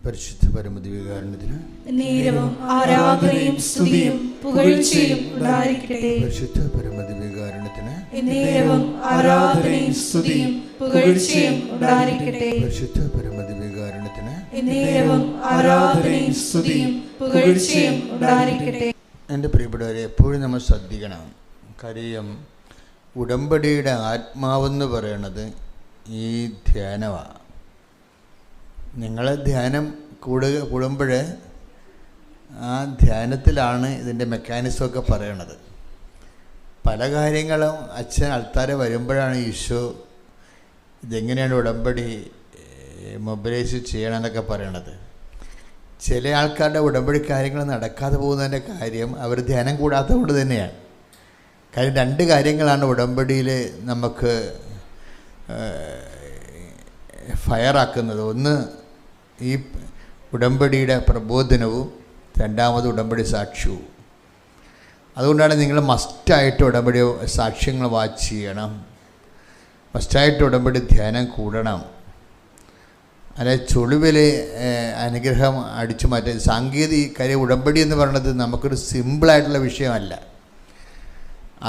പരിശുദ്ധ പരമദിവ്യകാരുണ്യത്തിന് നേരവും ആരാധനയും സ്തുതിയും പുകഴ്ചയും ഉണ്ടായിരിക്കട്ടെ. പരിശുദ്ധ പരമദിവ്യകാരുണ്യത്തിന് നേരവും ആരാധനയും സ്തുതിയും പുകഴ്ചയും ഉണ്ടായിരിക്കട്ടെ. പരിശുദ്ധ പരമദിവ്യകാരുണ്യത്തിന് നേരവും ആരാധനയും സ്തുതിയും പുകഴ്ചയും ഉണ്ടായിരിക്കട്ടെ. എൻ്റെ പ്രിയപ്പെട്ടവരെ, എപ്പോഴും നമ്മൾ ശ്രദ്ധിക്കണം. കാര്യം ഉടമ്പടിയുടെ ആത്മാവെന്ന് പറയണത് ഈ ധ്യാനമാണ്. നിങ്ങൾ ധ്യാനം കൂടുമ്പോൾ ആ ധ്യാനത്തിലാണ് ഇതിൻ്റെ മെക്കാനിസമൊക്കെ പറയണത്. പല കാര്യങ്ങളും അച്ഛൻ ആൾക്കാരെ വരുമ്പോഴാണ് ഈശോ ഇതെങ്ങനെയാണ് ഉടമ്പടി മൊബിലൈസ് ചെയ്യണമെന്നൊക്കെ പറയണത്. ചില ആൾക്കാരുടെ ഉടമ്പടി കാര്യങ്ങൾ നടക്കാതെ പോകുന്നതിൻ്റെ കാര്യം അവർ ധ്യാനം കൂടാത്തത് കൊണ്ട് തന്നെയാണ്. കാര്യം രണ്ട് കാര്യങ്ങളാണ് ഉടമ്പടിയിൽ നമുക്ക് ഫയറാക്കുന്നത്. ഒന്ന് ഈ ഉടമ്പടിയുടെ പ്രബോധനവും, രണ്ടാമത് ഉടമ്പടി സാക്ഷ്യവും. അതുകൊണ്ടാണ് നിങ്ങൾ മസ്റ്റായിട്ട് ഉടമ്പടി സാക്ഷ്യങ്ങൾ വാച്ച് ചെയ്യണം, മസ്റ്റായിട്ട് ഉടമ്പടി ധ്യാനം കൂടണം. അല്ലെ ചുളിവിൽ അനുഗ്രഹം അടിച്ചു മാറ്റാൻ സാങ്കേതിക കാര്യം. ഉടമ്പടി എന്ന് പറയുന്നത് നമുക്കൊരു സിമ്പിളായിട്ടുള്ള വിഷയമല്ല,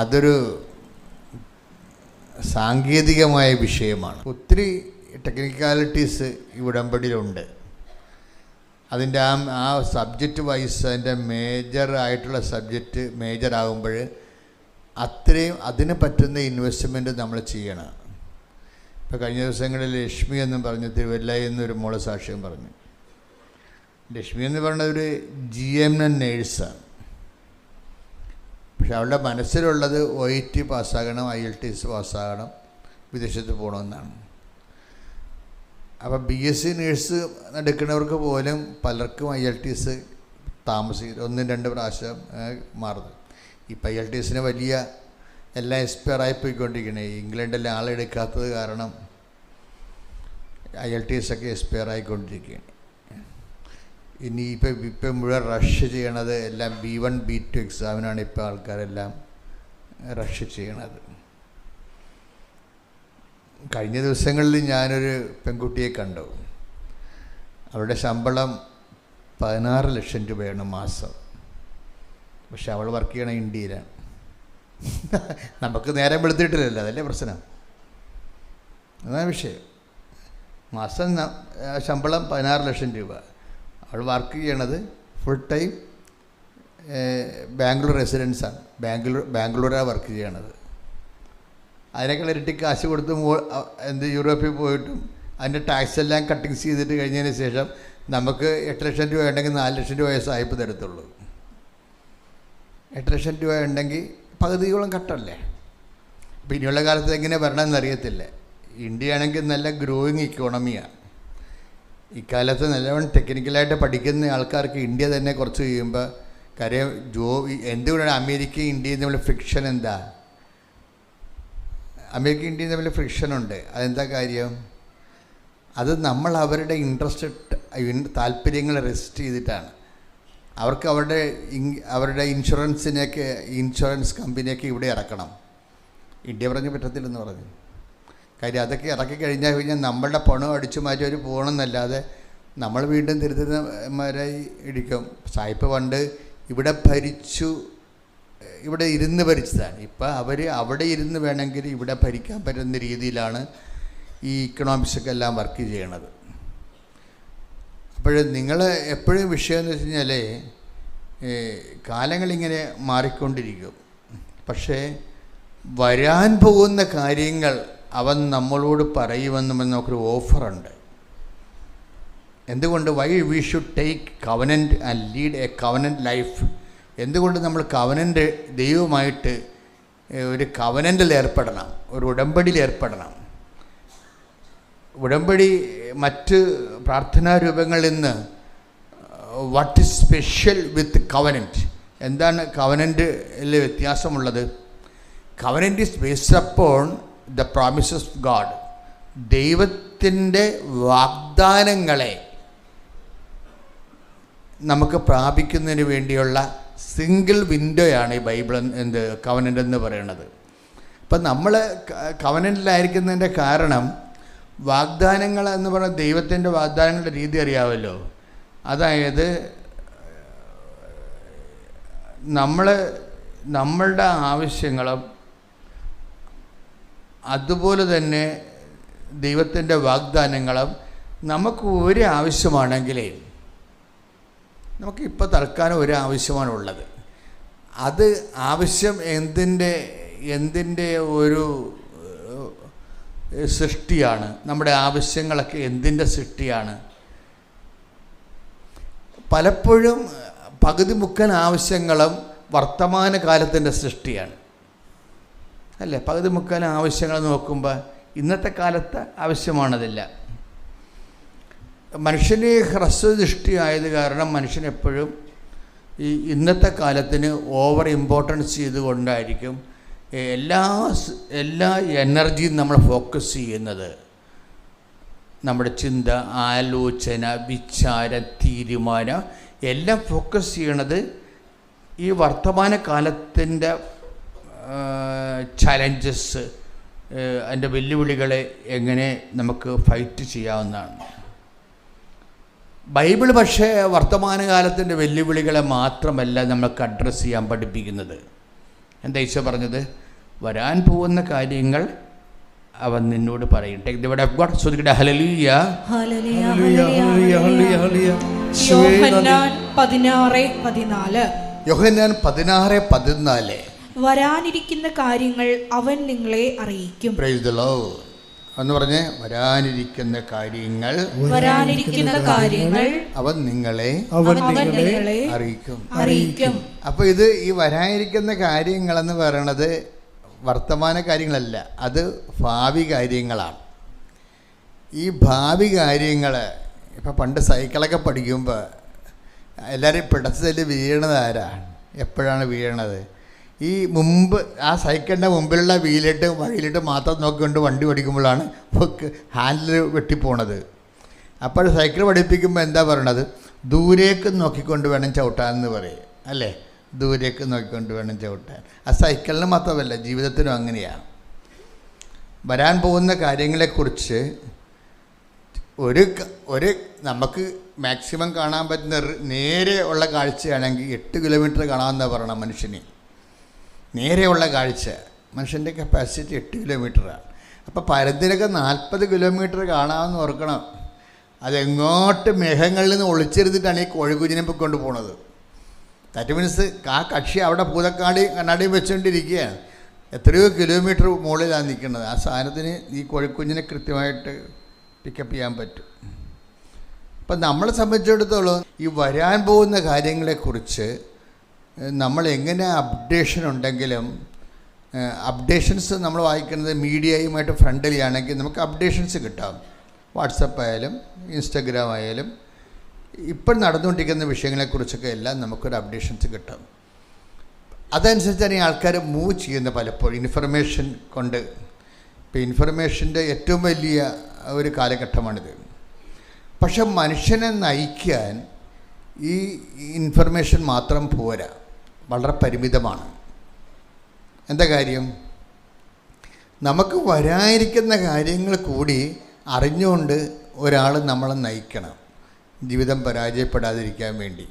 അതൊരു സാങ്കേതികമായ വിഷയമാണ്. ഒത്തിരി ടെക്നിക്കാലിറ്റീസ് ഈ ഉടമ്പടിയിലുണ്ട്. അതിൻ്റെ ആ സബ്ജക്റ്റ് വൈസ് അതിൻ്റെ മേജറായിട്ടുള്ള സബ്ജക്റ്റ് മേജറാകുമ്പോൾ അത്രയും അതിന് പറ്റുന്ന ഇൻവെസ്റ്റ്മെൻറ്റ് നമ്മൾ ചെയ്യണം. ഇപ്പോൾ കഴിഞ്ഞ ദിവസങ്ങളിൽ ലക്ഷ്മി എന്നും പറഞ്ഞ് തിരുവല്ലയിൽ നിന്നൊരു മോള് സാക്ഷ്യം പറഞ്ഞു. ലക്ഷ്മി എന്ന് പറയുന്നത് ഒരു GMN നേഴ്സാണ്. പക്ഷെ അവളുടെ മനസ്സിലുള്ളത് OIT പാസ്സാകണം, IELTS പാസ്സാകണം, വിദേശത്ത് പോകണമെന്നാണ്. അപ്പോൾ BSc നേഴ്സ് എടുക്കുന്നവർക്ക് പോലും പലർക്കും IELTS താമസിക്കും, 1-2 പ്രാവശ്യം മാറുന്നത്. ഇപ്പം IELTSന് വലിയ എല്ലാം എക്സ്പയറായി പോയിക്കൊണ്ടിരിക്കണേ. ഇംഗ്ലണ്ടിലെ ആളെടുക്കാത്തത് കാരണം IELTS ഒക്കെ എക്സ്പയറായിക്കൊണ്ടിരിക്കുകയാണ്. ഇനി ഇപ്പം മുഴുവൻ റഷ് ചെയ്യണത് എല്ലാം B1 B2 എക്സാമിനാണ് ഇപ്പോൾ ആൾക്കാരെല്ലാം റഷ് ചെയ്യണത്. കഴിഞ്ഞ ദിവസങ്ങളിൽ ഞാനൊരു പെൺകുട്ടിയെ കണ്ടു. അവളുടെ ശമ്പളം 16 ലക്ഷം രൂപയാണ് മാസം. പക്ഷെ അവൾ വർക്ക് ചെയ്യണ ഇന്ത്യയിലാണ്. നമുക്ക് നേരം വെളുത്തിട്ടില്ലല്ലോ, അതല്ലേ പ്രശ്നം. അതാണ് വിഷയം. മാസം ശമ്പളം 16 ലക്ഷം രൂപ. അവൾ വർക്ക് ചെയ്യണത് ഫുൾ ടൈം ബാംഗ്ലൂർ റെസിഡൻസാണ്. ബാംഗ്ലൂരാണ് വർക്ക് ചെയ്യണത്. അതിനേക്കാൾ ഇരട്ടി കാശ് കൊടുത്ത് യൂറോപ്പിൽ പോയിട്ടും അതിൻ്റെ ടാക്സ് എല്ലാം കട്ടിങ്സ് ചെയ്തിട്ട് കഴിഞ്ഞതിന് ശേഷം നമുക്ക് 8 ലക്ഷം രൂപ ഉണ്ടെങ്കിൽ 4 ലക്ഷം രൂപ സായിപ്പ് തരത്തുള്ളൂ. 8 ലക്ഷം രൂപ ഉണ്ടെങ്കിൽ പകുതിയോളം കട്ടല്ലേ. അപ്പോൾ ഇനിയുള്ള കാലത്ത് എങ്ങനെ വരണമെന്ന് അറിയത്തില്ല. ഇന്ത്യ ആണെങ്കിൽ നല്ല ഗ്രോയിങ് ഇക്കോണമിയാണ്. ഇക്കാലത്ത് നല്ലവണ്ണം ടെക്നിക്കലായിട്ട് പഠിക്കുന്ന ആൾക്കാർക്ക് ഇന്ത്യ തന്നെ കുറച്ച് കഴിയുമ്പോൾ കാര്യം എന്തുകൊണ്ടാണ് അമേരിക്കയും ഇന്ത്യയും തമ്മിൽ ഫ്രിക്ഷൻ? എന്താ അമേരിക്ക ഇന്ത്യയും തമ്മിൽ ഫ്രിക്ഷനുണ്ട്. അതെന്താ കാര്യം? അത് നമ്മൾ അവരുടെ താല്പര്യങ്ങൾ റെസ്റ്റ് ചെയ്തിട്ടാണ്. അവർക്ക് അവരുടെ ഇൻഷുറൻസ് കമ്പനിയൊക്കെ ഇവിടെ ഇറക്കണം. ഇന്ത്യ പറഞ്ഞ് പറ്റത്തില്ലെന്ന് പറഞ്ഞു. കാര്യം അതൊക്കെ ഇറക്കി കഴിഞ്ഞാൽ നമ്മളുടെ പണം അടിച്ചു മാറ്റി അവർ പോകണമെന്നല്ലാതെ നമ്മൾ വീണ്ടും തിരുത്തന്മാരായി ഇടിക്കും. സായിപ്പ് പണ്ട് ഇവിടെ ഇരുന്ന് ഭരിച്ചതാണ്. ഇപ്പം അവർ അവിടെ ഇരുന്ന് വേണമെങ്കിൽ ഇവിടെ ഭരിക്കാൻ പറ്റുന്ന രീതിയിലാണ് ഈ ഇക്കണോമിക്സൊക്കെ എല്ലാം വർക്ക് ചെയ്യണത്. അപ്പോൾ നിങ്ങൾ എപ്പോഴും വിഷയം എന്ന് വെച്ച് കഴിഞ്ഞാൽ കാലങ്ങളിങ്ങനെ മാറിക്കൊണ്ടിരിക്കും. പക്ഷേ വരാൻ പോകുന്ന കാര്യങ്ങൾ അവൻ നമ്മളോട് പറയുമെന്നും നമുക്കൊരു ഓഫറുണ്ട്. എന്തുകൊണ്ട് why we should take covenant and lead a covenant life? എന്തുകൊണ്ട് നമ്മൾ കവനൻ്റ് ദൈവമായിട്ട് ഒരു കവനൻ്റിൽ ഏർപ്പെടണം, ഒരു ഉടമ്പടിയിൽ ഏർപ്പെടണം. ഉടമ്പടി മറ്റ് പ്രാർത്ഥനാ രൂപങ്ങളിൽ നിന്ന് what is special with covenant? എന്താണ് കവനൻറ്റിൽ വ്യത്യാസമുള്ളത്? Covenant is based upon the promises of God. ദൈവത്തിൻ്റെ വാഗ്ദാനങ്ങളെ നമുക്ക് പ്രാപിക്കുന്നതിന് വേണ്ടിയുള്ള സിംഗിൾ വിൻഡോയാണ് ഈ ബൈബിൾ കവനൻ്റ് എന്ന് പറയുന്നത്. അപ്പം നമ്മൾ കവനൻ്റിലായിരിക്കുന്നതിൻ്റെ കാരണം വാഗ്ദാനങ്ങൾ എന്ന് പറഞ്ഞാൽ ദൈവത്തിൻ്റെ വാഗ്ദാനങ്ങളുടെ രീതി അറിയാമല്ലോ. അതായത് നമ്മളുടെ ആവശ്യങ്ങളും അതുപോലെ തന്നെ ദൈവത്തിൻ്റെ വാഗ്ദാനങ്ങളും നമുക്ക് ഒരു ആവശ്യമാണെങ്കിലേ, നമുക്കിപ്പോൾ തൽക്കാലം ഒരു ആവശ്യമാണുള്ളത്. അത് ആവശ്യം എന്തിൻ്റെ ഒരു സൃഷ്ടിയാണ്? നമ്മുടെ ആവശ്യങ്ങളൊക്കെ എന്തിൻ്റെ സൃഷ്ടിയാണ്? പലപ്പോഴും പകുതി മുക്കൻ ആവശ്യങ്ങളും വർത്തമാനകാലത്തിൻ്റെ സൃഷ്ടിയാണ്, അല്ലേ? പകുതി മുക്കൻ ആവശ്യങ്ങൾ നോക്കുമ്പോൾ ഇന്നത്തെ കാലത്ത് ആവശ്യമാണതില്ല. മനുഷ്യന് ഹ്രസ്വദൃഷ്ടിയായത് കാരണം മനുഷ്യനെപ്പോഴും ഈ ഇന്നത്തെ കാലത്തിന് ഓവർ ഇമ്പോർട്ടൻസ് ചെയ്തുകൊണ്ടായിരിക്കും എല്ലാ എനർജിയും നമ്മൾ ഫോക്കസ് ചെയ്യുന്നത്. നമ്മുടെ ചിന്ത, ആലോചന, വിചാരം, തീരുമാനം എല്ലാം ഫോക്കസ് ചെയ്യണത് ഈ വർത്തമാന കാലത്തിൻ്റെ ചലഞ്ചസ്, അതിൻ്റെ വെല്ലുവിളികളെ എങ്ങനെ നമുക്ക് ഫൈറ്റ് ചെയ്യാവുന്നതാണ്. ബൈബിൾ പക്ഷേ വർത്തമാനകാലത്തിൻ്റെ വെല്ലുവിളികളെ മാത്രമല്ല നമുക്ക് അഡ്രസ്സ് ചെയ്യാൻ പഠിപ്പിക്കുന്നത്. എന്താ ഈശോ പറഞ്ഞത്? വരാൻ പോകുന്ന കാര്യങ്ങൾ അവൻ നിന്നോട് പറയും. Take the word of God. ശ്രദ്ധിക്കട്ടെ. ഹല്ലേലൂയ, ഹല്ലേലൂയ, ഹല്ലേലൂയ, ഹല്ലേലൂയ. യോഹന്നാൻ 16:14. യോഹന്നാൻ 16:14. വരാനിരിക്കുന്ന കാര്യങ്ങൾ അവൻ നിങ്ങളെ അറിയിക്കും. പ്രൈസ് ദി ലോർഡ് എന്ന് പറഞ്ഞേ. വരാനിരിക്കുന്ന കാര്യങ്ങൾ അവൻ നിങ്ങളെ അറിയിക്കും. അപ്പോൾ ഇത് ഈ വരാനിരിക്കുന്ന കാര്യങ്ങളെന്ന് പറയണത് വർത്തമാന കാര്യങ്ങളല്ല, അത് ഭാവി കാര്യങ്ങളാണ്. ഈ ഭാവി കാര്യങ്ങൾ ഇപ്പം പണ്ട് സൈക്കിളൊക്കെ പഠിക്കുമ്പോൾ എല്ലാവരും പിടച്ചതിൽ വീഴണത് ആരാണ്? എപ്പോഴാണ് വീഴണത്? ഈ മുമ്പ് ആ സൈക്കിളിൻ്റെ മുമ്പിലുള്ള വഴിയിലിട്ട് മാത്രം നോക്കിക്കൊണ്ട് വണ്ടി പഠിക്കുമ്പോഴാണ് ഹാൻഡിൽ വെട്ടിപ്പോണത്. അപ്പോൾ സൈക്കിൾ പഠിപ്പിക്കുമ്പോൾ എന്താ പറയണത്? ദൂരേക്ക് നോക്കിക്കൊണ്ട് വേണം ചവിട്ടാനെന്ന് പറയും, അല്ലേ? ദൂരേക്ക് നോക്കിക്കൊണ്ട് വേണം ചവിട്ടാൻ. ആ സൈക്കിളിന് മാത്രമല്ല, ജീവിതത്തിനും അങ്ങനെയാണ്. വരാൻ പോകുന്ന കാര്യങ്ങളെക്കുറിച്ച് ഒരു നമുക്ക് മാക്സിമം കാണാൻ പറ്റുന്ന നേരെ ഉള്ള കാഴ്ചയാണെങ്കിൽ 8 കിലോമീറ്റർ കാണാമെന്നാണ് പറയണം മനുഷ്യന്. നേരെയുള്ള കാഴ്ച മനുഷ്യൻ്റെ കപ്പാസിറ്റി 8 കിലോമീറ്ററാണ്. അപ്പോൾ പരത്തിലൊക്കെ 40 കിലോമീറ്റർ കാണാമെന്ന് ഓർക്കണം. അതെങ്ങോട്ട് മേഘങ്ങളിൽ നിന്ന് ഒളിച്ചിരുന്നിട്ടാണ് ഈ കോഴിക്കുഞ്ഞിനെ പൊയ്ക്കൊണ്ട് പോണത്. ദാറ്റ് മീൻസ് ആ കക്ഷി അവിടെ കണ്ണാടിയും വെച്ചുകൊണ്ടിരിക്കുകയാണ്. എത്രയോ കിലോമീറ്റർ മുകളിലാണ് നിൽക്കുന്നത്. ആ സാധനത്തിന് ഈ കോഴിക്കുഞ്ഞിനെ കൃത്യമായിട്ട് പിക്കപ്പ് ചെയ്യാൻ പറ്റും. അപ്പം നമ്മളെ സംബന്ധിച്ചിടത്തോളം ഈ വരാൻ പോകുന്ന കാര്യങ്ങളെക്കുറിച്ച് നമ്മൾ എങ്ങനെ അപ്ഡേഷൻ ഉണ്ടെങ്കിലും, അപ്ഡേഷൻസ് നമ്മൾ വായിക്കുന്നത് മീഡിയയുമായിട്ട് ഫ്രണ്ട്ലി ആണെങ്കിൽ നമുക്ക് അപ്ഡേഷൻസ് കിട്ടാം. വാട്സപ്പ് ആയാലും ഇൻസ്റ്റഗ്രാം ആയാലും ഇപ്പം നടന്നുകൊണ്ടിരിക്കുന്ന വിഷയങ്ങളെക്കുറിച്ചൊക്കെ എല്ലാം നമുക്കൊരു അപ്ഡേഷൻസ് കിട്ടും. അതനുസരിച്ചാണ് ഈ ആൾക്കാർ മൂവ് ചെയ്യുന്നത് പലപ്പോഴും ഇൻഫർമേഷൻ കൊണ്ട്. ഇപ്പോൾ ഇൻഫർമേഷൻ്റെ ഏറ്റവും വലിയ ഒരു കാലഘട്ടമാണിത്. പക്ഷെ മനുഷ്യനെ നയിക്കാൻ ഈ ഇൻഫർമേഷൻ മാത്രം പോരാ, വളരെ പരിമിതമാണ്. എന്താ കാര്യം? നമുക്ക് വരാനിരിക്കുന്ന കാര്യങ്ങൾ കൂടി അറിഞ്ഞുകൊണ്ട് ഒരാൾ നമ്മളെ നയിക്കണം, ജീവിതം പരാജയപ്പെടാതിരിക്കാൻ വേണ്ടി.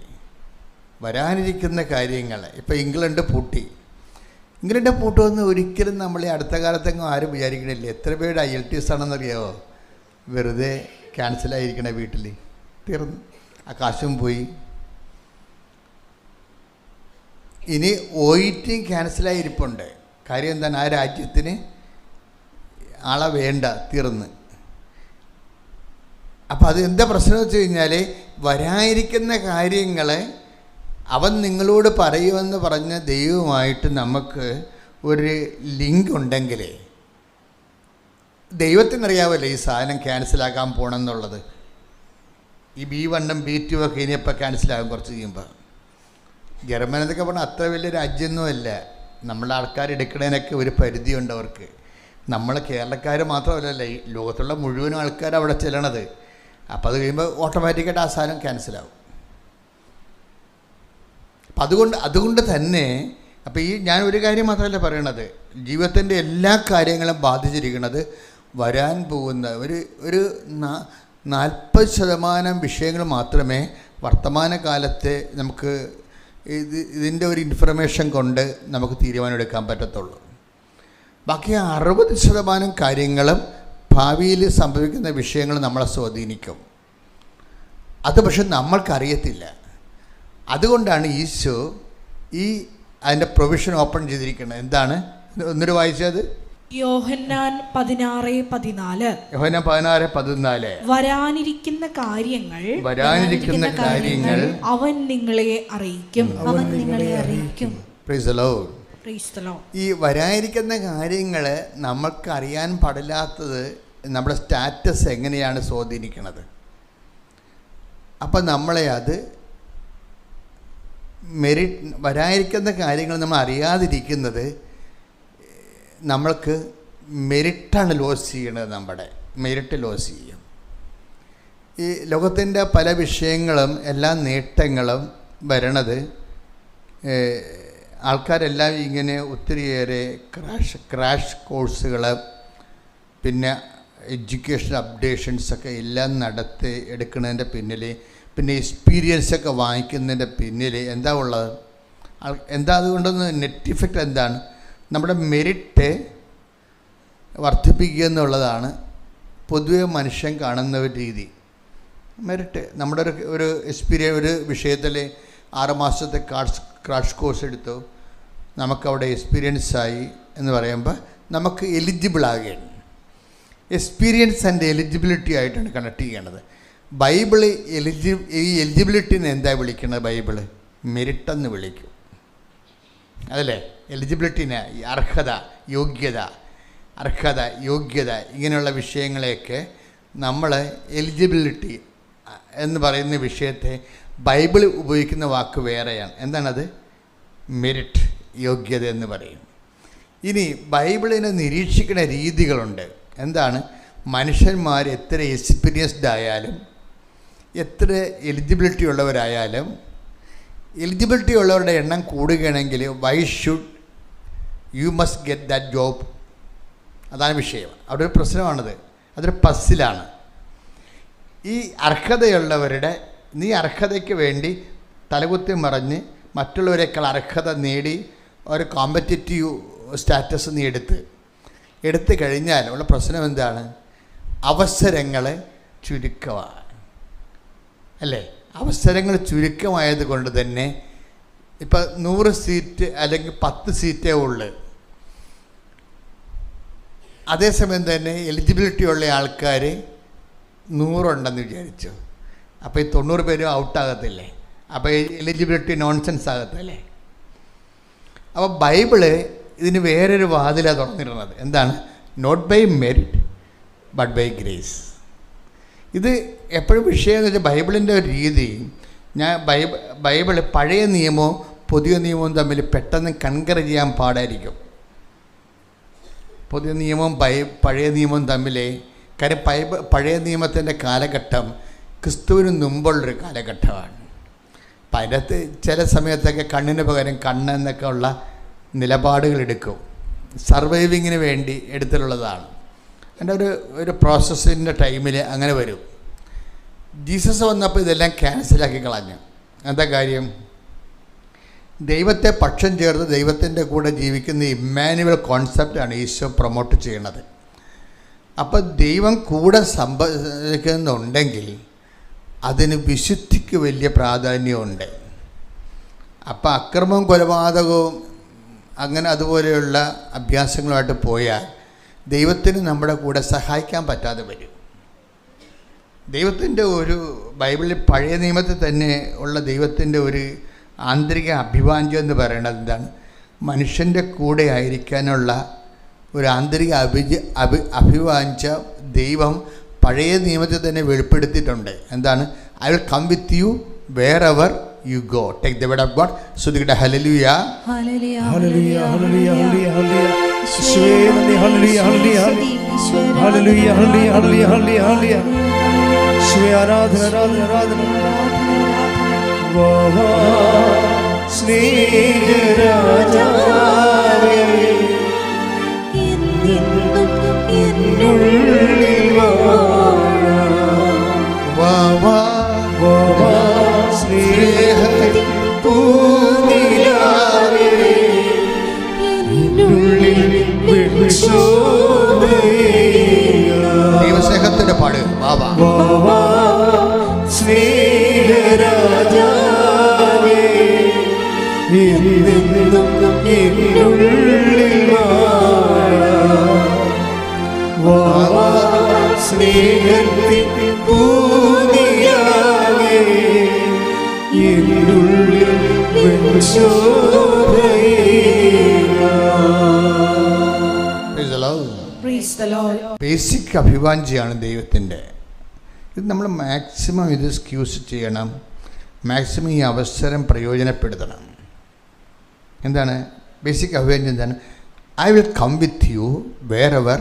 വരാനിരിക്കുന്ന കാര്യങ്ങൾ ഇപ്പോൾ ഇംഗ്ലണ്ട് പൂട്ടുമെന്ന് ഒരിക്കലും നമ്മൾ ഈ അടുത്ത കാലത്തെങ്ങും ആരും വിചാരിക്കണില്ല. എത്ര പേരുടെ IELTS ആണെന്നറിയാമോ? വെറുതെ ക്യാൻസലായിരിക്കണ വീട്ടിൽ തീർന്നു, ആ കാശും പോയി. ഇനി OET ക്യാൻസലായിരിപ്പുണ്ട്. കാര്യം എന്താണ്? ആ രാജ്യത്തിന് ആളെ വേണ്ട, തീർന്ന്. അപ്പം അത് എന്താ പ്രശ്നം വെച്ച് കഴിഞ്ഞാൽ, വരാനിരിക്കുന്ന കാര്യങ്ങളെ അവൻ നിങ്ങളോട് പറയുമെന്ന് പറഞ്ഞ ദൈവമായിട്ട് നമുക്ക് ഒരു ലിങ്ക് ഉണ്ടെങ്കിൽ, ദൈവത്തിനറിയാമല്ലോ ഈ സാധനം ക്യാൻസലാക്കാൻ പോകണമെന്നുള്ളത്. ഈ B1 B2 ഒക്കെ ഇനിയിപ്പോൾ ക്യാൻസലാകും കുറച്ച് കഴിയുമ്പോൾ. ജർമ്മനി എന്നൊക്കെ പറഞ്ഞാൽ അത്ര വലിയ രാജ്യമൊന്നുമല്ല. നമ്മളെ ആൾക്കാർ എടുക്കുന്നതിനൊക്കെ ഒരു പരിധിയുണ്ട് അവർക്ക്. നമ്മൾ കേരളക്കാർ മാത്രമല്ലല്ലോ, ഈ ലോകത്തുള്ള മുഴുവൻ ആൾക്കാർ അവിടെ ചെല്ലണത്. അപ്പോൾ അത് കഴിയുമ്പോൾ ഓട്ടോമാറ്റിക്കായിട്ട് ആ സാധനം ക്യാൻസലാവും. അപ്പം അതുകൊണ്ട് തന്നെ അപ്പോൾ ഞാൻ ഒരു കാര്യം മാത്രമല്ല പറയണത്, ജീവിതത്തിൻ്റെ എല്ലാ കാര്യങ്ങളും ബാധിച്ചിരിക്കുന്നത് വരാൻ പോകുന്ന ഒരു 40% വിഷയങ്ങൾ മാത്രമേ വർത്തമാനകാലത്തെ നമുക്ക് ഇതിൻ്റെ ഒരു ഇൻഫർമേഷൻ കൊണ്ട് നമുക്ക് തീരുമാനമെടുക്കാൻ പറ്റത്തുള്ളൂ. ബാക്കി 60% കാര്യങ്ങളും ഭാവിയിൽ സംഭവിക്കുന്ന വിഷയങ്ങൾ നമ്മളെ സ്വാധീനിക്കും. അത് പക്ഷെ നമ്മൾക്കറിയത്തില്ല. അതുകൊണ്ടാണ് ഈശോ അതിൻ്റെ പ്രൊവിഷൻ ഓപ്പൺ ചെയ്തിരിക്കുന്നത്. എന്താണ് ഒന്നിട്ട് വായിച്ചത്? യോഹന്നാൻ 16:14. യോഹന്നാൻ 16:14. വരാനിരിക്കുന്ന കാര്യങ്ങൾ അവൻ നിങ്ങളെ അറിയിക്കും. Praise the Lord. ഈ വരാനിരിക്കുന്ന കാര്യങ്ങൾ നമ്മൾക്ക് അറിയാൻ പാടില്ലാത്തത് നമ്മുടെ സ്റ്റാറ്റസ് എങ്ങനെയാണ് സ്വാധീനിക്കുന്നത്. അപ്പം നമ്മളെ അത് വരാനിരിക്കുന്ന കാര്യങ്ങൾ നമ്മൾ അറിയാതിരിക്കുന്നത് നമ്മൾക്ക് മെരിറ്റാണ് ലോസ് ചെയ്യണത്. നമ്മുടെ മെരിറ്റ് ലോസ് ചെയ്യും. ഈ ലോകത്തിൻ്റെ പല വിഷയങ്ങളും എല്ലാ നേട്ടങ്ങളും വരണത് ആൾക്കാരെല്ലാം ഇങ്ങനെ ഒത്തിരിയേറെ ക്രാഷ് കോഴ്സുകൾ, പിന്നെ എഡ്യൂക്കേഷൻ അപ്ഡേഷൻസൊക്കെ എല്ലാം എടുക്കുന്നതിൻ്റെ പിന്നിൽ, പിന്നെ എക്സ്പീരിയൻസൊക്കെ വാങ്ങിക്കുന്നതിൻ്റെ പിന്നിൽ എന്താ ഉള്ളത്? എന്താ അതുകൊണ്ടൊന്ന് നെറ്റ് ഇഫക്റ്റ് എന്താണ്? നമ്മുടെ മെരിറ്റ് വർദ്ധിപ്പിക്കുക എന്നുള്ളതാണ് പൊതുവെ മനുഷ്യൻ കാണുന്ന ഒരു രീതി. മെരിറ്റ് നമ്മുടെ ഒരു ഒരു വിഷയത്തിൽ 6 മാസത്തെ ക്രാഷ് കോഴ്സ് എടുത്തു, നമുക്കവിടെ എക്സ്പീരിയൻസായി എന്ന് പറയുമ്പോൾ നമുക്ക് എലിജിബിൾ ആകുകയാണ്. എക്സ്പീരിയൻസ് ആൻഡ് എലിജിബിലിറ്റി ആയിട്ടാണ് കണക്ട് ചെയ്യണത്. ബൈബിള് ഈ എലിജിബിലിറ്റിനെ എന്താ വിളിക്കുന്നത്? ബൈബിള് മെരിറ്റെന്ന് വിളിക്കും. അതല്ലേ എലിജിബിലിറ്റിനെ? അർഹത, യോഗ്യത ഇങ്ങനെയുള്ള വിഷയങ്ങളെയൊക്കെ നമ്മൾ എലിജിബിലിറ്റി എന്ന് പറയുന്ന വിഷയത്തെ ബൈബിൾ ഉപയോഗിക്കുന്ന വാക്ക് വേറെയാണ്. എന്താണത്? മെരിറ്റ്, യോഗ്യത എന്ന് പറയും. ഇനി ബൈബിളിനെ നിരീക്ഷിക്കുന്ന രീതികളുണ്ട്. എന്താണ്? മനുഷ്യന്മാർ എത്ര എക്സ്പീരിയൻസ്ഡ് ആയാലും, എത്ര എലിജിബിലിറ്റി ഉള്ളവരായാലും, എലിജിബിലിറ്റി ഉള്ളവരുടെ എണ്ണം കൂടുകയാണെങ്കിൽ you must get that job. അതാണ് വിഷയം. അവിടെ ഒരു പ്രശ്നമാണത്. അതൊരു പസ്സിലാണ്. ഈ നീ അർഹതയ്ക്ക് വേണ്ടി തലകുത്തി മറിഞ്ഞ് മറ്റുള്ളവരെക്കാൾ അർഹത നേടി ഒരു കോമ്പറ്റീറ്റീവ് സ്റ്റാറ്റസ് നീ എടുത്തു കഴിഞ്ഞാൽ ഉള്ള പ്രശ്നം എന്താണ്? അവസരങ്ങൾ ചുരുക്കമാണ്. അല്ലേ? അവസരങ്ങൾ ചുരുക്കമായത് കൊണ്ട് തന്നെ ഇപ്പം 100 സീറ്റ് അല്ലെങ്കിൽ 10 സീറ്റേ ഉള്ളു. അതേസമയം തന്നെ എലിജിബിലിറ്റി ഉള്ള ആൾക്കാർ 100 ഉണ്ടെന്ന് വിചാരിച്ചു. അപ്പോൾ ഈ 90 പേരും ഔട്ടാകത്തില്ലേ? അപ്പോൾ എലിജിബിലിറ്റി നോൺസെൻസ് ആകത്തില്ലേ? അപ്പോൾ ബൈബിള് ഇതിന് വേറൊരു വാതിലാണ് തുറന്നിരുന്നത്. എന്താണ്? Not by merit but by grace. ഇത് എപ്പോഴും വിഷയം എന്ന് വെച്ചാൽ ബൈബിളിൻ്റെ ഒരു രീതി, ബൈബിള് പഴയ നിയമവും പുതിയ നിയമവും തമ്മിൽ പെട്ടെന്ന് കൺകർ ചെയ്യാൻ പാടായിരിക്കും. പുതിയ നിയമവും പഴയ നിയമവും തമ്മിൽ. കാര്യം പഴയ നിയമത്തിൻ്റെ കാലഘട്ടം ക്രിസ്തുവിന് മുമ്പുള്ളൊരു കാലഘട്ടമാണ്. അപ്പം അതിനകത്ത് ചില സമയത്തൊക്കെ കണ്ണിന് പകരം കണ്ണ് എന്നൊക്കെ ഉള്ള നിലപാടുകൾ എടുക്കും. സർവൈവിങ്ങിന് വേണ്ടി എടുത്തിട്ടുള്ളതാണ്. അതിൻ്റെ ഒരു പ്രോസസ്സിൻ്റെ ടൈമിൽ അങ്ങനെ വരും. ജീസസ് വന്നപ്പോൾ ഇതെല്ലാം ക്യാൻസലാക്കി കളഞ്ഞു. എന്താ കാര്യം? ദൈവത്തെ പക്ഷം ചേർത്ത് ദൈവത്തിൻ്റെ കൂടെ ജീവിക്കുന്ന ഇമ്മാനുവൽ കോൺസെപ്റ്റാണ് ഈശോ പ്രൊമോട്ട് ചെയ്യണത്. അപ്പോൾ ദൈവം കൂടെ സംഭവിക്കുന്നുണ്ടെങ്കിൽ അതിന് വിശുദ്ധിക്ക് വലിയ പ്രാധാന്യമുണ്ട്. അപ്പോൾ അക്രമവും കൊലപാതകവും അങ്ങനെ അതുപോലെയുള്ള അഭ്യാസങ്ങളുമായിട്ട് പോയാൽ ദൈവത്തിന് നമ്മുടെ കൂടെ സഹായിക്കാൻ പറ്റാതെ വരും. ദൈവത്തിൻ്റെ ബൈബിളിൽ പഴയ നിയമത്തിൽ തന്നെ ഉള്ള ദൈവത്തിൻ്റെ ഒരു ആന്തരിക അഭിവാഞ്ചം എന്ന് പറയുന്നത് എന്താണ്? മനുഷ്യൻ്റെ കൂടെ ആയിരിക്കാനുള്ള ഒരു ആന്തരിക അഭിവാഞ്ച ദൈവം പഴയ നിയമത്തിൽ തന്നെ വെളിപ്പെടുത്തിയിട്ടുണ്ട്. എന്താണ്? I will come with you wherever you go. Take the word of God. Sudhikata hallelujah. Hallelujah. Hallelujah. Hallelujah. Hallelujah. Hallelujah. Hallelujah. Hallelujah. Hallelujah. Hallelujah. Hallelujah. Hallelujah. Shwe aradhana aradhana aradhana. Vaha sneharajaave innum innullil vaala. Vaha സ്നേഹത്തിൻ പൂനിലാവേ, എന്നുള്ളിൽ Praise the Lord. Basic അഭിവാഞ്ചിയാണ് ദൈവത്തിൻ്റെ. ഇത് നമ്മൾ maximum ഇത് squeeze ചെയ്യണം, maximum ഈ അവസരം പ്രയോജനപ്പെടുത്തണം. എന്താണ് ബേസിക് അഭിവാഞ്ചി? എന്താണ്? I will come with you wherever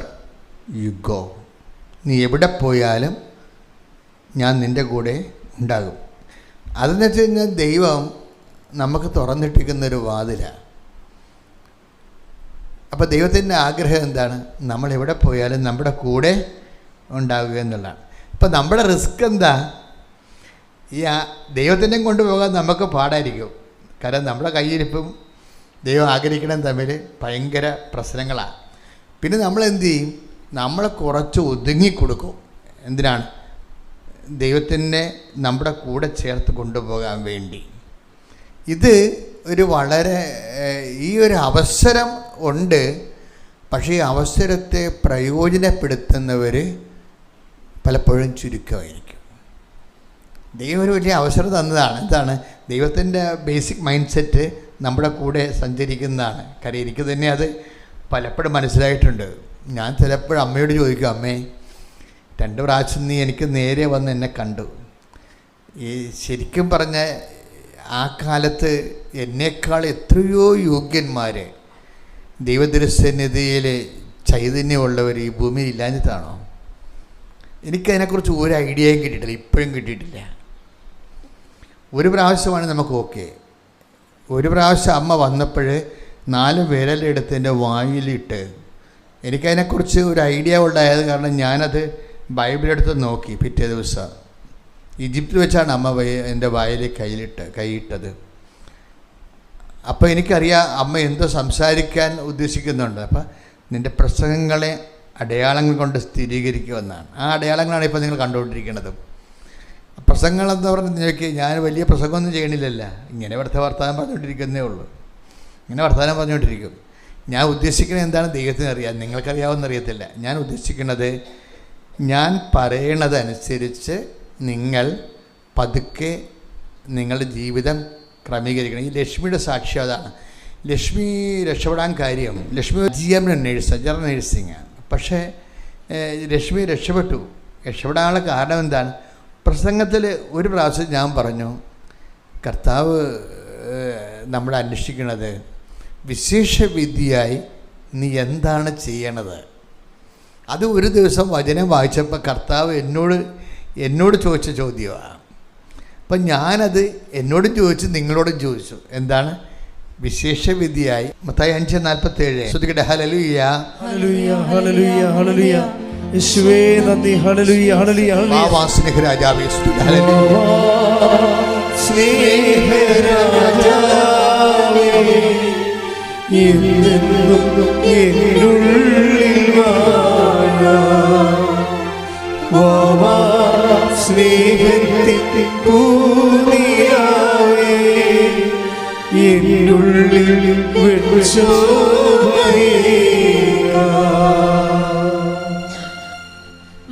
you go. നീ എവിടെ പോയാലും ഞാൻ നിൻ്റെ കൂടെ ഉണ്ടാകും. അതെന്ന് വെച്ച് കഴിഞ്ഞാൽ ദൈവം നമുക്ക് തുറന്നിട്ടിരിക്കുന്നൊരു വാതിലാണ്. അപ്പോൾ ദൈവത്തിൻ്റെ ആഗ്രഹം എന്താണ്? നമ്മളെവിടെ പോയാലും നമ്മുടെ കൂടെ ഉണ്ടാവുക എന്നുള്ളതാണ്. ഇപ്പം നമ്മുടെ റിസ്ക് എന്താ? ഈ ദൈവത്തിനെ കൊണ്ടുപോകാൻ നമുക്ക് പാടായിരിക്കും. കാരണം നമ്മുടെ കയ്യിരിപ്പും ദൈവം ആഗ്രഹിക്കണം തമ്മിൽ ഭയങ്കര പ്രശ്നങ്ങളാണ്. പിന്നെ നമ്മൾ എന്തു ചെയ്യും? നമ്മളെ കുറച്ച് ഒതുങ്ങിക്കൊടുക്കും. എന്തിനാണ്? ദൈവത്തിനെ നമ്മുടെ കൂടെ ചേർത്ത് കൊണ്ടുപോകാൻ വേണ്ടി. ഇത് ഒരു വളരെ ഈ ഒരു അവസരം ഉണ്ട്. പക്ഷേ ഈ അവസരത്തെ പ്രയോജനപ്പെടുത്തുന്നവർ പലപ്പോഴും ചുരുക്കമായിരിക്കും. ദൈവം ഒരു വലിയ അവസരം തന്നതാണ്. എന്താണ്? ദൈവത്തിൻ്റെ ബേസിക് മൈൻഡ് സെറ്റ് നമ്മുടെ കൂടെ സഞ്ചരിക്കുന്നതാണ്. കാര്യം എനിക്ക് തന്നെ അത് പലപ്പോഴും മനസ്സിലായിട്ടുണ്ട്. ഞാൻ ചിലപ്പോഴും അമ്മയോട് ചോദിക്കും, അമ്മേ 2 പ്രാവശ്യം നീ എനിക്ക് നേരെ വന്ന് എന്നെ കണ്ടു. ഈ ശരിക്കും പറഞ്ഞ ആ കാലത്ത് എന്നേക്കാൾ എത്രയോ യോഗ്യന്മാർ ദൈവദൃശ്യനിധിയിൽ ചൈതന്യമുള്ളവർ ഈ ഭൂമിയിൽ ഇല്ലാഞ്ഞിട്ടാണോ? എനിക്കതിനെക്കുറിച്ച് ഒരു ഐഡിയയും കിട്ടിയിട്ടില്ല, ഇപ്പോഴും കിട്ടിയിട്ടില്ല. ഒരു പ്രാവശ്യമാണ് നമുക്ക് ഓക്കെ. ഒരു പ്രാവശ്യം അമ്മ വന്നപ്പോൾ 4 വിരലെടുത്ത് എൻ്റെ വായിലിട്ട് എനിക്കതിനെക്കുറിച്ച് ഒരു ഐഡിയ ഉണ്ടായത് കാരണം ഞാനത് ബൈബിളെടുത്ത് നോക്കി. പിറ്റേ ദിവസം ഈജിപ്തിൽ വെച്ചാണ് അമ്മ എൻ്റെ വായിൽ കൈയിട്ടത്. അപ്പോൾ എനിക്കറിയാം അമ്മ എന്തോ സംസാരിക്കാൻ ഉദ്ദേശിക്കുന്നുണ്ട്. അപ്പം നിൻ്റെ പ്രസംഗങ്ങളെ അടയാളങ്ങൾ കൊണ്ട് സ്ഥിരീകരിക്കുമെന്നാണ്. ആ അടയാളങ്ങളാണ് ഇപ്പോൾ നിങ്ങൾ കണ്ടുകൊണ്ടിരിക്കുന്നത്. പ്രസംഗങ്ങളെന്ന് പറഞ്ഞ് നോക്കി, ഞാൻ വലിയ പ്രസംഗമൊന്നും ചെയ്യണില്ലല്ല, ഇങ്ങനെ വർത്തമാനം പറഞ്ഞുകൊണ്ടിരിക്കുന്നേ ഉള്ളൂ. ഇങ്ങനെ വർത്തമാനം പറഞ്ഞുകൊണ്ടിരിക്കും. ഞാൻ ഉദ്ദേശിക്കുന്നത് എന്താണ് ദൈവത്തിന് അറിയാം, നിങ്ങൾക്കറിയാവുന്നറിയത്തില്ല. ഞാൻ ഉദ്ദേശിക്കുന്നത്, ഞാൻ പറയണതനുസരിച്ച് നിങ്ങൾ പതുക്കെ നിങ്ങളുടെ ജീവിതം ക്രമീകരിക്കണം. ഈ ലക്ഷ്മിയുടെ സാക്ഷ്യം അതാണ്. ലക്ഷ്മി രക്ഷപ്പെടാൻ കാര്യം, ലക്ഷ്മി GM ജനറൽ നേഴ്സിംഗാണ്. പക്ഷേ ലക്ഷ്മി രക്ഷപ്പെടാനുള്ള കാരണം എന്താണ്? പ്രസംഗത്തിൽ ഒരു പ്രാവശ്യം ഞാൻ പറഞ്ഞു, കർത്താവ് നമ്മളെ അന്വേഷിക്കുന്നത് വിശേഷവിദ്യയായി നീ എന്താണ് ചെയ്യണത്. അത് ഒരു ദിവസം വചനം വായിച്ചപ്പോൾ കർത്താവ് എന്നോട് ചോദിച്ച ചോദ്യമാണ്. അപ്പം ഞാനത് എന്നോടും ചോദിച്ചു, നിങ്ങളോടും ചോദിച്ചു. എന്താണ്? വിശേഷവിദ്യയായി. മത്തായി 5:47 ശ്രദ്ധിക്കട്ടെ. ഹല്ലേലൂയ ഹല്ലേലൂയ ഹല്ലേലൂയ ഹല്ലേലൂയ. യേശുവേ നന്ദി. ഹല്ലേലൂയ ഹല്ലേലൂയ ഹല്ലേലൂയ. സ്നേഹരാജാവേ സ്തുതി. ഹല്ലേലൂയ. സ്നേഹരാജാവേ എന്നെന്നും എന്നുള്ളിൽ വാഴാ സ്നേഹത്തിൻ പൂനിലാവേ എന്നുള്ളിൽ വെളിച്ചമേകാ.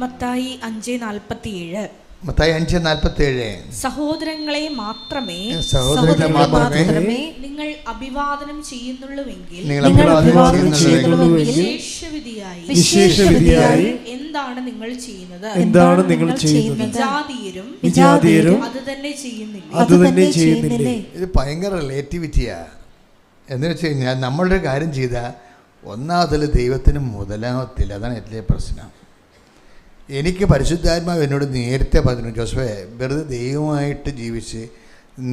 മത്തായി 5:47. മത്തായി 5:47. സഹോദരങ്ങളെ മാത്രമേ നിങ്ങൾ അഭിവാദനം ചെയ്യുന്നുള്ളൂവെങ്കിൽ വിശേഷവിധിയായി എന്താണ് നിങ്ങൾ ചെയ്യുന്നത്? വിജാതീയരും അത് തന്നെ ചെയ്യുന്നില്ലേ? ഇത് ഭയങ്കര റിലേറ്റിവിറ്റിയാ. എന്ന് വെച്ച് കഴിഞ്ഞാൽ നമ്മളൊരു കാര്യം ചെയ്താൽ ഒന്നാമതിൽ ദൈവത്തിന് മുതലാവത്തില്ല. അതാണ് ഏറ്റവും പ്രശ്നം. എനിക്ക് പരിശുദ്ധാത്മാവ് എന്നോട് നേരത്തെ പറഞ്ഞു, ജോസഫേ, വെറുതെ ദൈവമായിട്ട് ജീവിച്ച്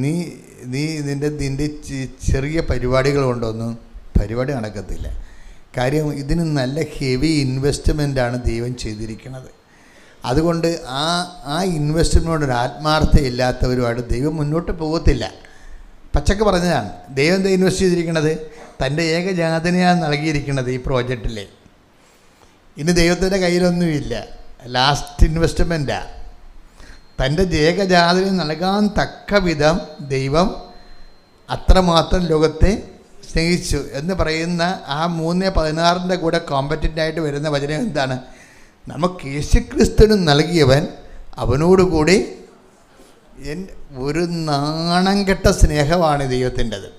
നീ നിൻ്റെ ചെറിയ പരിപാടികൾ കൊണ്ടൊന്നും പരിപാടി നടക്കത്തില്ല. കാര്യം ഇതിന് നല്ല ഹെവി ഇൻവെസ്റ്റ്മെൻറ്റാണ് ദൈവം ചെയ്തിരിക്കുന്നത്. അതുകൊണ്ട് ആ ഇൻവെസ്റ്റ്മെൻറ്റിനോടൊരു ആത്മാർത്ഥത ഇല്ലാത്തവരുമായിട്ട് ദൈവം മുന്നോട്ട് പോകത്തില്ല. പച്ചക്ക് പറഞ്ഞതാണ്. ദൈവം എന്താ ഇൻവെസ്റ്റ് ചെയ്തിരിക്കുന്നത്? തൻ്റെ ഏകജാതനെയാണ് നൽകിയിരിക്കുന്നത് ഈ പ്രോജക്റ്റിൽ. ഇനി ദൈവത്തിൻ്റെ കയ്യിലൊന്നുമില്ല. ലാസ്റ്റ് ഇൻവെസ്റ്റ്മെൻറ്റാണ്. തൻ്റെ ഏകജാതനെ നൽകാൻ തക്ക വിധം ദൈവം അത്രമാത്രം ലോകത്തെ സ്നേഹിച്ചു എന്ന് പറയുന്ന ആ 3:16 കൂടെ കോമ്പറ്റൻ്റായിട്ട് വരുന്ന വചനം എന്താണ്? നമുക്ക് യേശുക്രിസ്തുവിന് നൽകിയവൻ അവനോടുകൂടി ഒരു നാണം കെട്ട സ്നേഹമാണ് ദൈവത്തിൻ്റെത്.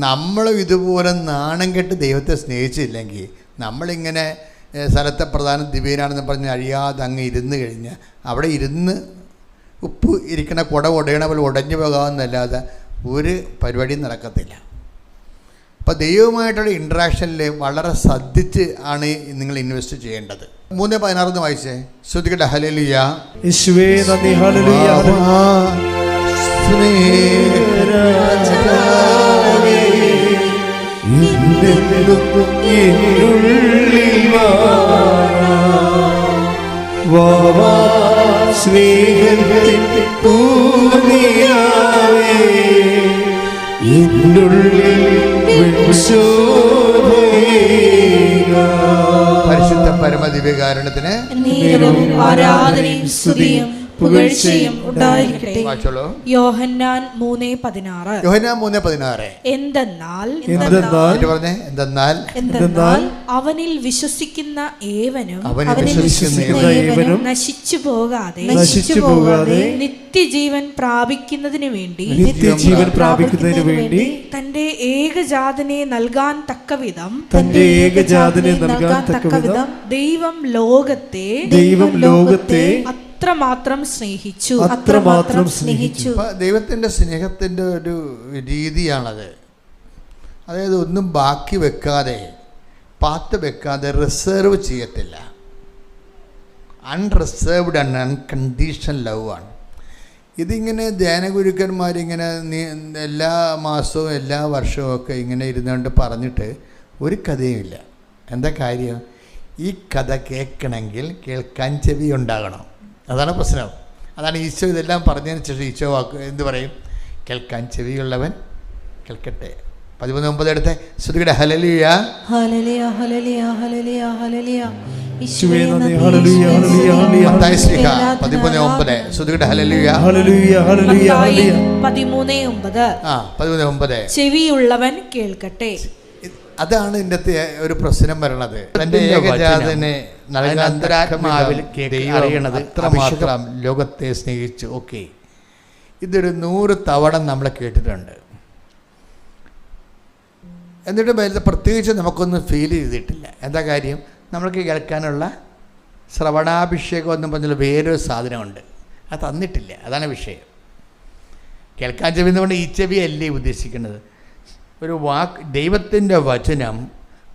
നമ്മളും ഇതുപോലെ നാണം കെട്ട് ദൈവത്തെ സ്നേഹിച്ചില്ലെങ്കിൽ, നമ്മളിങ്ങനെ സ്ഥലത്തെ പ്രധാന ദിവ്യനാണെന്ന് പറഞ്ഞ് അഴിയാതെ അങ്ങ് ഇരുന്ന് കഴിഞ്ഞാൽ അവിടെ ഇരുന്ന് ഉപ്പ് ഇരിക്കണ കുട ഉടയണ പോലെ ഉടഞ്ഞു പോകാമെന്നല്ലാതെ ഒരു പരിപാടിയും നടക്കത്തില്ല. അപ്പോൾ ദൈവവുമായിട്ടുള്ള ഇൻട്രാക്ഷനിൽ വളരെ ശ്രദ്ധിച്ച് ആണ് നിങ്ങൾ ഇൻവെസ്റ്റ് ചെയ്യേണ്ടത്. 3:16 വായിച്ചേ, ശ്രുതികട്ടെ. ഹല്ലേലൂയ. യേശുവേ നന്ദി. ഹല്ലേലൂയ. പരിശുദ്ധ പരമദിവ്യകാരുണ്യത്തിന് ആരാധനയും സ്തുതിയും പുകഴ്ചയും ഉണ്ടായിരിക്കട്ടെ. യോഹന്നാൻ 3:16. യോഹന്നാൻ 3:16. എന്തെന്നാൽ അവനിൽ വിശ്വസിക്കുന്ന ഏവനും നശിച്ചു പോകാതെ നിത്യജീവൻ പ്രാപിക്കുന്നതിനു വേണ്ടി തന്റെ ഏകജാതനെ നൽകാൻ തക്കവിധം ദൈവം ലോകത്തെ അത്രമാത്രം സ്നേഹിച്ചു. ദൈവത്തിൻ്റെ സ്നേഹത്തിൻ്റെ ഒരു രീതിയാണത്. അതായത് ഒന്നും ബാക്കി വെക്കാതെ, പാത്ത് വെക്കാതെ റിസർവ് ചെയ്യത്തില്ല. അൺറിസർവ്ഡ് ആൻഡ് അൺകണ്ടീഷണൽ ലവ് ആണ്. ഇതിങ്ങനെ ധ്യാനഗുരുക്കന്മാരിങ്ങനെ എല്ലാ മാസവും എല്ലാ വർഷവും ഒക്കെ ഇങ്ങനെ ഇരുന്നുകൊണ്ട് പറഞ്ഞിട്ട് ഒരു കഥയുമില്ല. എന്താ കാര്യം? ഈ കഥ കേൾക്കണമെങ്കിൽ കേൾക്കാൻ ചെവി ഉണ്ടാകണം. അതാണ് പ്രശ്നം. അതാണ് ഈശോ ഇതെല്ലാം പറഞ്ഞതിന് ശേഷം ഈശോ എന്ത് പറയും? കേൾക്കാൻ ചെവിയുള്ളവൻ കേൾക്കട്ടെ. 13:9 എടുത്തേ, ശ്രുതികട്ടെ. ഹല്ലേലൂയ. ഹല്ലേലൂയ ഹല്ലേലൂയ ഹല്ലേലൂയ ഹല്ലേലൂയ. യേശുവേ നന്ദി. ഹല്ലേലൂയ ഹല്ലേലൂയ ഹല്ലേലൂയ. മത്തായി ശ്ലീഹ 13:9. ശ്രുതികട്ടെ. ഹല്ലേലൂയ ഹല്ലേലൂയ ഹല്ലേലൂയ ഹല്ലേലൂയ. 13:9. 13:9. ചെവിയുള്ളവൻ കേൾക്കട്ടെ. അതാണ് ഇതിൻ്റെ ഒരു പ്രശ്നം വരണത്. തൻ്റെ ഏകജാതനെ അന്തരാത്മാവിൽ അറിയണത് അത്രമാത്രം ലോകത്തെ സ്നേഹിച്ചു. ഓക്കെ, ഇതൊരു 100 തവണ നമ്മൾ കേട്ടിട്ടുണ്ട്. എന്നിട്ട് പ്രത്യേകിച്ച് നമുക്കൊന്നും ഫീൽ ചെയ്തിട്ടില്ല. എന്താ കാര്യം? നമ്മൾക്ക് കേൾക്കാനുള്ള ശ്രവണാഭിഷേകം എന്നും പറഞ്ഞാൽ വേറൊരു സാധനമുണ്ട്, അത് തന്നിട്ടില്ല. അതാണ് വിഷയം. കേൾക്കാൻ ചെവി എന്നുകൊണ്ട് ഈ ചെവി അല്ലേ ഉദ്ദേശിക്കുന്നത്. ഒരു വാക്ക്, ദൈവത്തിൻ്റെ വചനം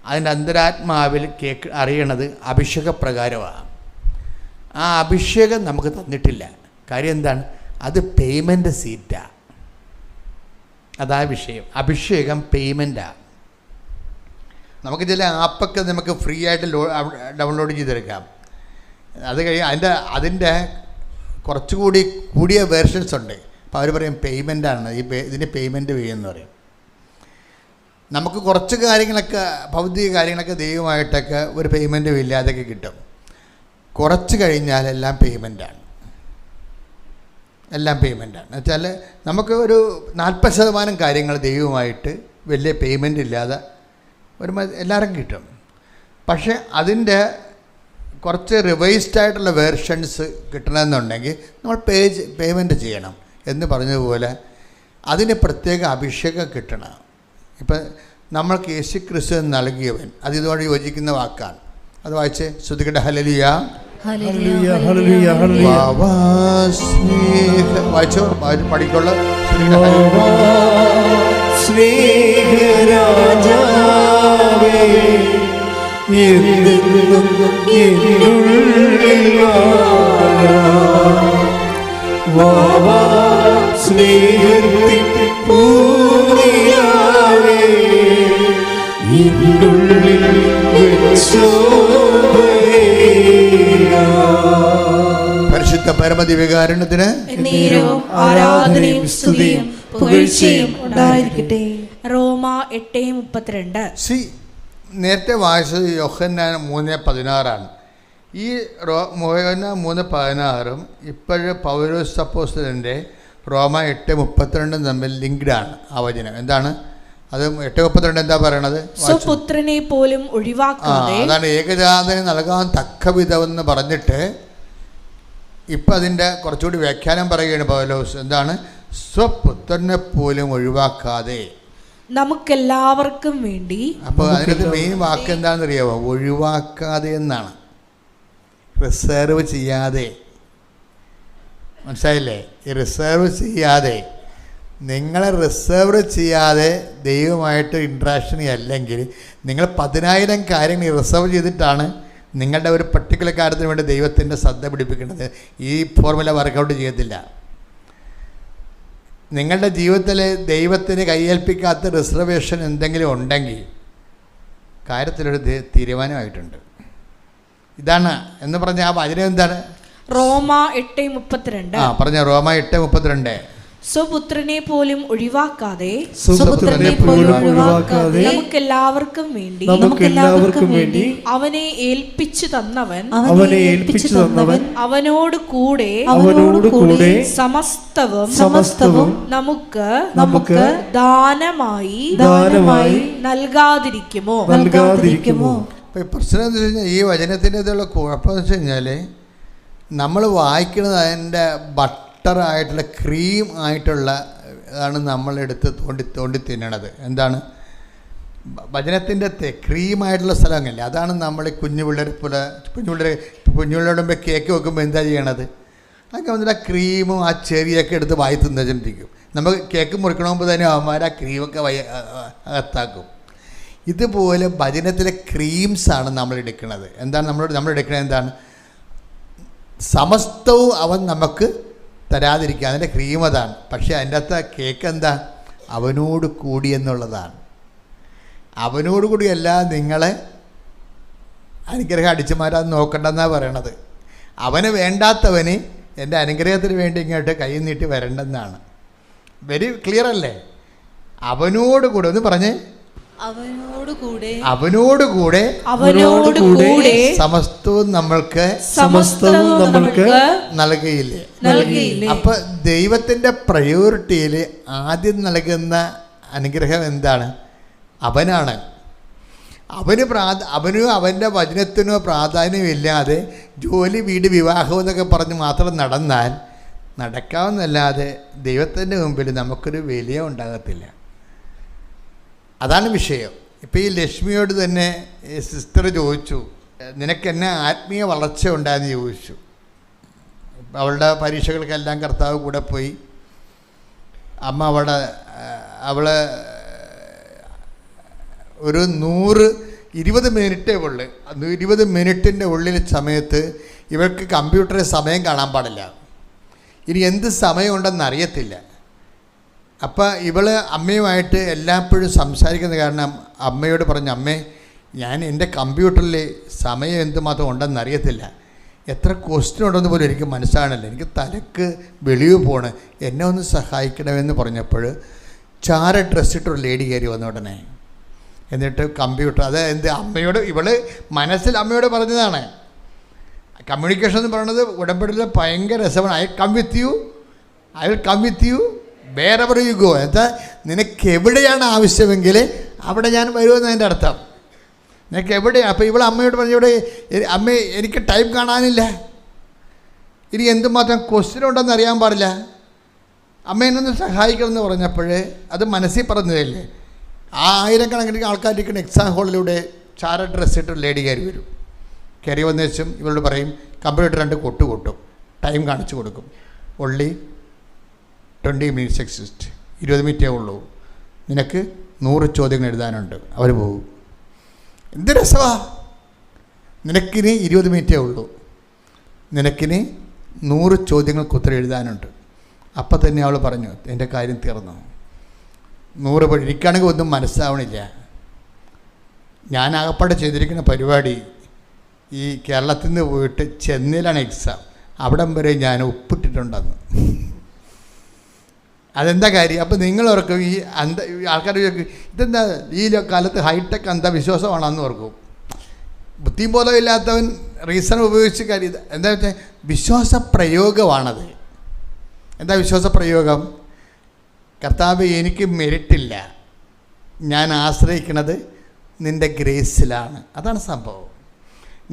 അതിൻ്റെ അന്തരാത്മാവിൽ അറിയണത് അഭിഷേകപ്രകാരമാണ്. ആ അഭിഷേകം നമുക്ക് തന്നിട്ടില്ല. കാര്യം എന്താണ്? അത് പേയ്മെൻറ്റ് സീറ്റാണ്. അതാ വിഷയം. അഭിഷേകം പേയ്മെൻറ്റാണ്. നമുക്ക് ചില ആപ്പൊക്കെ നമുക്ക് ഫ്രീ ആയിട്ട് ഡൗൺലോഡ് ചെയ്തെടുക്കാം. അത് അതിൻ്റെ കുറച്ചുകൂടി കൂടിയ വേർഷൻസ് ഉണ്ട്. അപ്പോൾ അവർ പറയും പേയ്മെൻറ്റാണ്, ഇതിന് പേയ്മെൻറ്റ് ചെയ്യുമെന്ന് പറയും. നമുക്ക് കുറച്ച് കാര്യങ്ങളൊക്കെ, ഭൗതിക കാര്യങ്ങളൊക്കെ ദൈവമായിട്ടൊക്കെ ഒരു പേയ്മെൻറ്റും ഇല്ലാതൊക്കെ കിട്ടും. കുറച്ച് കഴിഞ്ഞാൽ എല്ലാം പേയ്മെൻറ്റാണ്. എന്ന് വെച്ചാൽ നമുക്ക് ഒരു 40% കാര്യങ്ങൾ ദൈവമായിട്ട് വലിയ പേയ്മെൻ്റ് ഇല്ലാതെ ഒരു എല്ലാവർക്കും കിട്ടും. പക്ഷേ അതിൻ്റെ കുറച്ച് റിവൈസ്ഡ് ആയിട്ടുള്ള വേർഷൻസ് കിട്ടണമെന്നുണ്ടെങ്കിൽ നമ്മൾ പേയ്മെൻറ്റ് ചെയ്യണം എന്ന് പറഞ്ഞതുപോലെ അതിന് പ്രത്യേക അഭിഷേകം കിട്ടണം. ഇപ്പം നമ്മൾക്ക് യേശുക്രിസ്തു നൽകിയവൻ, അത് ഇതോടെ യോജിക്കുന്ന വാക്കാണ്. അത് വായിച്ച് ശ്രുതികട്ടെ. ഹല്ലേലൂയ. വായിച്ചോ, പഠിക്കുള്ള പരിശുദ്ധ പരമദിവ്യകാരുണ്യത്തിന് ആരാധനയും സ്തുതിയും പുകഴ്ചയും ഉണ്ടായിരിക്കട്ടെ. റോമ 8:32. നേരത്തെ വായിച്ചത് യോഹന്നാൻ 3:16 ഈ യോഹന്നാൻ 3:16 ഇപ്പോഴ് പൗലോസ് അപ്പോസ്തലൻ്റെ റോമ 8:32 തമ്മിൽ ലിങ്ക്ഡാണ് ആ വചനം. എന്താണ്? അത് 8:32 എന്താ പറയണത്? സ്വപുത്രനെ പോലും ഒഴിവാക്കാതെ. അതാണ് ഏകജാതന് നൽകാൻ തക്ക വിധമെന്ന് പറഞ്ഞിട്ട് ഇപ്പം അതിൻ്റെ കുറച്ചുകൂടി വ്യാഖ്യാനം പറയുകയാണ് പൗലോസ്. എന്താണ്? സ്വപുത്രനെ പോലും ഒഴിവാക്കാതെ നമുക്കെല്ലാവർക്കും വേണ്ടി. അപ്പോൾ അതിനകത്ത് മെയിൻ വാക്ക് എന്താണെന്ന് അറിയാമോ? ഒഴിവാക്കാതെ എന്നാണ്, റിസർവ് ചെയ്യാതെ. മനസ്സിലായില്ലേ? ഈ റിസർവ് ചെയ്യാതെ, നിങ്ങളെ റിസർവ് ചെയ്യാതെ ദൈവമായിട്ട് ഇൻട്രാക്ഷൻ അല്ലെങ്കിൽ നിങ്ങൾ 10,000 കാര്യങ്ങൾ റിസർവ് ചെയ്തിട്ടാണ് നിങ്ങളുടെ ഒരു പർട്ടിക്കുലർ കാര്യത്തിന് വേണ്ടി ദൈവത്തിൻ്റെ ശ്രദ്ധ പിടിപ്പിക്കുന്നത്. ഈ ഫോർമുല വർക്കൗട്ട് ചെയ്യത്തില്ല. നിങ്ങളുടെ ജീവിതത്തിൽ ദൈവത്തിന് കൈയേൽപ്പിക്കാത്ത റിസർവേഷൻ എന്തെങ്കിലും ഉണ്ടെങ്കിൽ കാര്യത്തിലൊരു തീരുമാനമായിട്ടുണ്ട്. ഇതാണ് എന്ന് പറഞ്ഞ ആ വചനം എന്താണ്? റോമ 8:32. പറഞ്ഞ റോമ 8:32. സ്വപുത്രനെ പോലും ഒഴിവാക്കാതെ നമുക്കെല്ലാവർക്കും വേണ്ടി അവനെ ഏൽപ്പിച്ചു തന്നവൻ അവനോട് കൂടെ സമസ്തവും നമുക്ക് ദാനമായി നൽകാതിരിക്കുമോ? പ്രശ്നം എന്ന് വെച്ച് കഴിഞ്ഞാൽ ഈ വചനത്തിൻ്റെ ഇതുള്ള കുഴപ്പമെന്ന് വെച്ച് കഴിഞ്ഞാൽ നമ്മൾ വായിക്കുന്നത് അതിൻ്റെ ബട്ടറായിട്ടുള്ള ക്രീം ആയിട്ടുള്ള ആണ് നമ്മളെടുത്ത് തോണ്ടി തിന്നണത്. എന്താണ്? വചനത്തിൻ്റെ ക്രീമായിട്ടുള്ള സ്ഥലമല്ലേ, അതാണ് നമ്മൾ കുഞ്ഞു പിള്ളേരോട് മുമ്പ് കേക്ക് വെക്കുമ്പോൾ എന്താ ചെയ്യണത്? അതൊക്കെ വന്നിട്ട് ആ ക്രീമും ആ ചെറിയൊക്കെ എടുത്ത് വായി തിന്നിട്ടിരിക്കും. നമുക്ക് കേക്ക് മുറിക്കണമെങ്കിൽ തന്നെ അവന്മാർ ആ ക്രീമൊക്കെ അകത്താക്കും. ഇതുപോലെ ഭജനത്തിലെ ക്രീംസാണ് നമ്മൾ എടുക്കുന്നത്. എന്താണ് നമ്മൾ എടുക്കുന്നത്? എന്താണ്? സമസ്തവും അവൻ നമുക്ക് തരാതിരിക്കുക, അതിൻ്റെ ക്രീം അതാണ്. പക്ഷേ അതിൻ്റെ അകത്ത് കേക്ക് എന്താ? അവനോട് കൂടി എന്നുള്ളതാണ്. അവനോട് കൂടിയല്ല നിങ്ങളെ അനുഗ്രഹം അടിച്ചു മാറ്റാൻ നോക്കണ്ടെന്നാണ് പറയണത്. അവന് വേണ്ടാത്തവന് എൻ്റെ അനുഗ്രഹത്തിന് വേണ്ടി ഇങ്ങോട്ട് കൈ നീട്ടി വരണ്ടെന്നാണ്. വെരി ക്ലിയർ അല്ലേ? അവനോട് കൂടെ ഒന്ന് പറഞ്ഞേ. അവനോടുകൂടെ സമസ്തവും നമ്മൾക്ക് നൽകിയില്ലേ? അപ്പൊ ദൈവത്തിന്റെ പ്രയോറിറ്റിയിൽ ആദ്യം നൽകുന്ന അനുഗ്രഹം എന്താണ്? അവനാണ്. അവനോ അവൻ്റെ വചനത്തിനോ പ്രാധാന്യമില്ലാതെ ജോലി, വീട്, വിവാഹം എന്നൊക്കെ പറഞ്ഞ് മാത്രം നടന്നാൽ നടക്കാവുന്നല്ലാതെ ദൈവത്തിൻ്റെ മുമ്പിൽ നമുക്കൊരു വില ഉണ്ടാകത്തില്ല. അതാണ് വിഷയം. ഇപ്പോൾ ഈ ലക്ഷ്മിയോട് തന്നെ സിസ്റ്റർ ചോദിച്ചു, നിനക്കെന്നെ ആത്മീയ വളർച്ച ഉണ്ടായെന്ന് ചോദിച്ചു. അവളുടെ പരീക്ഷകൾക്കെല്ലാം കർത്താവ് കൂടെ പോയി. അമ്മ അവൾ ഒരു 120 മിനിറ്റേ ഉള്ളു. 20 മിനിറ്റിൻ്റെ ഉള്ളിൽ സമയത്ത് ഇവർക്ക് കമ്പ്യൂട്ടറിൽ സമയം കാണാൻ പാടില്ല. ഇനി എന്ത് സമയമുണ്ടെന്ന് അറിയത്തില്ല. അപ്പം ഇവൾ അമ്മയുമായിട്ട് എല്ലായ്പ്പോഴും സംസാരിക്കുന്ന കാരണം അമ്മയോട് പറഞ്ഞു, അമ്മേ ഞാൻ എൻ്റെ കമ്പ്യൂട്ടറിൽ സമയം എന്തുമാത്രം ഉണ്ടെന്ന് അറിയത്തില്ല, എത്ര ക്വസ്റ്റ്യൻ ഉണ്ടെന്ന് പോലും എനിക്ക് മനസ്സിലാകണില്ല, എനിക്ക് തലക്ക് വെളിവ് പോണ്, എന്നെ ഒന്ന് സഹായിക്കണമെന്ന് പറഞ്ഞപ്പോൾ ചാര ഡ്രസ്സിട്ടൊരു ലേഡി കയറി വന്ന ഉടനെ എന്നിട്ട് കമ്പ്യൂട്ടർ എന്ത് അമ്മയോട് ഇവൾ മനസ്സിൽ അമ്മയോട് പറഞ്ഞതാണ്. കമ്മ്യൂണിക്കേഷൻ എന്ന് പറയുന്നത് ഉടമ്പടിയിൽ ഭയങ്കര രസമാണ്. I come with you wherever you go. എന്താ നിനക്ക് എവിടെയാണ് ആവശ്യമെങ്കിൽ അവിടെ ഞാൻ വരുമെന്ന് അതിൻ്റെ അർത്ഥം. നിനക്ക് എവിടെയാണ്? അപ്പോൾ ഇവിടെ അമ്മയോട് പറഞ്ഞു, ഇവിടെ അമ്മ എനിക്ക് ടൈം കാണാനില്ല, ഇനി എന്തുമാത്രം ക്വസ്റ്റ്യൻ ഉണ്ടെന്ന് അറിയാൻ പാടില്ല, അമ്മ എന്നൊന്ന് സഹായിക്കണമെന്ന് പറഞ്ഞപ്പോൾ അത് മനസ്സിൽ പറഞ്ഞതല്ലേ. ആ 1000കണക്കിന് ആൾക്കാരിക്കുന്ന എക്സാം ഹാളിലൂടെ ചാര ഡ്രസ്സ് ഇട്ട് ലേഡി കയറി വരും. കയറി വന്ന ശേഷം ഇവരോട് പറയും, കമ്പ്യൂട്ടർ 2 കൊട്ടും ടൈം കാണിച്ചു കൊടുക്കും. ഒള്ളി 20 മിനിറ്റ്സ് എക്സിസ്റ്റ്, 20 മിനിറ്റേ ഉള്ളൂ, നിനക്ക് 100 ചോദ്യങ്ങൾ എഴുതാനുണ്ട്. അവർ പോകും. എന്ത് രസമാ! നിനക്കിനി 20 മിനിറ്റേ ഉള്ളൂ, നിനക്കിനി 100 ചോദ്യങ്ങൾക്ക് ഉത്തരം എഴുതാനുണ്ട്. അപ്പം തന്നെ അവൾ പറഞ്ഞു, എൻ്റെ കാര്യം തീർന്നു. 100 പടി എനിക്കാണെങ്കിൽ ഒന്നും മനസ്സിലാവണില്ല. ഞാൻ ആകപ്പാടെ ചെയ്തിരിക്കുന്ന പരിപാടി ഈ കേരളത്തിൽ നിന്ന് പോയിട്ട് ചെന്നൈയിലാണ് എക്സാം, അവിടം വരെ ഞാൻ ഒപ്പിട്ടിട്ടുണ്ടെന്ന്. അതെന്താ കാര്യം? അപ്പോൾ നിങ്ങളോർക്കും ഈ ആൾക്കാർ ഇതെന്താ ഈ കാലത്ത് ഹൈടെക് അന്ധവിശ്വാസമാണെന്ന് ഓർക്കും. ബുദ്ധിയും ബോധമില്ലാത്തവൻ റീസൺ ഉപയോഗിച്ച് കാര്യം എന്താ വെച്ചാൽ വിശ്വാസ പ്രയോഗമാണത്. എന്താ വിശ്വാസ പ്രയോഗം? കർത്താവ് എനിക്ക് മെരിറ്റില്ല, ഞാൻ ആശ്രയിക്കുന്നത് നിൻ്റെ ഗ്രേസിലാണ്. അതാണ് സംഭവം.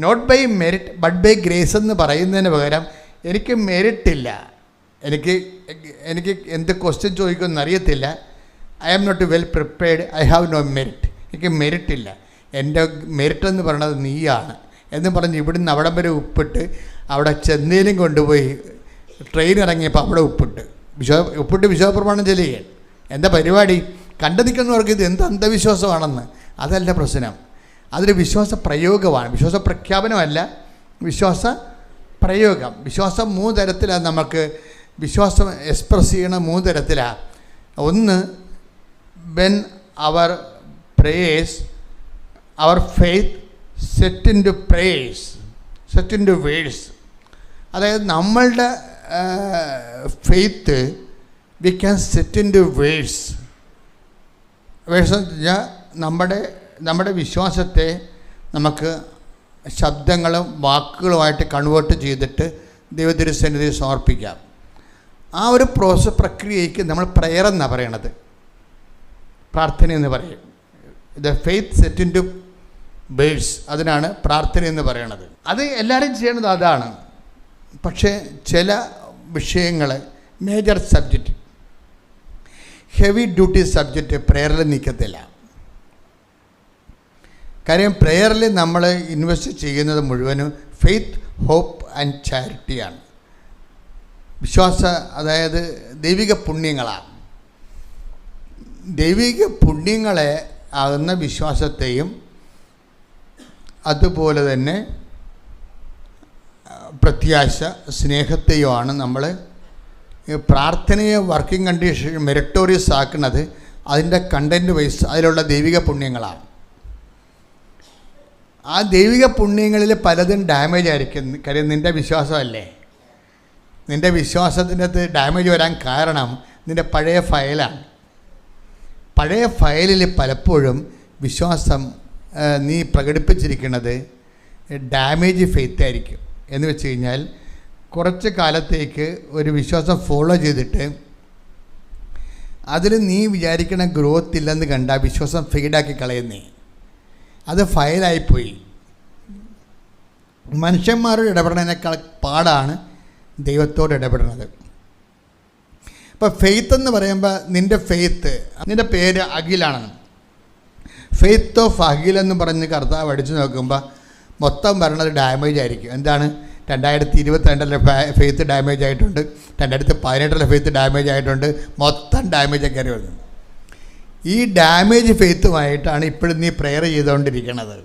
Not by merit but by grace എന്ന് പറയുന്നതിന് പകരം എനിക്ക് മെറിറ്റില്ല, എനിക്ക് എന്ത് ക്വസ്റ്റ്യൻ ചോദിക്കുമെന്ന് അറിയത്തില്ല, I am not well prepared, I have no merit, എനിക്ക് മെറിറ്റില്ല, എൻ്റെ മെറിറ്റ് എന്ന് പറയുന്നത് നീയാണ് എന്ന് പറഞ്ഞ് ഇവിടുന്ന് അവിടം വരെ ഉപ്പിട്ട് അവിടെ ചെന്നൈയിലും കൊണ്ടുപോയി ട്രെയിൻ ഇറങ്ങിയപ്പോൾ അവിടെ ഉപ്പിട്ട് വിശ്വാസപ്രമാണം ചെല്ലുകയാണ്. എന്താ പരിപാടി? കണ്ടു നിൽക്കുന്നവർക്ക് ഇത് എന്ത് അന്ധവിശ്വാസമാണെന്ന്. അതല്ല പ്രശ്നം, അതൊരു വിശ്വാസ പ്രയോഗമാണ്, വിശ്വാസ പ്രഖ്യാപനമല്ല, വിശ്വാസ പ്രയോഗം. വിശ്വാസം 3 തരത്തിലാണ്. നമുക്ക് വിശ്വാസം എക്സ്പ്രസ് ചെയ്യണ 3 തരത്തിലാണ്. ഒന്ന്, when our prayers our faith set into prayers, set into verse. അതായത് നമ്മളുടെ faith we can set into verse. Verse എന്ന് വെച്ചാൽ നമ്മുടെ വിശ്വാസത്തെ നമുക്ക് ശബ്ദങ്ങളും വാക്കുകളുമായിട്ട് കൺവേർട്ട് ചെയ്തിട്ട് ദൈവത്തിരുസന്നിധി സമർപ്പിക്കാം. ആ ഒരു പ്രക്രിയയ്ക്ക് നമ്മൾ പ്രയർ എന്നാണ് പറയണത്, പ്രാർത്ഥന എന്ന് പറയും. The faith set into verse, അതിനാണ് പ്രാർത്ഥന എന്ന് പറയണത്. അത് എല്ലാവരും ചെയ്യണത് അതാണ്. പക്ഷേ ചില വിഷയങ്ങൾ, major subject, heavy duty subject പ്രയറിൽ നിൽക്കത്തില്ല. കാര്യം പ്രയറിൽ നമ്മൾ ഇൻവെസ്റ്റ് ചെയ്യുന്നത് മുഴുവനും ഫെയ്ത്ത്, ഹോപ്പ് ആൻഡ് ചാരിറ്റിയാണ്. അതായത് ദൈവിക പുണ്യങ്ങളാണ്. ദൈവിക പുണ്യങ്ങളെ ആകുന്ന വിശ്വാസത്തെയും അതുപോലെ തന്നെ പ്രത്യാശ, സ്നേഹത്തെയുമാണ് നമ്മൾ പ്രാർത്ഥനയെ വർക്കിംഗ് കണ്ടീഷൻ മെറിറ്റോറിയസ് ആക്കുന്നത്. അതിൻ്റെ കണ്ടൻറ്റ് വൈസ് അതിലുള്ള ദൈവിക പുണ്യങ്ങളാണ്. ആ ദൈവിക പുണ്യങ്ങളിൽ പലതും ഡാമേജ് ആയിരിക്കും. കാര്യം നിൻ്റെ വിശ്വാസമല്ലേ. നിൻ്റെ വിശ്വാസത്തിൻ്റെ അകത്ത് ഡാമേജ് വരാൻ കാരണം നിൻ്റെ പഴയ ഫയലാണ്. പഴയ ഫയലിൽ പലപ്പോഴും വിശ്വാസം നീ പ്രകടിപ്പിച്ചിരിക്കുന്നത് ഡാമേജ് ഫെയ്ത്ത് ആയിരിക്കും. എന്ന് വെച്ച് കഴിഞ്ഞാൽ കുറച്ച് കാലത്തേക്ക് ഒരു വിശ്വാസം ഫോളോ ചെയ്തിട്ട് അതിൽ നീ വിചാരിക്കണ ഗ്രോത്ത് ഇല്ലെന്ന് കണ്ട വിശ്വാസം ഫെയ്ഡാക്കി കളയുന്നേ. അത് ഫയലായിപ്പോയി. മനുഷ്യന്മാരോട് ഇടപെടുന്നതിനേക്കാൾ പാടാണ് ദൈവത്തോട് ഇടപെടുന്നത്. അപ്പോൾ ഫെയ്ത്ത് എന്ന് പറയുമ്പോൾ നിൻ്റെ പേര് അഖിലാണെന്ന്, ഫെയ്ത്ത് ഓഫ് അഖിൽ എന്ന് പറഞ്ഞ് കർത്താവ് അടിച്ചു നോക്കുമ്പോൾ മൊത്തം വരണത് ഡാമേജ് ആയിരിക്കും. എന്താണ്? 2022 ഫെയ്ത്ത് ഡാമേജ് ആയിട്ടുണ്ട്, 2018 ഫെയ്ത്ത് ഡാമേജ് ആയിട്ടുണ്ട്, മൊത്തം ഡാമേജ് കയറി വരുന്നത്. ഈ ഡാമേജ് ഫെയ്ത്തുമായിട്ടാണ് ഇപ്പോഴും നീ പ്രെയർ ചെയ്തുകൊണ്ടിരിക്കുന്നത്.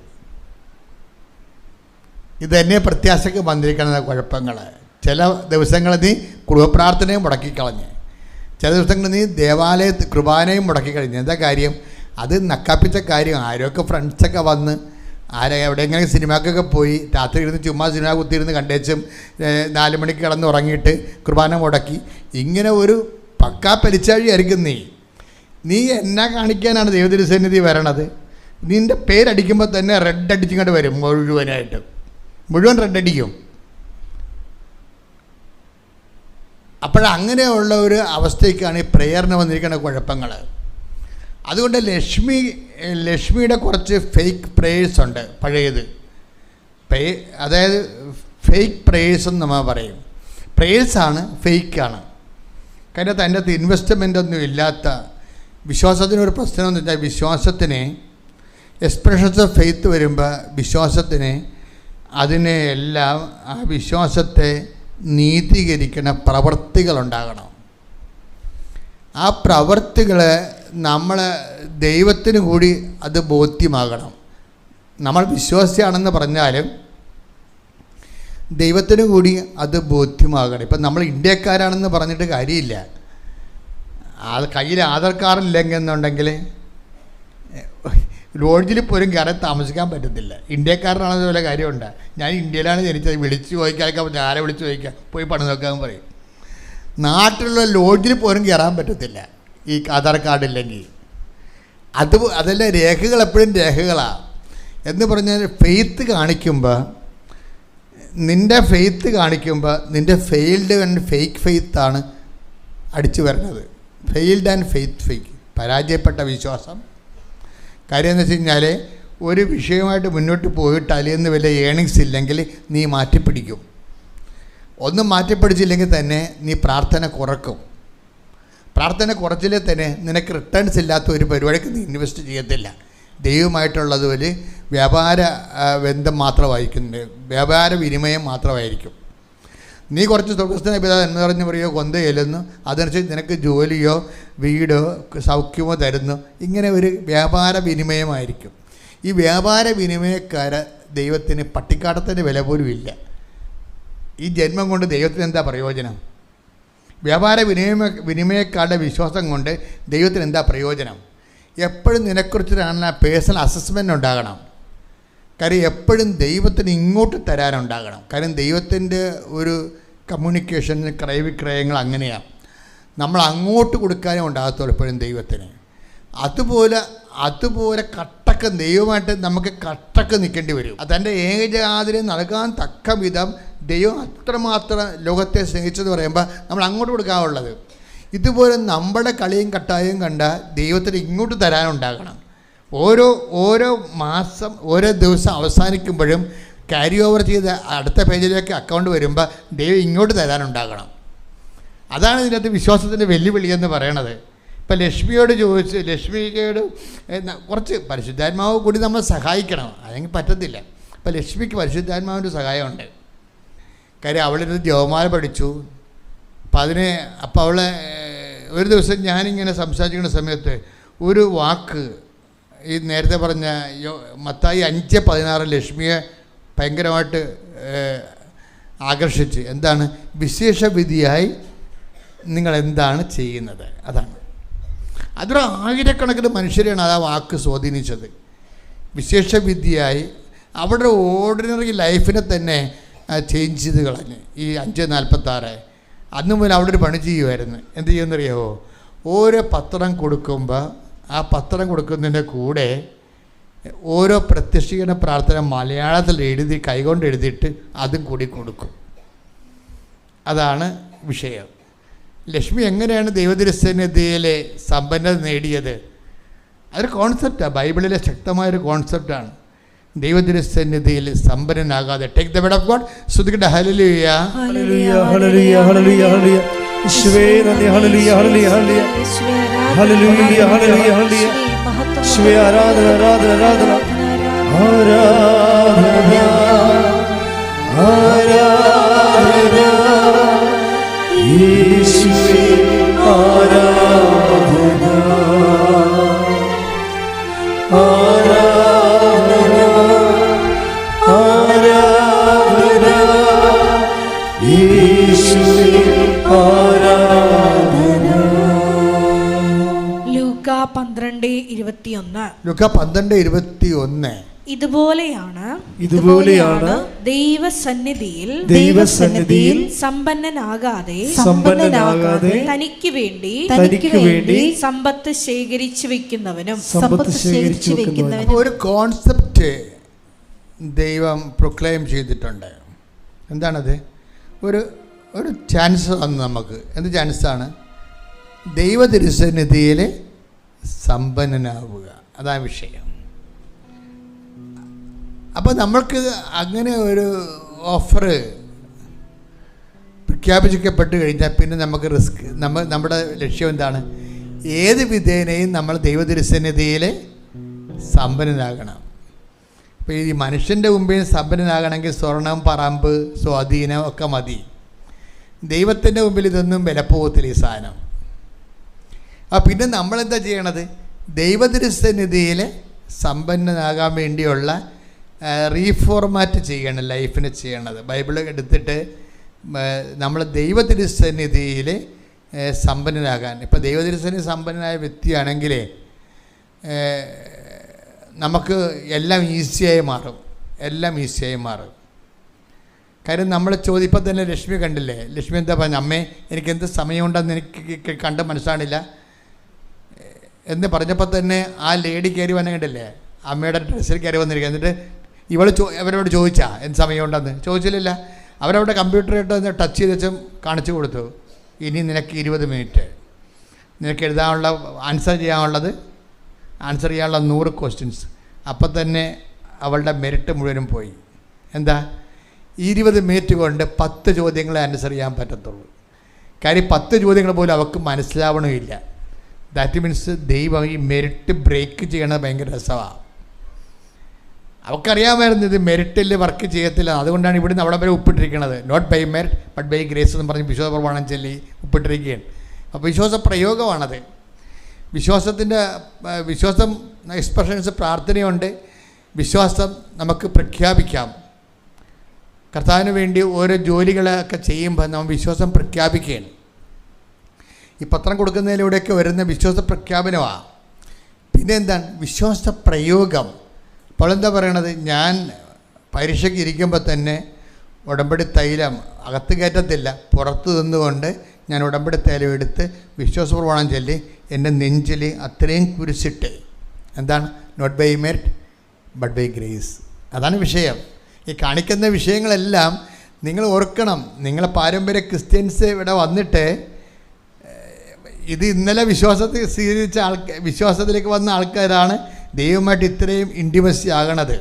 ഇതന്നെ പ്രത്യാശയ്ക്ക് വന്നിരിക്കുന്ന കുഴപ്പങ്ങൾ. ചില ദിവസങ്ങൾ നീ കുടുംബപ്രാർത്ഥനയും മുടക്കിക്കളഞ്ഞ്, ചില ദിവസങ്ങൾ നീ കുർബാനയും മുടക്കിക്കഴിഞ്ഞ്. എന്താ കാര്യം? അത് നക്കാപ്പിച്ച കാര്യം. ആരൊക്കെ ഫ്രണ്ട്സൊക്കെ വന്ന് എവിടെയെങ്കിലും സിനിമക്കൊക്കെ പോയി രാത്രി ഇരുന്ന് ചുമ്മാ സിനിമ കുത്തിയിരുന്ന് കണ്ടേച്ചും 4 മണിക്ക് കിടന്ന് ഉറങ്ങിയിട്ട് കുർബാന മുടക്കി, ഇങ്ങനെ ഒരു പക്കാ പരിച്ചാഴിയായിരിക്കും നീ എന്നാ കാണിക്കാനാണ് ദൈവത്തിരുസന്നിധി വരണത്? നിൻ്റെ പേരടിക്കുമ്പോൾ തന്നെ റെഡ് അടിച്ചിങ്ങോട്ട് വരും. മുഴുവൻ റെഡ് അടിക്കും. അപ്പോഴങ്ങനെയുള്ള ഒരു അവസ്ഥയ്ക്കാണ് ഈ പ്രെയറിന് വന്നിരിക്കുന്ന കുഴപ്പങ്ങൾ. അതുകൊണ്ട് ലക്ഷ്മിയുടെ കുറച്ച് ഫേക്ക് പ്രേയേഴ്സ് ഉണ്ട്, പഴയത്. അതായത് ഫേക്ക് പ്രേയേഴ്സ് എന്ന് നമ്മൾ പറയും. പ്രേയേഴ്സാണ്, ഫേക്കാണ്. കാര്യം അതിൻ്റെ അകത്ത് ഇൻവെസ്റ്റ്മെൻ്റ് ഒന്നും ഇല്ലാത്ത വിശ്വാസത്തിനൊരു പ്രശ്നം എന്ന് വെച്ചാൽ വിശ്വാസത്തിന് എക്സ്പ്രഷൻസ് ഓഫ് ഫെയ്ത്ത് വരുമ്പോൾ വിശ്വാസത്തിന് അതിനെ എല്ലാം ആ വിശ്വാസത്തെ നീതീകരിക്കുന്ന പ്രവൃത്തികളുണ്ടാകണം. ആ പ്രവൃത്തികൾ നമ്മൾ ദൈവത്തിന് കൂടി അത് ബോധ്യമാകണം. നമ്മൾ വിശ്വാസിയാണെന്ന് പറഞ്ഞാലും ദൈവത്തിന് കൂടി അത് ബോധ്യമാകണം. ഇപ്പം നമ്മൾ ഇന്ത്യക്കാരാണെന്ന് പറഞ്ഞിട്ട് കാര്യമില്ല. കയ്യിൽ ആധാർ കാർഡ് ഇല്ലെന്നുണ്ടെങ്കിൽ ലോഡ്ജിൽ പോലും കയറി താമസിക്കാൻ പറ്റത്തില്ല. ഇന്ത്യക്കാരനാണെന്ന് പോലെ കാര്യമുണ്ട്. ഞാൻ ഇന്ത്യയിലാണ് ജനിച്ചത്, വിളിച്ച് ചോദിക്കാനൊക്കെ പറ്റും. ആരെ വിളിച്ച് ചോദിക്കാം, പോയി പണി നോക്കാൻ പറയും. നാട്ടിലുള്ള ലോഡ്ജിൽ പോലും കയറാൻ പറ്റത്തില്ല ഈ ആധാർ കാർഡ് ഇല്ലെങ്കിൽ. അതെല്ലാം രേഖകൾ എപ്പോഴും രേഖകളാണ്. എന്ന് പറഞ്ഞാൽ ഫെയ്ത്ത് കാണിക്കുമ്പോൾ നിൻ്റെ ഫെയിൽഡ് ആൻഡ് ഫേക്ക് ഫെയ്ത്താണ് അടിച്ചു വരുന്നത്. ഫെയിൽഡ് ആൻഡ് ഫെയ്ത്ത്, പരാജയപ്പെട്ട വിശ്വാസം, കാര്യം എന്ന് വെച്ച് കഴിഞ്ഞാൽ ഒരു വിഷയമായിട്ട് മുന്നോട്ട് പോയിട്ട് അതിൽ നിന്ന് വല്ല ഏണിങ്സ് ഇല്ലെങ്കിൽ നീ മാറ്റിപ്പിടിക്കും. ഒന്നും മാറ്റിപ്പിടിച്ചില്ലെങ്കിൽ തന്നെ നീ പ്രാർത്ഥന കുറക്കും. പ്രാർത്ഥന കുറച്ചില്ലേ തന്നെ നിനക്ക് റിട്ടേൺസ് ഇല്ലാത്ത ഒരു പരിപാടിക്ക് നീ ഇൻവെസ്റ്റ് ചെയ്യത്തില്ല. ദൈവമായിട്ടുള്ളത് ഒരു വ്യാപാര ബന്ധം മാത്രമായിരിക്കും, വ്യാപാര വിനിമയം മാത്രമായിരിക്കും. നീ കുറച്ച് സ്വർഗ്ഗസ്ഥനായ പിതാവ് എന്ന് പറഞ്ഞ് പറയുകയോ കൊന്ത ചെല്ലുന്നു, അതനുസരിച്ച് നിനക്ക് ജോലിയോ വീടോ സൗഖ്യമോ തരുന്നു. ഇങ്ങനെ ഒരു വ്യാപാര വിനിമയമായിരിക്കും. ഈ വ്യാപാര വിനിമയക്കാരെ ദൈവത്തിന് പട്ടിക്കാട്ടത്തിൻ്റെ വില പോലും ഇല്ല. ഈ ജന്മം കൊണ്ട് ദൈവത്തിന് എന്താ പ്രയോജനം? വ്യാപാര വിനിമയക്കാരുടെ വിശ്വാസം കൊണ്ട് ദൈവത്തിന് എന്താ പ്രയോജനം? എപ്പോഴും നിന്നെക്കുറിച്ചൊരു പേഴ്സണൽ അസസ്മെൻ്റ് ഉണ്ടാകണം. കാര്യം എപ്പോഴും ദൈവത്തിന് ഇങ്ങോട്ട് തരാനുണ്ടാകണം. കാര്യം ദൈവത്തിൻ്റെ ഒരു കമ്മ്യൂണിക്കേഷൻ ക്രയവിക്രയങ്ങൾ അങ്ങനെയാണ്. നമ്മൾ അങ്ങോട്ട് കൊടുക്കാനേ ഉണ്ടാകത്തുള്ളൂ എപ്പോഴും ദൈവത്തിന്. അതുപോലെ കട്ടക്ക് ദൈവമായിട്ട് നമുക്ക് കട്ടക്ക് നിൽക്കേണ്ടി വരും. തൻ്റെ ഏകജാതിനെ നൽകാൻ തക്ക വിധം ദൈവം അത്രമാത്രം ലോകത്തെ സ്നേഹിച്ചെന്ന് പറയുമ്പോൾ നമ്മൾ അങ്ങോട്ട് കൊടുക്കാനുള്ളത്. ഇതുപോലെ നമ്മുടെ കളിയും കട്ടായും കണ്ട ദൈവത്തിന് ഇങ്ങോട്ട് തരാനുണ്ടാകണം. ഓരോ മാസം ഓരോ ദിവസം അവസാനിക്കുമ്പോഴും ക്യാരി ഓവർ ചെയ്ത് അടുത്ത പേജിലേക്ക് അക്കൗണ്ട് വരുമ്പോൾ ദൈവം ഇങ്ങോട്ട് തരാനുണ്ടാകണം. അതാണ് ഇതിനകത്ത് വിശ്വാസത്തിൻ്റെ വെല്ലുവിളി എന്ന് പറയണത്. ഇപ്പം ലക്ഷ്മിയോട് ചോദിച്ച് ലക്ഷ്മിയോട് കുറച്ച് പരിശുദ്ധാത്മാവ് കൂടി നമ്മൾ സഹായിക്കണം, അല്ലെങ്കിൽ പറ്റത്തില്ല. ഇപ്പം ലക്ഷ്മിക്ക് പരിശുദ്ധാത്മാവിൻ്റെ സഹായമുണ്ട്. കാര്യം അവളിരുന്ന് ജപമാല പഠിച്ചു. അപ്പോൾ അവളെ ഒരു ദിവസം ഞാനിങ്ങനെ സംസാരിക്കുന്ന സമയത്ത് ഒരു വാക്ക് ഈ നേരത്തെ പറഞ്ഞ മത്തായി 5:16 ലക്ഷ്മിയെ ഭയങ്കരമായിട്ട് ആകർഷിച്ച്. എന്താണ്? വിശേഷവിധിയായി നിങ്ങൾ എന്താണ് ചെയ്യുന്നത്? അതാണ്. അതൊരു ആയിരക്കണക്കിന് മനുഷ്യരെയാണ് ആ വാക്ക് സ്വാധീനിച്ചത്. വിശേഷവിധിയായി അവരുടെ ഓർഡിനറി ലൈഫിനെ തന്നെ ചേഞ്ച് ചെയ്ത് കളഞ്ഞ്. ഈ 5:46 അന്ന് മുതൽ അവിടെ ഒരു പണി ചെയ്യുമായിരുന്നു. എന്ത് ചെയ്യുമെന്നറിയാമോ? ഓരോ പത്രം കൊടുക്കുമ്പോൾ ആ പത്രം കൊടുക്കുന്നതിൻ്റെ കൂടെ ഓരോ പ്രത്യക്ഷീകരണ പ്രാർത്ഥന മലയാളത്തിൽ എഴുതി കൈകൊണ്ട് എഴുതിയിട്ട് അതും കൂടി കൊടുക്കും. അതാണ് വിഷയം. ലക്ഷ്മി എങ്ങനെയാണ് ദൈവതിരുസന്നിധിയിലെ സമ്പന്നത നേടിയത്? അതൊരു കോൺസെപ്റ്റാണ്, ബൈബിളിലെ ശക്തമായൊരു കോൺസെപ്റ്റാണ്. ദൈവതിരുസന്നിധിയിൽ സമ്പന്നനാകാതെ. Take the word of God. സ്തുതിക്കട്ടെ. ഹല്ലേലൂയ ഹല്ലേലൂയ ഹല്ലേലൂയ ഹല്ലേലൂയ ഹല്ലേലൂയ. യേശുവേ നന്ദി. ഹല്ലേലൂയ ഹല്ലേലൂയ ഹല്ലേലൂയ ഹല്ലേലൂയ ഹല്ലേലൂയ ഹല്ലേലൂയ. യേശുവേ ആരാധന ആരാധന ആരാധന ആരാധന ആരാധന. യേശുവേ ആരാധന ആരാധന ആരാധന. യേശുവേ ആരാധന. ലൂക്ക 12:21. ലൂക്ക 12:21. ഇതുപോലെയാണ് ദൈവസന്നിധിയിൽ സമ്പന്നനാകാതെ തനിക്ക് വേണ്ടി സമ്പത്ത് ശേഖരിച്ചു വെക്കുന്നവനും. ഒരു കോൺസെപ്റ്റ് ദൈവം പ്രൊക്ലെയിം ചെയ്തിട്ടുണ്ട്. എന്താണത്? ഒരു ചാൻസ് തന്നു നമുക്ക്. എന്ത് ചാൻസാണ്? ദൈവ തിരുസന്നിധിയിൽ സമ്പന്നനാവുക. അതാണ് വിഷയം. അപ്പോൾ നമ്മൾക്ക് അങ്ങനെ ഒരു ഓഫർ പ്രഖ്യാപിക്കപ്പെട്ട് കഴിഞ്ഞാൽ പിന്നെ നമുക്ക് റിസ്ക്. നമ്മുടെ ലക്ഷ്യം എന്താണ്? ഏത് വിധേനയും നമ്മൾ ദൈവ തിരുസന്നിധിയിൽ സമ്പന്നനാകണം. അപ്പോൾ ഈ മനുഷ്യൻ്റെ മുമ്പിൽ സമ്പന്നനാകണമെങ്കിൽ സ്വർണം, പറമ്പ്, സ്വാധീനം ഒക്കെ മതി. ദൈവത്തിൻ്റെ മുമ്പിൽ ഇതൊന്നും വിലപ്പോകത്തില്ല ഈ സാധനം. പിന്നെ നമ്മളെന്താ ചെയ്യണത്? ദൈവ തിരുസന്നിധിയിൽ സമ്പന്നനാകാൻ വേണ്ടിയുള്ള റീഫോർമാറ്റ് ചെയ്യണം ലൈഫിനെ ചെയ്യണത്. ബൈബിൾ എടുത്തിട്ട് നമ്മൾ ദൈവ തിരുസന്നിധിയിൽ സമ്പന്നനാകാൻ. ഇപ്പോൾ ദൈവ തിരുസന്നിധി സമ്പന്നനായ വ്യക്തിയാണെങ്കിൽ നമുക്ക് എല്ലാം ഈസിയായി മാറും. കാര്യം നമ്മൾ ഇപ്പം തന്നെ ലക്ഷ്മി കണ്ടില്ലേ? ലക്ഷ്മി എന്താ പറഞ്ഞ? അമ്മേ, എനിക്ക് എന്ത് സമയമുണ്ടെന്ന് എനിക്ക് കണ്ട് മനസ്സിലാണില്ല എന്ന് പറഞ്ഞപ്പോൾ തന്നെ ആ ലേഡി കയറി വന്ന കണ്ടില്ലേ? അമ്മയുടെ ഡ്രസ്സിൽ കയറി വന്നിരിക്കുക. എന്നിട്ട് അവരോട് ചോദിച്ചാ എന്ത് സമയമുണ്ടെന്ന്? ചോദിച്ചില്ല. അവരവിടെ കമ്പ്യൂട്ടറായിട്ട് ടച്ച് ചെയ്ത് വെച്ചും കാണിച്ചു കൊടുത്തു. ഇനി നിനക്ക് 20 മിനിറ്റ്, നിനക്ക് എഴുതാനുള്ള ആൻസർ ചെയ്യാനുള്ളത് ആൻസർ ചെയ്യാനുള്ള 100 ക്വസ്റ്റ്യൻസ്. അപ്പം തന്നെ അവളുടെ മെറിറ്റ് മുഴുവനും പോയി. എന്താ? 20 മിനിറ്റ് കൊണ്ട് 10 ചോദ്യങ്ങളെ ആൻസർ ചെയ്യാൻ പറ്റത്തുള്ളൂ. കാര്യം 10 ചോദ്യങ്ങൾ പോലും അവൾക്ക് മനസ്സിലാവണമില്ല. ദാറ്റ് മീൻസ് ദൈവം ഈ മെറിറ്റ് ബ്രേക്ക് ചെയ്യണത് ഭയങ്കര രസമാണ്. അവൾക്കറിയാമായിരുന്നു ഇത് മെറിറ്റിൽ വർക്ക് ചെയ്യത്തില്ല. അതുകൊണ്ടാണ് ഇവിടുന്ന് അവിടെ വരെ ഉപ്പിട്ടിരിക്കുന്നത്. Not by merit but by grace എന്ന് പറഞ്ഞ് വിശ്വാസ പ്രമാണം ചൊല്ലി ഉപ്പിട്ടിരിക്കുകയാണ്. അപ്പോൾ വിശ്വാസ പ്രയോഗമാണത്. വിശ്വാസം എക്സ്പ്രഷൻസ് പ്രാർത്ഥനയുണ്ട്. വിശ്വാസം നമുക്ക് പ്രഖ്യാപിക്കാം. കർത്താവിന് വേണ്ടി ഓരോ ജോലികളൊക്കെ ചെയ്യുമ്പോൾ നമ്മൾ വിശ്വാസം പ്രഖ്യാപിക്കുകയാണ്. ഈ പത്രം കൊടുക്കുന്നതിലൂടെയൊക്കെ വരുന്ന വിശ്വാസ പ്രഖ്യാപനമാണ്. പിന്നെ എന്താണ് വിശ്വാസ പ്രയോഗം? അപ്പോൾ എന്താ പറയണത്? ഞാൻ പരീക്ഷയ്ക്ക് ഇരിക്കുമ്പോൾ തന്നെ ഉടമ്പടി തൈലം അകത്ത് കയറ്റത്തില്ല, പുറത്ത് നിന്നുകൊണ്ട് ഞാൻ ഉടമ്പടി തൈലം എടുത്ത് വിശ്വാസ പ്രമാണം ചൊല്ലി എൻ്റെ നെഞ്ചിൽ അത്രയും കുരിശിട്ട്. എന്താണ്? Not by merit but by grace. അതാണ് വിഷയം. ഈ കാണിക്കുന്ന വിഷയങ്ങളെല്ലാം നിങ്ങൾ ഓർക്കണം. നിങ്ങളെ പാരമ്പര്യ ക്രിസ്ത്യൻസ് ഇവിടെ വന്നിട്ട് ഇത് ഇന്നലെ വിശ്വാസത്തിൽ സ്വീകരിച്ച വിശ്വാസത്തിലേക്ക് വന്ന ആൾക്കാരാണ് ദൈവമായിട്ട് ഇത്രയും ഇൻറ്റിമസി ആകണത്.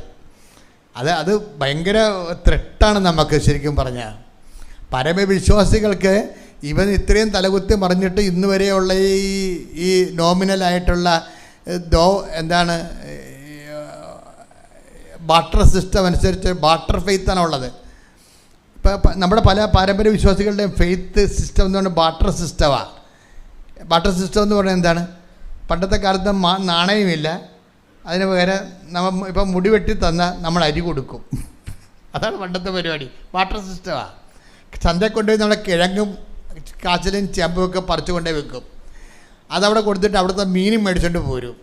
അത് ഭയങ്കര ത്രെട്ടാണ് നമുക്ക്. ശരിക്കും പറഞ്ഞാൽ പരമവിശ്വാസികൾക്ക് ഇവൻ ഇത്രയും തലകുത്തി മറിഞ്ഞിട്ട് ഇന്ന് വരെയുള്ള ഈ നോമിനലായിട്ടുള്ള എന്താണ് ബാർട്ടർ സിസ്റ്റം അനുസരിച്ച് ബാർട്ടർ ഫെയ്ത്താണ് ഉള്ളത്. ഇപ്പോൾ നമ്മുടെ പല പാരമ്പര്യ വിശ്വാസികളുടെയും ഫെയ്ത്ത് സിസ്റ്റം എന്ന് പറഞ്ഞാൽ ബാർട്ടർ സിസ്റ്റമാണ്. ബാർട്ടർ സിസ്റ്റം എന്ന് പറഞ്ഞാൽ എന്താണ്? പണ്ടത്തെ കാലത്ത് നാണയമില്ല, അതിന് പകരം ഇപ്പം മുടി വെട്ടി തന്നാൽ നമ്മൾ അരി കൊടുക്കും. അതാണ് പണ്ടത്തെ പരിപാടി. ബാർട്ടർ സിസ്റ്റമാണ്. ചന്തയിൽ കൊണ്ടുപോയി നമ്മളെ കിഴങ്ങും കാച്ചിലും ചെമ്പുമൊക്കെ പറിച്ചു കൊണ്ടേ വെക്കും. അതവിടെ കൊടുത്തിട്ട് അവിടുത്തെ മീനും മേടിച്ചുകൊണ്ട് പോരും.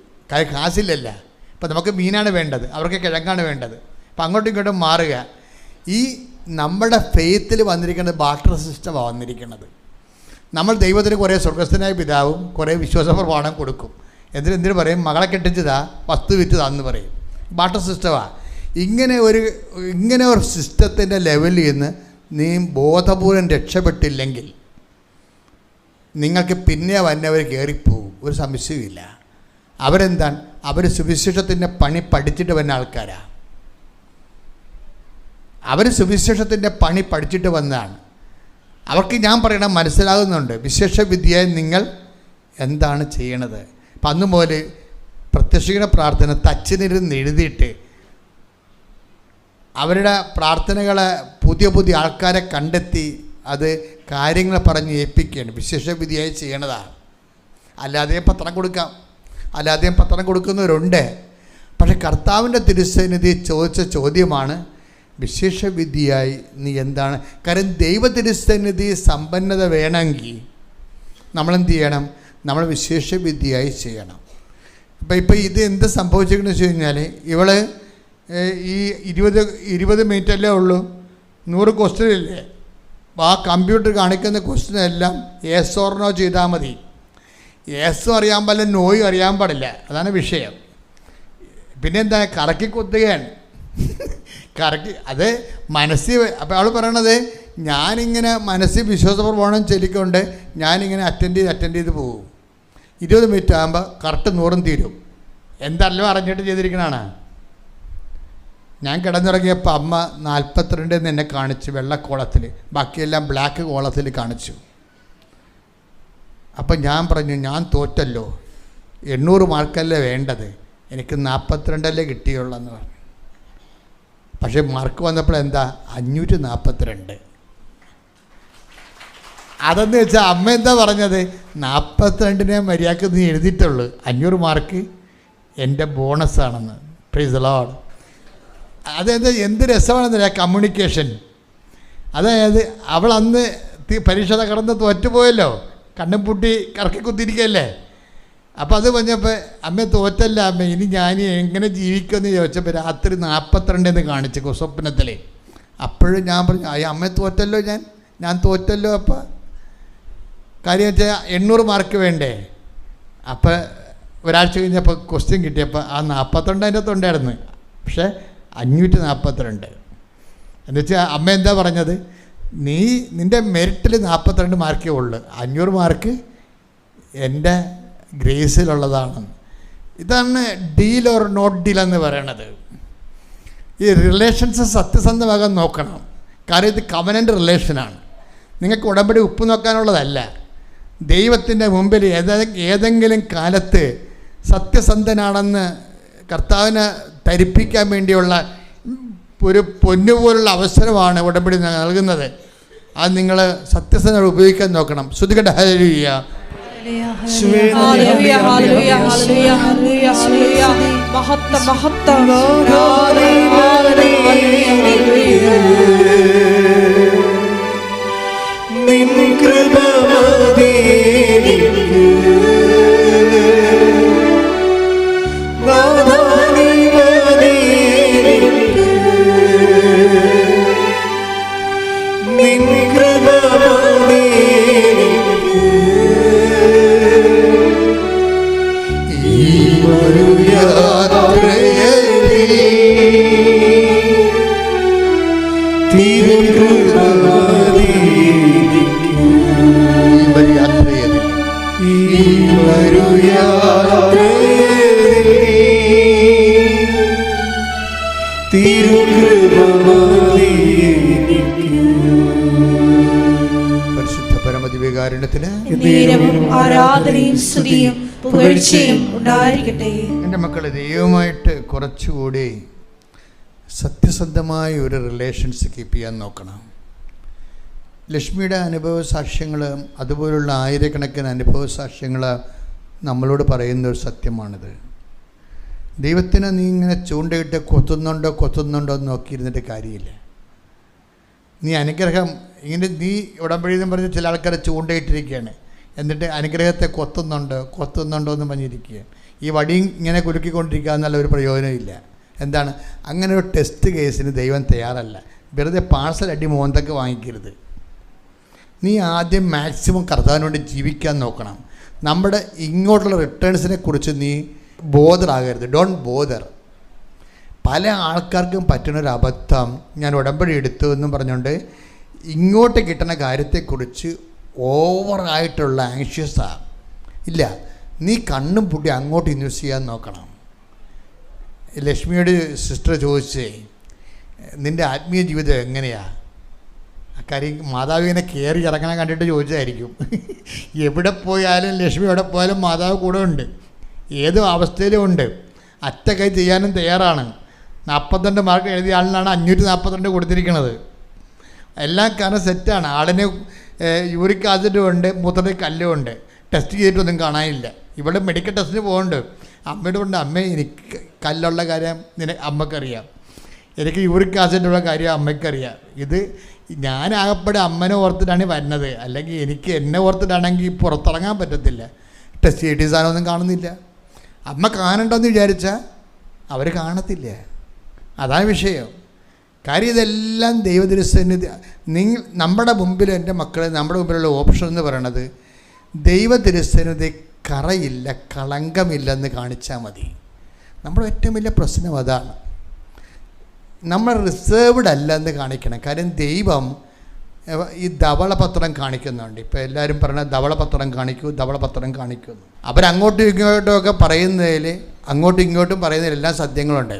കാശില്ലല്ല. ഇപ്പം നമുക്ക് മീനാണ് വേണ്ടത്, അവർക്ക് കിഴങ്ങാണ് വേണ്ടത്. അപ്പം അങ്ങോട്ടും ഇങ്ങോട്ടും മാറുക. ഈ നമ്മുടെ ഫെയ്ത്തിൽ വന്നിരിക്കുന്നത് ബാർട്ടർ സിസ്റ്റമാണ് വന്നിരിക്കുന്നത്. നമ്മൾ ദൈവത്തിന് കുറേ സ്വർഗസ്ഥനായ പിതാവും കുറേ വിശ്വാസ പ്രമാണം കൊടുക്കും. എന്തിനു പറയും? മകളെ കെട്ടിച്ചതാ, വസ്തു വിറ്റതാ എന്ന് പറയും. ബാർട്ടർ സിസ്റ്റമാണ്. ഇങ്ങനെ ഒരു സിസ്റ്റത്തിൻ്റെ ലെവലിൽ നിന്ന് നീ ബോധപൂർവം രക്ഷപ്പെട്ടില്ലെങ്കിൽ നിങ്ങൾക്ക് പിന്നെ വന്നവർ കയറിപ്പോവും. ഒരു സംശയമില്ല. അവരെന്താണ്? അവർ സുവിശേഷത്തിൻ്റെ പണി പഠിച്ചിട്ട് വന്ന ആൾക്കാരാണ്. അവർ സുവിശേഷത്തിൻ്റെ പണി പഠിച്ചിട്ട് വന്നതാണ്. അവർക്ക് ഞാൻ പറയണത് മനസ്സിലാകുന്നുണ്ട്. വിശേഷ വിദ്യയായി നിങ്ങൾ എന്താണ് ചെയ്യണത്? അപ്പം അന്ന് മുതൽ പ്രത്യക്ഷീകരണ പ്രാർത്ഥന തച്ചിനിരുന്ന് എഴുതിയിട്ട് അവരുടെ പ്രാർത്ഥനകളെ പുതിയ ആൾക്കാരെ കണ്ടെത്തി അത് കാര്യങ്ങൾ പറഞ്ഞ് ഏൽപ്പിക്കുകയാണ്. വിശേഷ വിദ്യയായി ചെയ്യണതാണ്. അല്ലാതെയും പത്രം കൊടുക്കാം, അല്ലാതെയും പത്രം കൊടുക്കുന്നവരുണ്ട്. പക്ഷെ കർത്താവിൻ്റെ തിരുസന്നിധി ചോദിച്ച ചോദ്യമാണ് വിശേഷ വിദ്യയായി നീ എന്താണ്? കാരണം ദൈവ തിരുസന്നിധി സമ്പന്നത വേണമെങ്കിൽ നമ്മളെന്ത് ചെയ്യണം? നമ്മൾ വിശേഷ വിദ്യയായി ചെയ്യണം. ഇപ്പം ഇത് എന്ത് സംഭവിച്ചിരിക്കുന്നു വെച്ച് കഴിഞ്ഞാൽ ഇവൾ ഈ 20 മിനിറ്റല്ലേ ഉള്ളൂ, 100 ക്വസ്റ്റ്യൻ ഇല്ലേ? ആ കമ്പ്യൂട്ടർ കാണിക്കുന്ന ക്വസ്റ്റ്യൻ എല്ലാം യെസ് ഓർ നോ ചെയ്താൽ മതി. യെസ്സും അറിയാൻ പാടില്ല, നോയും അറിയാൻ പാടില്ല. അതാണ് വിഷയം. പിന്നെ എന്താ? കറക്കി കുത്തുകയാണ്. കറക്കി അത് മനസ്സിൽ. അപ്പോൾ അവൾ പറയണത് ഞാനിങ്ങനെ മനസ്സിൽ വിശ്വാസപ്രമാണം ചൊല്ലിക്കൊണ്ട് ഞാനിങ്ങനെ അറ്റൻഡ് ചെയ്ത് പോകും. 20 മിനിറ്റ് ആകുമ്പോൾ കറക്റ്റ് 100 തീരും. എന്തല്ലോ അറിഞ്ഞിട്ട് ചെയ്തിരിക്കണതാണ്. ഞാൻ കിടന്നിറങ്ങിയപ്പോൾ അമ്മ 42 എന്നെ കാണിച്ചു, വെള്ളക്കോളത്തിൽ. ബാക്കിയെല്ലാം ബ്ലാക്ക് കോളത്തിൽ കാണിച്ചു. അപ്പം ഞാൻ പറഞ്ഞു ഞാൻ തോറ്റല്ലോ, 800 മാർക്കല്ലേ വേണ്ടത്, എനിക്ക് 42 കിട്ടിയുള്ളെന്ന് പറഞ്ഞു. പക്ഷേ മാർക്ക് വന്നപ്പോൾ എന്താ? 542. അതെന്ന് വെച്ചാൽ അമ്മ എന്താ പറഞ്ഞത്? 42 മര്യാദക്ക് നീ എഴുതിയിട്ടുള്ളൂ, 500 മാർക്ക് എൻ്റെ ബോണസാണെന്ന്. Praise the Lord. അതെന്താ? എന്ത് രസമാണെന്നില്ല കമ്മ്യൂണിക്കേഷൻ. അതായത് അവൾ അന്ന് പരീക്ഷ കടന്ന് തോറ്റുപോയല്ലോ, കണ്ണും പൂട്ടി കറക്കി കുത്തിരിക്കുകയല്ലേ. അപ്പോൾ അത് പറഞ്ഞപ്പോൾ അമ്മ തോറ്റല്ല അമ്മ, ഇനി ഞാൻ എങ്ങനെ ജീവിക്കുമെന്ന് ചോദിച്ചപ്പോൾ രാത്രി 42 കാണിച്ചു സ്വപ്നത്തിൽ. അപ്പോഴും ഞാൻ പറഞ്ഞു അമ്മ തോറ്റല്ലോ, ഞാൻ തോറ്റല്ലോ. അപ്പം കാര്യം വെച്ചാൽ 800 മാർക്ക് വേണ്ടേ. അപ്പോൾ ഒരാഴ്ച കഴിഞ്ഞപ്പോൾ ക്വസ്റ്റ്യൻ കിട്ടിയപ്പോൾ ആ 42 അതിൻ്റെ തൊണ്ടായിരുന്നു, പക്ഷേ 542. എന്നുവെച്ചാൽ അമ്മ എന്താ പറഞ്ഞത്? നിൻ്റെ മെറിറ്റിൽ 42 മാർക്കേ ഉള്ളൂ, 500 മാർക്ക് എൻ്റെ ഗ്രേസിലുള്ളതാണ്. ഇതാണ് ഡീൽ ഓർ നോട്ട് ഡീൽ എന്ന് പറയണത്. ഈ റിലേഷൻസ് സത്യസന്ധമാകാൻ നോക്കണം. കാരണം ഇത് കവനൻ്റ് റിലേഷനാണ്. നിങ്ങൾക്ക് ഉടമ്പടി ഉപ്പ് നോക്കാനുള്ളതല്ല. ദൈവത്തിൻ്റെ മുമ്പിൽ ഏതെങ്കിലും കാലത്ത് സത്യസന്ധനാണെന്ന് കർത്താവിനെ ധരിപ്പിക്കാൻ വേണ്ടിയുള്ള ഒരു പൊന്നുപോലുള്ള അവസരമാണ് ഉടമ്പടി നൽകുന്നത്. അത് നിങ്ങൾ സത്യസന്ധത ഉപയോഗിക്കാൻ നോക്കണം. ശ്രുതികട ഹല്ലേലൂയ. പരിശുദ്ധ പരമദിവ്യകാരുണ്യത്തിന് ആരാധനയും സ്തുതിയും പുകഴ്ചയും ഉണ്ടായിരിക്കട്ടെ. എൻ്റെ മക്കളെ, ദൈവമായിട്ട് കുറച്ചുകൂടി സത്യസന്ധമായ ഒരു റിലേഷൻസ് കീപ്പ് ചെയ്യാൻ നോക്കണം. ലക്ഷ്മിയുടെ അനുഭവ സാക്ഷ്യങ്ങൾ, അതുപോലുള്ള ആയിരക്കണക്കിന് അനുഭവ സാക്ഷ്യങ്ങൾ നമ്മളോട് പറയുന്ന ഒരു സത്യമാണിത്. ദൈവത്തിനെ നീ ഇങ്ങനെ ചൂണ്ടയിട്ട് കൊത്തുന്നുണ്ടോ എന്ന് നോക്കിയിരുന്നിട്ട് കാര്യമില്ല. നീ അനുഗ്രഹം ഇങ്ങനെ നീ ഉടമ്പടി എന്ന് പറഞ്ഞ് ചില ആൾക്കാർ ചൂണ്ടയിട്ടിരിക്കുകയാണ്, എന്നിട്ട് അനുഗ്രഹത്തെ കൊത്തുന്നുണ്ടോ എന്ന് പറഞ്ഞിരിക്കുകയാണ്. ഈ വടിയും ഇങ്ങനെ കുലുക്കിക്കൊണ്ടിരിക്കുക എന്നുള്ള ഒരു പ്രയോജനമില്ല. എന്താണ്? അങ്ങനെ ഒരു ടെസ്റ്റ് കേസിന് ദൈവം തയ്യാറല്ല. വെറുതെ പാഴ്സൽ അടി മോന്തൊക്കെ വാങ്ങിക്കരുത്. നീ ആദ്യം മാക്സിമം കർത്താവിനോട് ജീവിക്കാൻ നോക്കണം. നമ്മുടെ ഇങ്ങോട്ടുള്ള റിട്ടേൺസിനെ കുറിച്ച് നീ ബോധറാകരുത്. Don't bother. പല ആൾക്കാർക്കും പറ്റുന്നൊരു അബദ്ധം, ഞാൻ ഉടമ്പടി എടുത്തു എന്നും പറഞ്ഞുകൊണ്ട് ഇങ്ങോട്ട് കിട്ടുന്ന കാര്യത്തെക്കുറിച്ച് ഓവറായിട്ടുള്ള ആങ്ഷ്യസാണ്. ഇല്ല, നീ കണ്ണും പൂട്ടി അങ്ങോട്ട് ഇൻവെസ്റ്റ് ചെയ്യാൻ നോക്കണം. ലക്ഷ്മിയോട് സിസ്റ്റർ ചോദിച്ചേ, നിൻ്റെ ആത്മീയ ജീവിതം എങ്ങനെയാണ്? കാര്യം മാതാവിനെ കയറി ഇറങ്ങണം കണ്ടിട്ട് ചോദിച്ചായിരിക്കും. എവിടെ പോയാലും ലക്ഷ്മി എവിടെ പോയാലും മാതാവ് കൂടെ ഉണ്ട്, ഏത് അവസ്ഥയിലും ഉണ്ട്. അറ്റ കൈ ചെയ്യാനും തയ്യാറാണ്. 42 മാർക്ക് എഴുതിയ ആളിനാണ് 542 കൊടുത്തിരിക്കുന്നത്. എല്ലാം കാരണം സെറ്റാണ്. ആളിന് യൂറിക് ആസിഡും ഉണ്ട്, മൂത്രത്തിൽ കല്ലും ഉണ്ട്. ടെസ്റ്റ് ചെയ്തിട്ടൊന്നും കാണാനില്ല. ഇവിടെ മെഡിക്കൽ ടെസ്റ്റിന് പോകുന്നുണ്ട്. അമ്മയോട് കൊണ്ട്, അമ്മ എനിക്ക് കല്ലുള്ള കാര്യം അമ്മക്കറിയാം, എനിക്ക് യൂറിക് ആസിഡുള്ള കാര്യം അമ്മയ്ക്കറിയാം. ഇത് ഞാനാകപ്പെടെ അമ്മനെ ഓർത്തിട്ടാണ് വരുന്നത്, അല്ലെങ്കിൽ എനിക്ക് എന്നെ ഓർത്തിട്ടാണെങ്കിൽ പുറത്തിറങ്ങാൻ പറ്റത്തില്ല. ടെസ്റ്റ് ചെയ്തിട്ട് സാധനമൊന്നും കാണുന്നില്ല. അമ്മ കാണണ്ടെന്ന് വിചാരിച്ചാൽ അവർ കാണത്തില്ല. അതാണ് വിഷയം. കാര്യം ഇതെല്ലാം ദൈവതിരുസന്നിധി. നമ്മുടെ മുമ്പിൽ, എൻ്റെ മക്കളെ, നമ്മുടെ മുമ്പിലുള്ള ഓപ്ഷൻ എന്ന് പറയണത് ദൈവതിരുസന്നിധി കറയില്ല, കളങ്കമില്ലെന്ന് കാണിച്ചാൽ മതി. നമ്മുടെ ഏറ്റവും വലിയ പ്രശ്നം അതാണ്. നമ്മൾ റിസേർവ്ഡ് അല്ല എന്ന് കാണിക്കണം. കാര്യം ദൈവം ഈ ധവളപത്രം കാണിക്കുന്നുണ്ട്. ഇപ്പോൾ എല്ലാവരും പറഞ്ഞ ധവളപത്രം കാണിക്കുന്നു. അവരങ്ങോട്ടും ഇങ്ങോട്ടും ഒക്കെ പറയുന്നതിൽ, അങ്ങോട്ടും ഇങ്ങോട്ടും പറയുന്നതിൽ എല്ലാം സത്യങ്ങളുണ്ട്.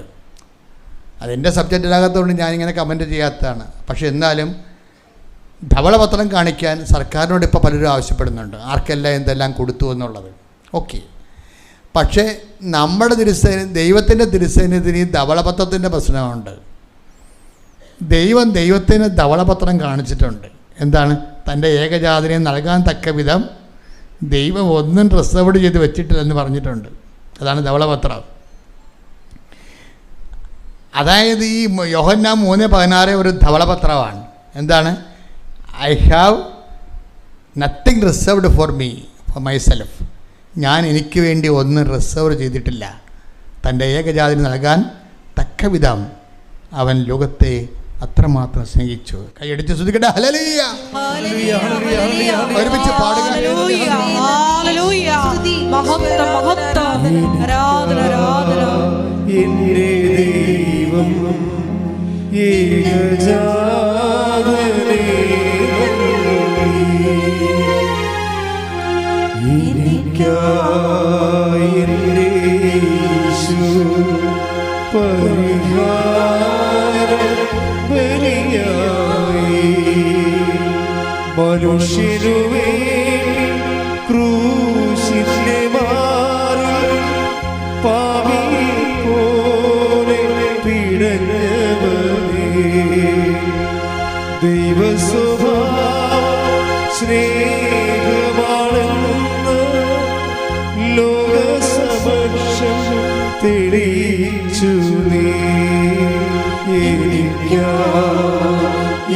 അതെൻ്റെ സബ്ജക്റ്റിലാകത്തുകൊണ്ട് ഞാനിങ്ങനെ കമൻറ്റ് ചെയ്യാത്തതാണ്. പക്ഷെ എന്നാലും ധവളപത്രം കാണിക്കാൻ സർക്കാരിനോട് ഇപ്പോൾ പലരും ആവശ്യപ്പെടുന്നുണ്ട്, ആർക്കെല്ലാം എന്തെല്ലാം കൊടുത്തു എന്നുള്ളത്. ഓക്കെ, പക്ഷേ നമ്മുടെ ദൈവത്തിൻ്റെ തിരുസന്നിധിയിൽ ഈ ധവളപത്രത്തിൻ്റെ പ്രശ്നമുണ്ട്. ദൈവത്തിന് ധവളപത്രം കാണിച്ചിട്ടുണ്ട്. എന്താണ്? തൻ്റെ ഏകജാതനെ നൽകാൻ തക്ക വിധം ദൈവം ഒന്നും റിസർവ്ഡ് ചെയ്ത് വെച്ചിട്ടില്ലെന്ന് പറഞ്ഞിട്ടുണ്ട്. അതാണ് ധവളപത്രം. അതായത് ഈ യോഹന്നാൻ 3:16 ഒരു ധവളപത്രമാണ്. എന്താണ്? I have nothing reserved for myself. ഞാൻ എനിക്ക് വേണ്ടി ഒന്നും റിസർവ് ചെയ്തിട്ടില്ല. തൻ്റെ ഏകജാതിന് നൽകാൻ തക്ക വിധം അവൻ ലോകത്തെ അത്രമാത്രം സ്നേഹിച്ചു. കൈയടിച്ച് സ്തുതിക്കട്ടെ. ഹല്ലേലൂയ. ഒരുമിച്ച് പാടുക. എൻ്റെ ദൈവം ഏകജാതനെ എനിക്കായി എൻ്റെ പരിഹാര ബലിയായി മനുഷ്യനു വേണ്ടി ക്രൂശിലെ മാറിൽ പാപി പോലെ പിടഞ്ഞവനേ ദൈവസ്വഭാവം സ്നേഹമാണെന്ന് ലോകസമക്ഷം തെളിയിച്ചു നീ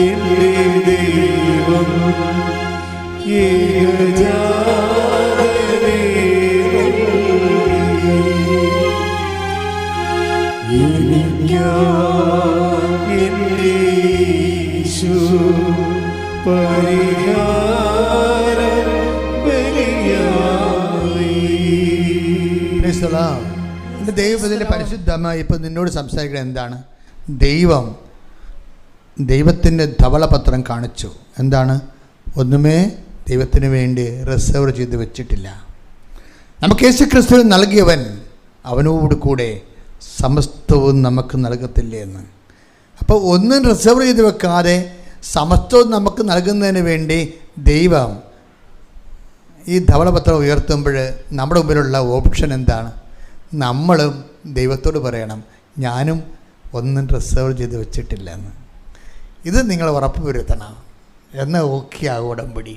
എൻ്റെ ദൈവം ഏകജാതനേ എൻ്റെ യേശു പരിഹാര ബലിയായി. എൻ്റെ ദൈവത്തിൻ്റെ പരിശുദ്ധമായി ഇപ്പം നിന്നോട് സംസാരിക്കുന്നത് എന്താണ്? ദൈവത്തിൻ്റെ ധവളപത്രം കാണിച്ചു. എന്താണ്? ഒന്നുമേ ദൈവത്തിന് വേണ്ടി റിസർവ് ചെയ്ത് വെച്ചിട്ടില്ല. നമുക്ക് യേശു ക്രിസ്തുവിന് നൽകിയവൻ അവനോട് കൂടെ സമസ്തവും നമുക്ക് നൽകത്തില്ലേ എന്ന്. അപ്പോൾ ഒന്നും റിസർവ് ചെയ്ത് വെക്കാതെ സമസ്തവും നമുക്ക് നൽകുന്നതിന് വേണ്ടി ദൈവം ഈ ധവളപത്രം ഉയർത്തുമ്പോൾ നമ്മുടെ മുമ്പിലുള്ള ഓപ്ഷൻ എന്താണ്? നമ്മളും ദൈവത്തോട് പറയണം, ഞാനും ഒന്നും റിസർവ് ചെയ്ത് വെച്ചിട്ടില്ല എന്ന്. ഇത് നിങ്ങൾ ഉറപ്പ് വരുത്തണം. എന്നാൽ ഓക്കെ ആകും ഉടമ്പടി.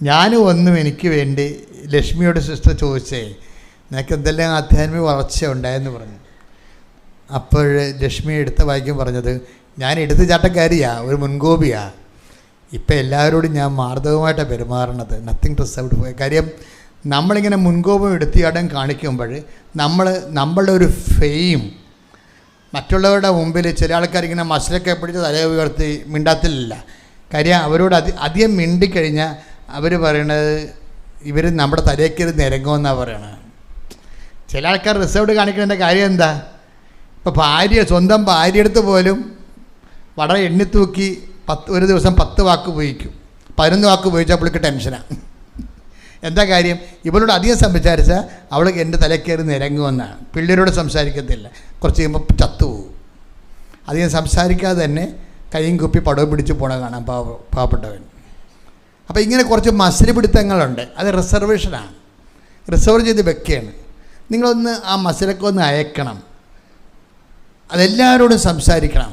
ഞാനും ഒന്നും എനിക്ക് വേണ്ടി ലക്ഷ്മിയോട് സിസ്റ്റർ ചോദിച്ചേ, നിനക്ക് എന്തെല്ലാം ആധ്യാത്മിക വളർച്ച ഉണ്ടായെന്ന് പറഞ്ഞു. അപ്പോൾ ലക്ഷ്മി എടുത്ത വായിക്കും പറഞ്ഞത്, ഞാൻ എടുത്തുചാട്ടക്കാരിയാണ്, ഒരു മുൻകോപിയാണ്. ഇപ്പം എല്ലാവരോടും ഞാൻ മാർദ്ദവമായിട്ടാണ് പെരുമാറുന്നത്, നത്തിങ് റിസർവ്ഡ് പോയ കാര്യം. നമ്മളിങ്ങനെ മുൻകോപം എടുത്തിയാടം കാണിക്കുമ്പോൾ നമ്മളുടെ ഒരു ഫെയിം മറ്റുള്ളവരുടെ മുമ്പിൽ ചില ആൾക്കാരിങ്ങനെ മസിലൊക്കെ പിടിച്ച് തല ഉയർത്തി മിണ്ടാത്തില്ല. കാര്യം അവരോട് അധികം മിണ്ടിക്കഴിഞ്ഞാൽ അവർ പറയണത് ഇവർ നമ്മുടെ തലയ്ക്കത് നിരങ്ങുമെന്നാണ് പറയണത്. ചില ആൾക്കാർ റിസർവ്ഡ് കാണിക്കുന്നതിൻ്റെ കാര്യം എന്താ? ഇപ്പോൾ സ്വന്തം ഭാര്യയെടുത്ത് പോലും വളരെ എണ്ണിത്തൂക്കി ഒരു ദിവസം 10 വാക്ക് ഉപയോഗിക്കും. 11 വാക്ക് ഉപയോഗിച്ചാൽ അവൾക്ക് ടെൻഷനാണ്. എന്താ കാര്യം? ഇവളോട് അധികം സംസാരിച്ചാൽ അവൾക്ക് എൻ്റെ തലക്കയറി നിരങ്ങുമെന്നാണ്. പിള്ളേരോട് സംസാരിക്കത്തില്ല, കുറച്ച് കഴിയുമ്പോൾ ചത്തുപോകും. അധികം സംസാരിക്കാതെ തന്നെ കൈയും കുപ്പി പടവും പിടിച്ച് പോണ കാണാം പാവപ്പെട്ടവൻ. അപ്പോൾ ഇങ്ങനെ കുറച്ച് മസിൽ പിടുത്തങ്ങളുണ്ട്. അത് റിസർവേഷനാണ്, റിസർവ് ചെയ്ത് വെക്കുകയാണ്. നിങ്ങളൊന്ന് ആ മസിലൊക്കെ ഒന്ന് അയക്കണം. അതെല്ലാവരോടും സംസാരിക്കണം.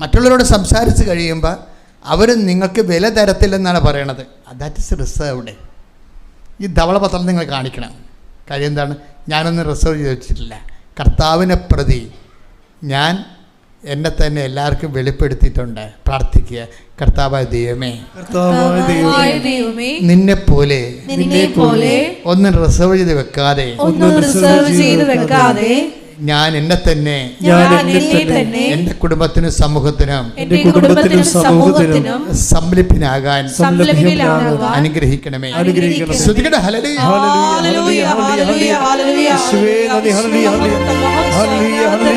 മറ്റുള്ളവരോട് സംസാരിച്ച് കഴിയുമ്പോൾ അവർ നിങ്ങൾക്ക് വില തരത്തില്ലെന്നാണ് പറയണത്. That is reserved. ഈ ധവളപത്രം നിങ്ങൾ കാണിക്കണം. കാര്യം എന്താണ്? ഞാനൊന്നും റിസർവ് ചെയ്ത് വെച്ചിട്ടില്ല. കർത്താവിനെ പ്രതി ഞാൻ എന്നെ തന്നെ എല്ലാവർക്കും വെളിപ്പെടുത്തിയിട്ടുണ്ട്. പ്രാർത്ഥിക്കുക, കർത്താവായ ദൈവമേ, നിന്നെ പോലെ ഒന്നും റിസർവ് ചെയ്ത് വെക്കാതെ ഞാൻ എന്നെ തന്നെ എന്റെ കുടുംബത്തിനും സമൂഹത്തിനും സംലഭ്യനാകാൻ അനുഗ്രഹിക്കണമേ. ശ്രുതികട ഹല്ലേലൂയ ഹല്ലേലൂയ ഹല്ലേലൂയ ഹല്ലേലൂയ ഹല്ലേലൂയ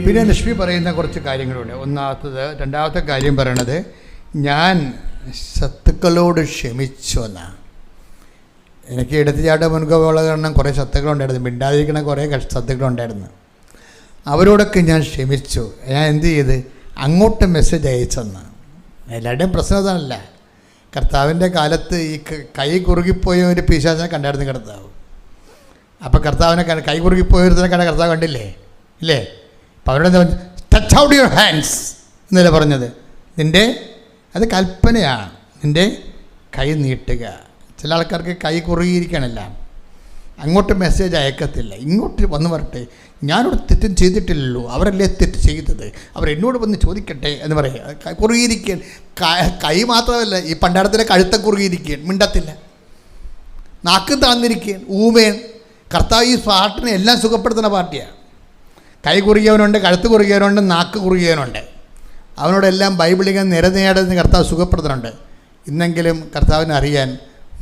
പിന്നെ ലക്ഷ്മി പറയുന്ന കുറച്ച് കാര്യങ്ങളുണ്ട്. രണ്ടാമത്തെ കാര്യം പറയണത്, ഞാൻ ശത്രുക്കളോട് ക്ഷമിച്ചു എന്നാണ്. എനിക്ക് എടുത്തുചാട്ട മുൻകോപമുള്ള കാരണം കുറേ ശത്രുക്കളുണ്ടായിരുന്നു, മിണ്ടാതിരിക്കണ കുറേ ശത്രുക്കളുണ്ടായിരുന്നു. അവരോടൊക്കെ ഞാൻ ക്ഷമിച്ചു. ഞാൻ എന്ത് ചെയ്ത് അങ്ങോട്ട് മെസ്സേജ് അയച്ചെന്ന്. എല്ലാവരുടെയും പ്രശ്നം അതല്ല. കർത്താവിൻ്റെ കാലത്ത് ഈ കൈ കുറുകിപ്പോയ ഒരു പിശാചിനെ കണ്ടായിരുന്നു കർത്താവ്. അപ്പോൾ കർത്താവിനെ കൈ കുറുകിപ്പോയതിനെ കണ്ട കർത്താവ് കണ്ടില്ലേ? ഇല്ലേ? അപ്പോൾ അവരോട് ടച്ച് ഔട്ട് യുവർ ഹാൻഡ്സ് എന്നല്ലേ പറഞ്ഞത്. അത് കൽപ്പനയാണ്. നിൻ്റെ കൈ നീട്ടുക. ചില ആൾക്കാർക്ക് കൈ കുറുകിയിരിക്കണല്ല, അങ്ങോട്ട് മെസ്സേജ് അയക്കത്തില്ല. ഇങ്ങോട്ട് വന്ന് പറട്ടെ, ഞാനോട് തെറ്റും ചെയ്തിട്ടില്ലല്ലോ, അവരല്ലേ തെറ്റ് ചെയ്തത്, അവരെന്നോട് വന്ന് ചോദിക്കട്ടെ എന്ന് പറയുക. കുറുകിയിരിക്കാൻ കൈ മാത്രമല്ല, ഈ പണ്ടാരത്തിലെ കഴുത്ത കുറുകിയിരിക്കാൻ മിണ്ടത്തില്ല. നാക്കും താന്നിരിക്കുകയാണ്, ഊമയൻ. കർത്താവ് ഈ പാട്ടിനെ എല്ലാം സുഖപ്പെടുത്തുന്ന പാർട്ടിയാണ്. കൈ കുറുകിയവനുണ്ട്, കഴുത്ത് കുറുകിയവനുണ്ട്, നാക്ക് കുറുകിയവനുണ്ട്. അവനോടെല്ലാം ബൈബിളിൽ നിരനേടുന്ന കർത്താവ് സുഖപ്പെടുത്തുന്നുണ്ട്. ഇന്നെങ്കിലും കർത്താവിനെ അറിയാൻ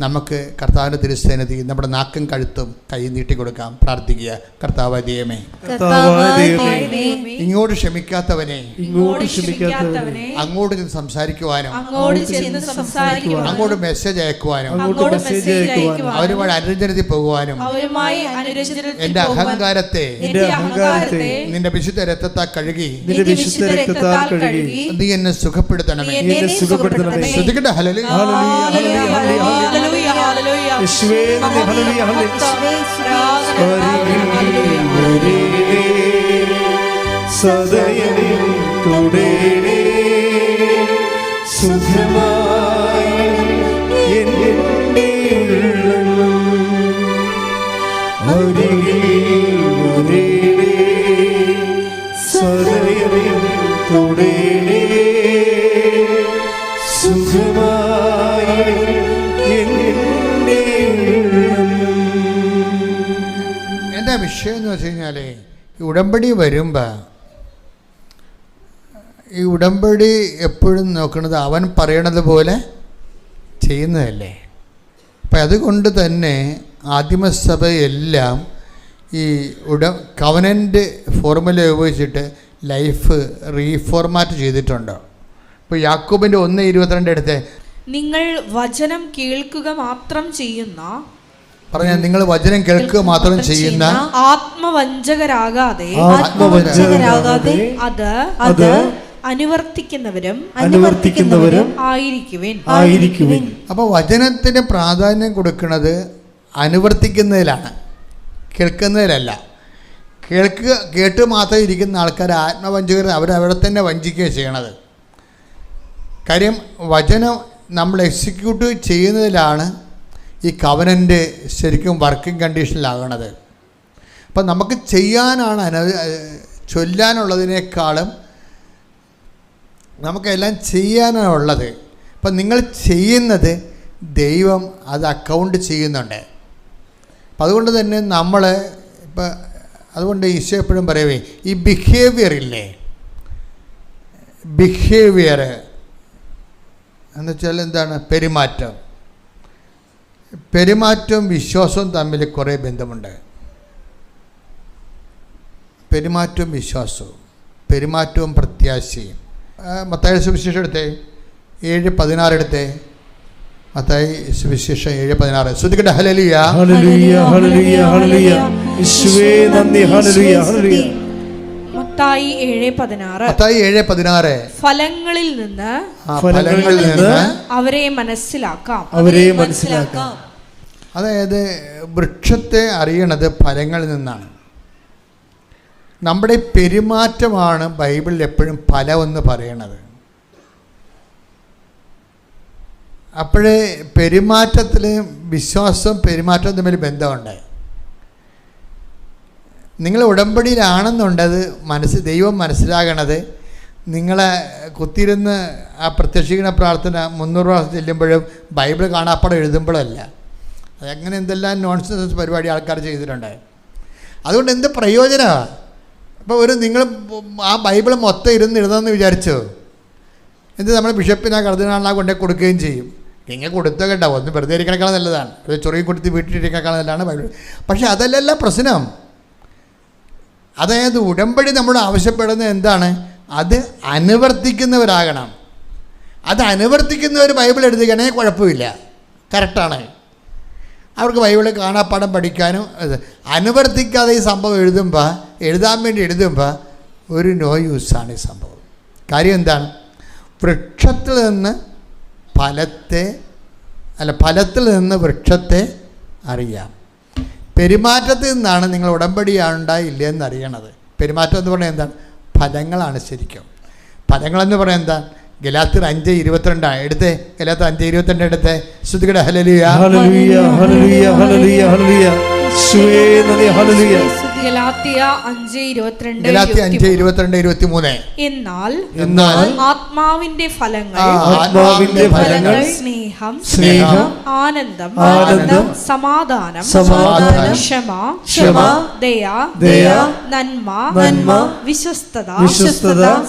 നമുക്ക് കർത്താവിൻ്റെ തിരുസന്നിധി നമ്മുടെ നാക്കും കഴുത്തും കൈ നീട്ടിക്കൊടുക്കാം. പ്രാർത്ഥിക്കുക. കർത്താവ് ദൈവമേ, ഇങ്ങോട്ട് ക്ഷമിക്കാത്തവനെ അങ്ങോട്ട് ചെന്ന് സംസാരിക്കുവാനും അങ്ങോട്ട് മെസ്സേജ് അയക്കുവാനും അവരുമായി അനുരഞ്ജനത്തിൽ പോകുവാനും എന്റെ അഹങ്കാരത്തെ നിന്റെ വിശുദ്ധ രക്തത്താൽ കഴുകി നീ എന്നെ സുഖപ്പെടുത്തണമേ. ശ്രദ്ധിക്കട്ടെ. എന്താ വിഷയം എന്ന് വെച്ച് കഴിഞ്ഞാൽ, ഈ ഉടമ്പടി വരുമ്പോൾ ഈ ഉടമ്പടി എപ്പോഴും നോക്കുന്നത് അവൻ പറയണത് പോലെ ചെയ്യുന്നതല്ലേ. അപ്പം അതുകൊണ്ട് തന്നെ ആദിമസഭയെല്ലാം ഈ കവനൻ്റ് ഫോർമുല ഉപയോഗിച്ചിട്ട് ലൈഫ് റീഫോർമാറ്റ് ചെയ്തിട്ടുണ്ടോ? ഇപ്പോൾ യാക്കോബിൻ്റെ 1:22 എടുത്ത്, നിങ്ങൾ വചനം കേൾക്കുക മാത്രം ചെയ്യുന്ന, പറഞ്ഞാൽ നിങ്ങൾ വചനം കേൾക്കുക മാത്രം ചെയ്യുന്ന ആത്മവഞ്ചകരാകാതെ അത് അനുവർത്തിക്കുന്നവരും ആയിരിക്കുവിൻ. അപ്പോൾ വചനത്തിന് പ്രാധാന്യം കൊടുക്കുന്നത് അനുവർത്തിക്കുന്നതിലാണ്, കേൾക്കുന്നതിലല്ല. കേട്ട് മാത്രം ഇരിക്കുന്ന ആൾക്കാർ ആത്മവഞ്ചകർ, അവരവിടെ തന്നെ വഞ്ചിക്കുകയാണ് ചെയ്യണത്. കാര്യം വചനം നമ്മൾ എക്സിക്യൂട്ട് ചെയ്യുന്നതിലാണ് ഈ കവനൻ്റ് ശരിക്കും വർക്കിംഗ് കണ്ടീഷനിലാകണത്. അപ്പം നമുക്ക് ചെയ്യാനാണ് ചൊല്ലാനുള്ളതിനേക്കാളും നമുക്കെല്ലാം ചെയ്യാനാണുള്ളത്. അപ്പം നിങ്ങൾ ചെയ്യുന്നത് ദൈവം അത് അക്കൗണ്ട് ചെയ്യുന്നുണ്ട്. അപ്പം അതുകൊണ്ട് തന്നെ നമ്മൾ ഇപ്പം അതുകൊണ്ട് ഈശോ എപ്പോഴും പറയവേ, ഈ ബിഹേവിയർ ഇല്ലേ, ബിഹേവിയർ എന്ന് വെച്ചാൽ എന്താണ്? പെരുമാറ്റവും വിശ്വാസവും തമ്മിൽ കുറേ ബന്ധമുണ്ട്. പെരുമാറ്റവും വിശ്വാസവും, പെരുമാറ്റവും പ്രത്യാശയും. മത്തായി സുവിശേഷം എടുത്തേ 7:16 എടുത്തേ. മത്തായി സുവിശേഷം 7:16. ശ്രദ്ധിക്കട്ടെ. ഹല്ലേലൂയ ഹല്ലേലൂയ ഹല്ലേലൂയ ഹല്ലേലൂയ. യേശുവേ നന്ദി. ഹല്ലേലൂയ ഹല്ലേലൂയ. മത്തായി 7:16 ഫലങ്ങളിൽ നിന്ന് അവരെ മനസ്സിലാക്കാം. അതായത് വൃക്ഷത്തെ അറിയണത് ഫലങ്ങളിൽ നിന്നാണ്. നമ്മുടെ പെരുമാറ്റമാണ് ബൈബിളിൽ എപ്പോഴും ഫലമെന്ന് പറയണത്. അപ്പോഴേ പെരുമാറ്റത്തിൽ വിശ്വാസം പെരുമാറ്റവും തമ്മിൽ ബന്ധമുണ്ട്. നിങ്ങൾ ഉടമ്പടിയിലാണെന്നുണ്ടത് ദൈവം മനസ്സിലാകണത് നിങ്ങളെ കുത്തിയിരുന്ന് ആ പ്രത്യക്ഷീകരണ പ്രാർത്ഥന 300 പ്രാവശ്യം ചെല്ലുമ്പോഴും ബൈബിൾ കാണാപ്പാടം എഴുതുമ്പോഴല്ല. അതങ്ങനെ എന്തെല്ലാം നോൺസെൻസ് പരിപാടി ആൾക്കാർ ചെയ്തിട്ടുണ്ട്. അതുകൊണ്ട് എന്ത് പ്രയോജനമാണ്? അപ്പോൾ നിങ്ങൾ ആ ബൈബിൾ മൊത്തം എഴുതുമെന്ന് വിചാരിച്ചോ? എന്ത് നമ്മൾ ബിഷപ്പിനാ കർദിനാളിനാ കൊണ്ടേ കൊടുക്കുകയും ചെയ്യും. ഇങ്ങനെ കൊടുത്തോ കേട്ടോ, ഒന്ന് വെറുതെ ഇരിക്കണേക്കാൾ നല്ലതാണ്. ഒരു ചൊറിയും കൊടുത്ത് വീട്ടിലിരിക്കണേക്കാൾ നല്ലതാണ് ബൈബിൾ. പക്ഷേ അതല്ലല്ല പ്രശ്നം. അതായത് ഉടമ്പടി നമ്മൾ ആവശ്യപ്പെടുന്നത് എന്താണ്? അത് അനുവർത്തിക്കുന്നവരാകണം. അത് അനുവർത്തിക്കുന്നവർ ബൈബിൾ എഴുതുകയാണെ കുഴപ്പമില്ല, കറക്റ്റാണ്. അവർക്ക് ബൈബിൾ കാണാപ്പാഠം പഠിക്കാനും. അനുവർത്തിക്കാതെ ഈ സംഭവം എഴുതാൻ വേണ്ടി എഴുതുമ്പോൾ ഒരു നോ യൂസാണ് ഈ സംഭവം. കാര്യം എന്താണ്? വൃക്ഷത്തിൽ നിന്ന് ഫലത്തിൽ നിന്ന് വൃക്ഷത്തെ അറിയാം. പെരുമാറ്റത്തിൽ നിന്നാണ് നിങ്ങൾ ഉടമ്പടിയാണ്ടായില്ല എന്നറിയണത്. പെരുമാറ്റം എന്ന് പറഞ്ഞാൽ എന്താണ്? ഫലങ്ങളാണ് ശരിക്കും. ഫലങ്ങളെന്ന് പറയാൻ എന്താ? ഗലാത്യർ 5:22 എടുത്തേ. ഗലാത്യർ 5:22 എടുത്തേ. ശ്രുതികട ഹല്ലേലൂയ ഹല്ലേലൂയ ഹല്ലേലൂയ ഹല്ലേലൂയ ഹല്ലേലൂയ. യേശുവേ നന്ദി. ഹല്ലേലൂയ ഗലാത്യ 5:22, ഗലാത്യ 5:22-23. എന്നാൽ ആത്മാവിന്റെ ഫലങ്ങൾ സ്നേഹം, ആനന്ദം, സമാധാനം, ക്ഷമ, ദയ, നന്മ, വിശ്വസ്തത,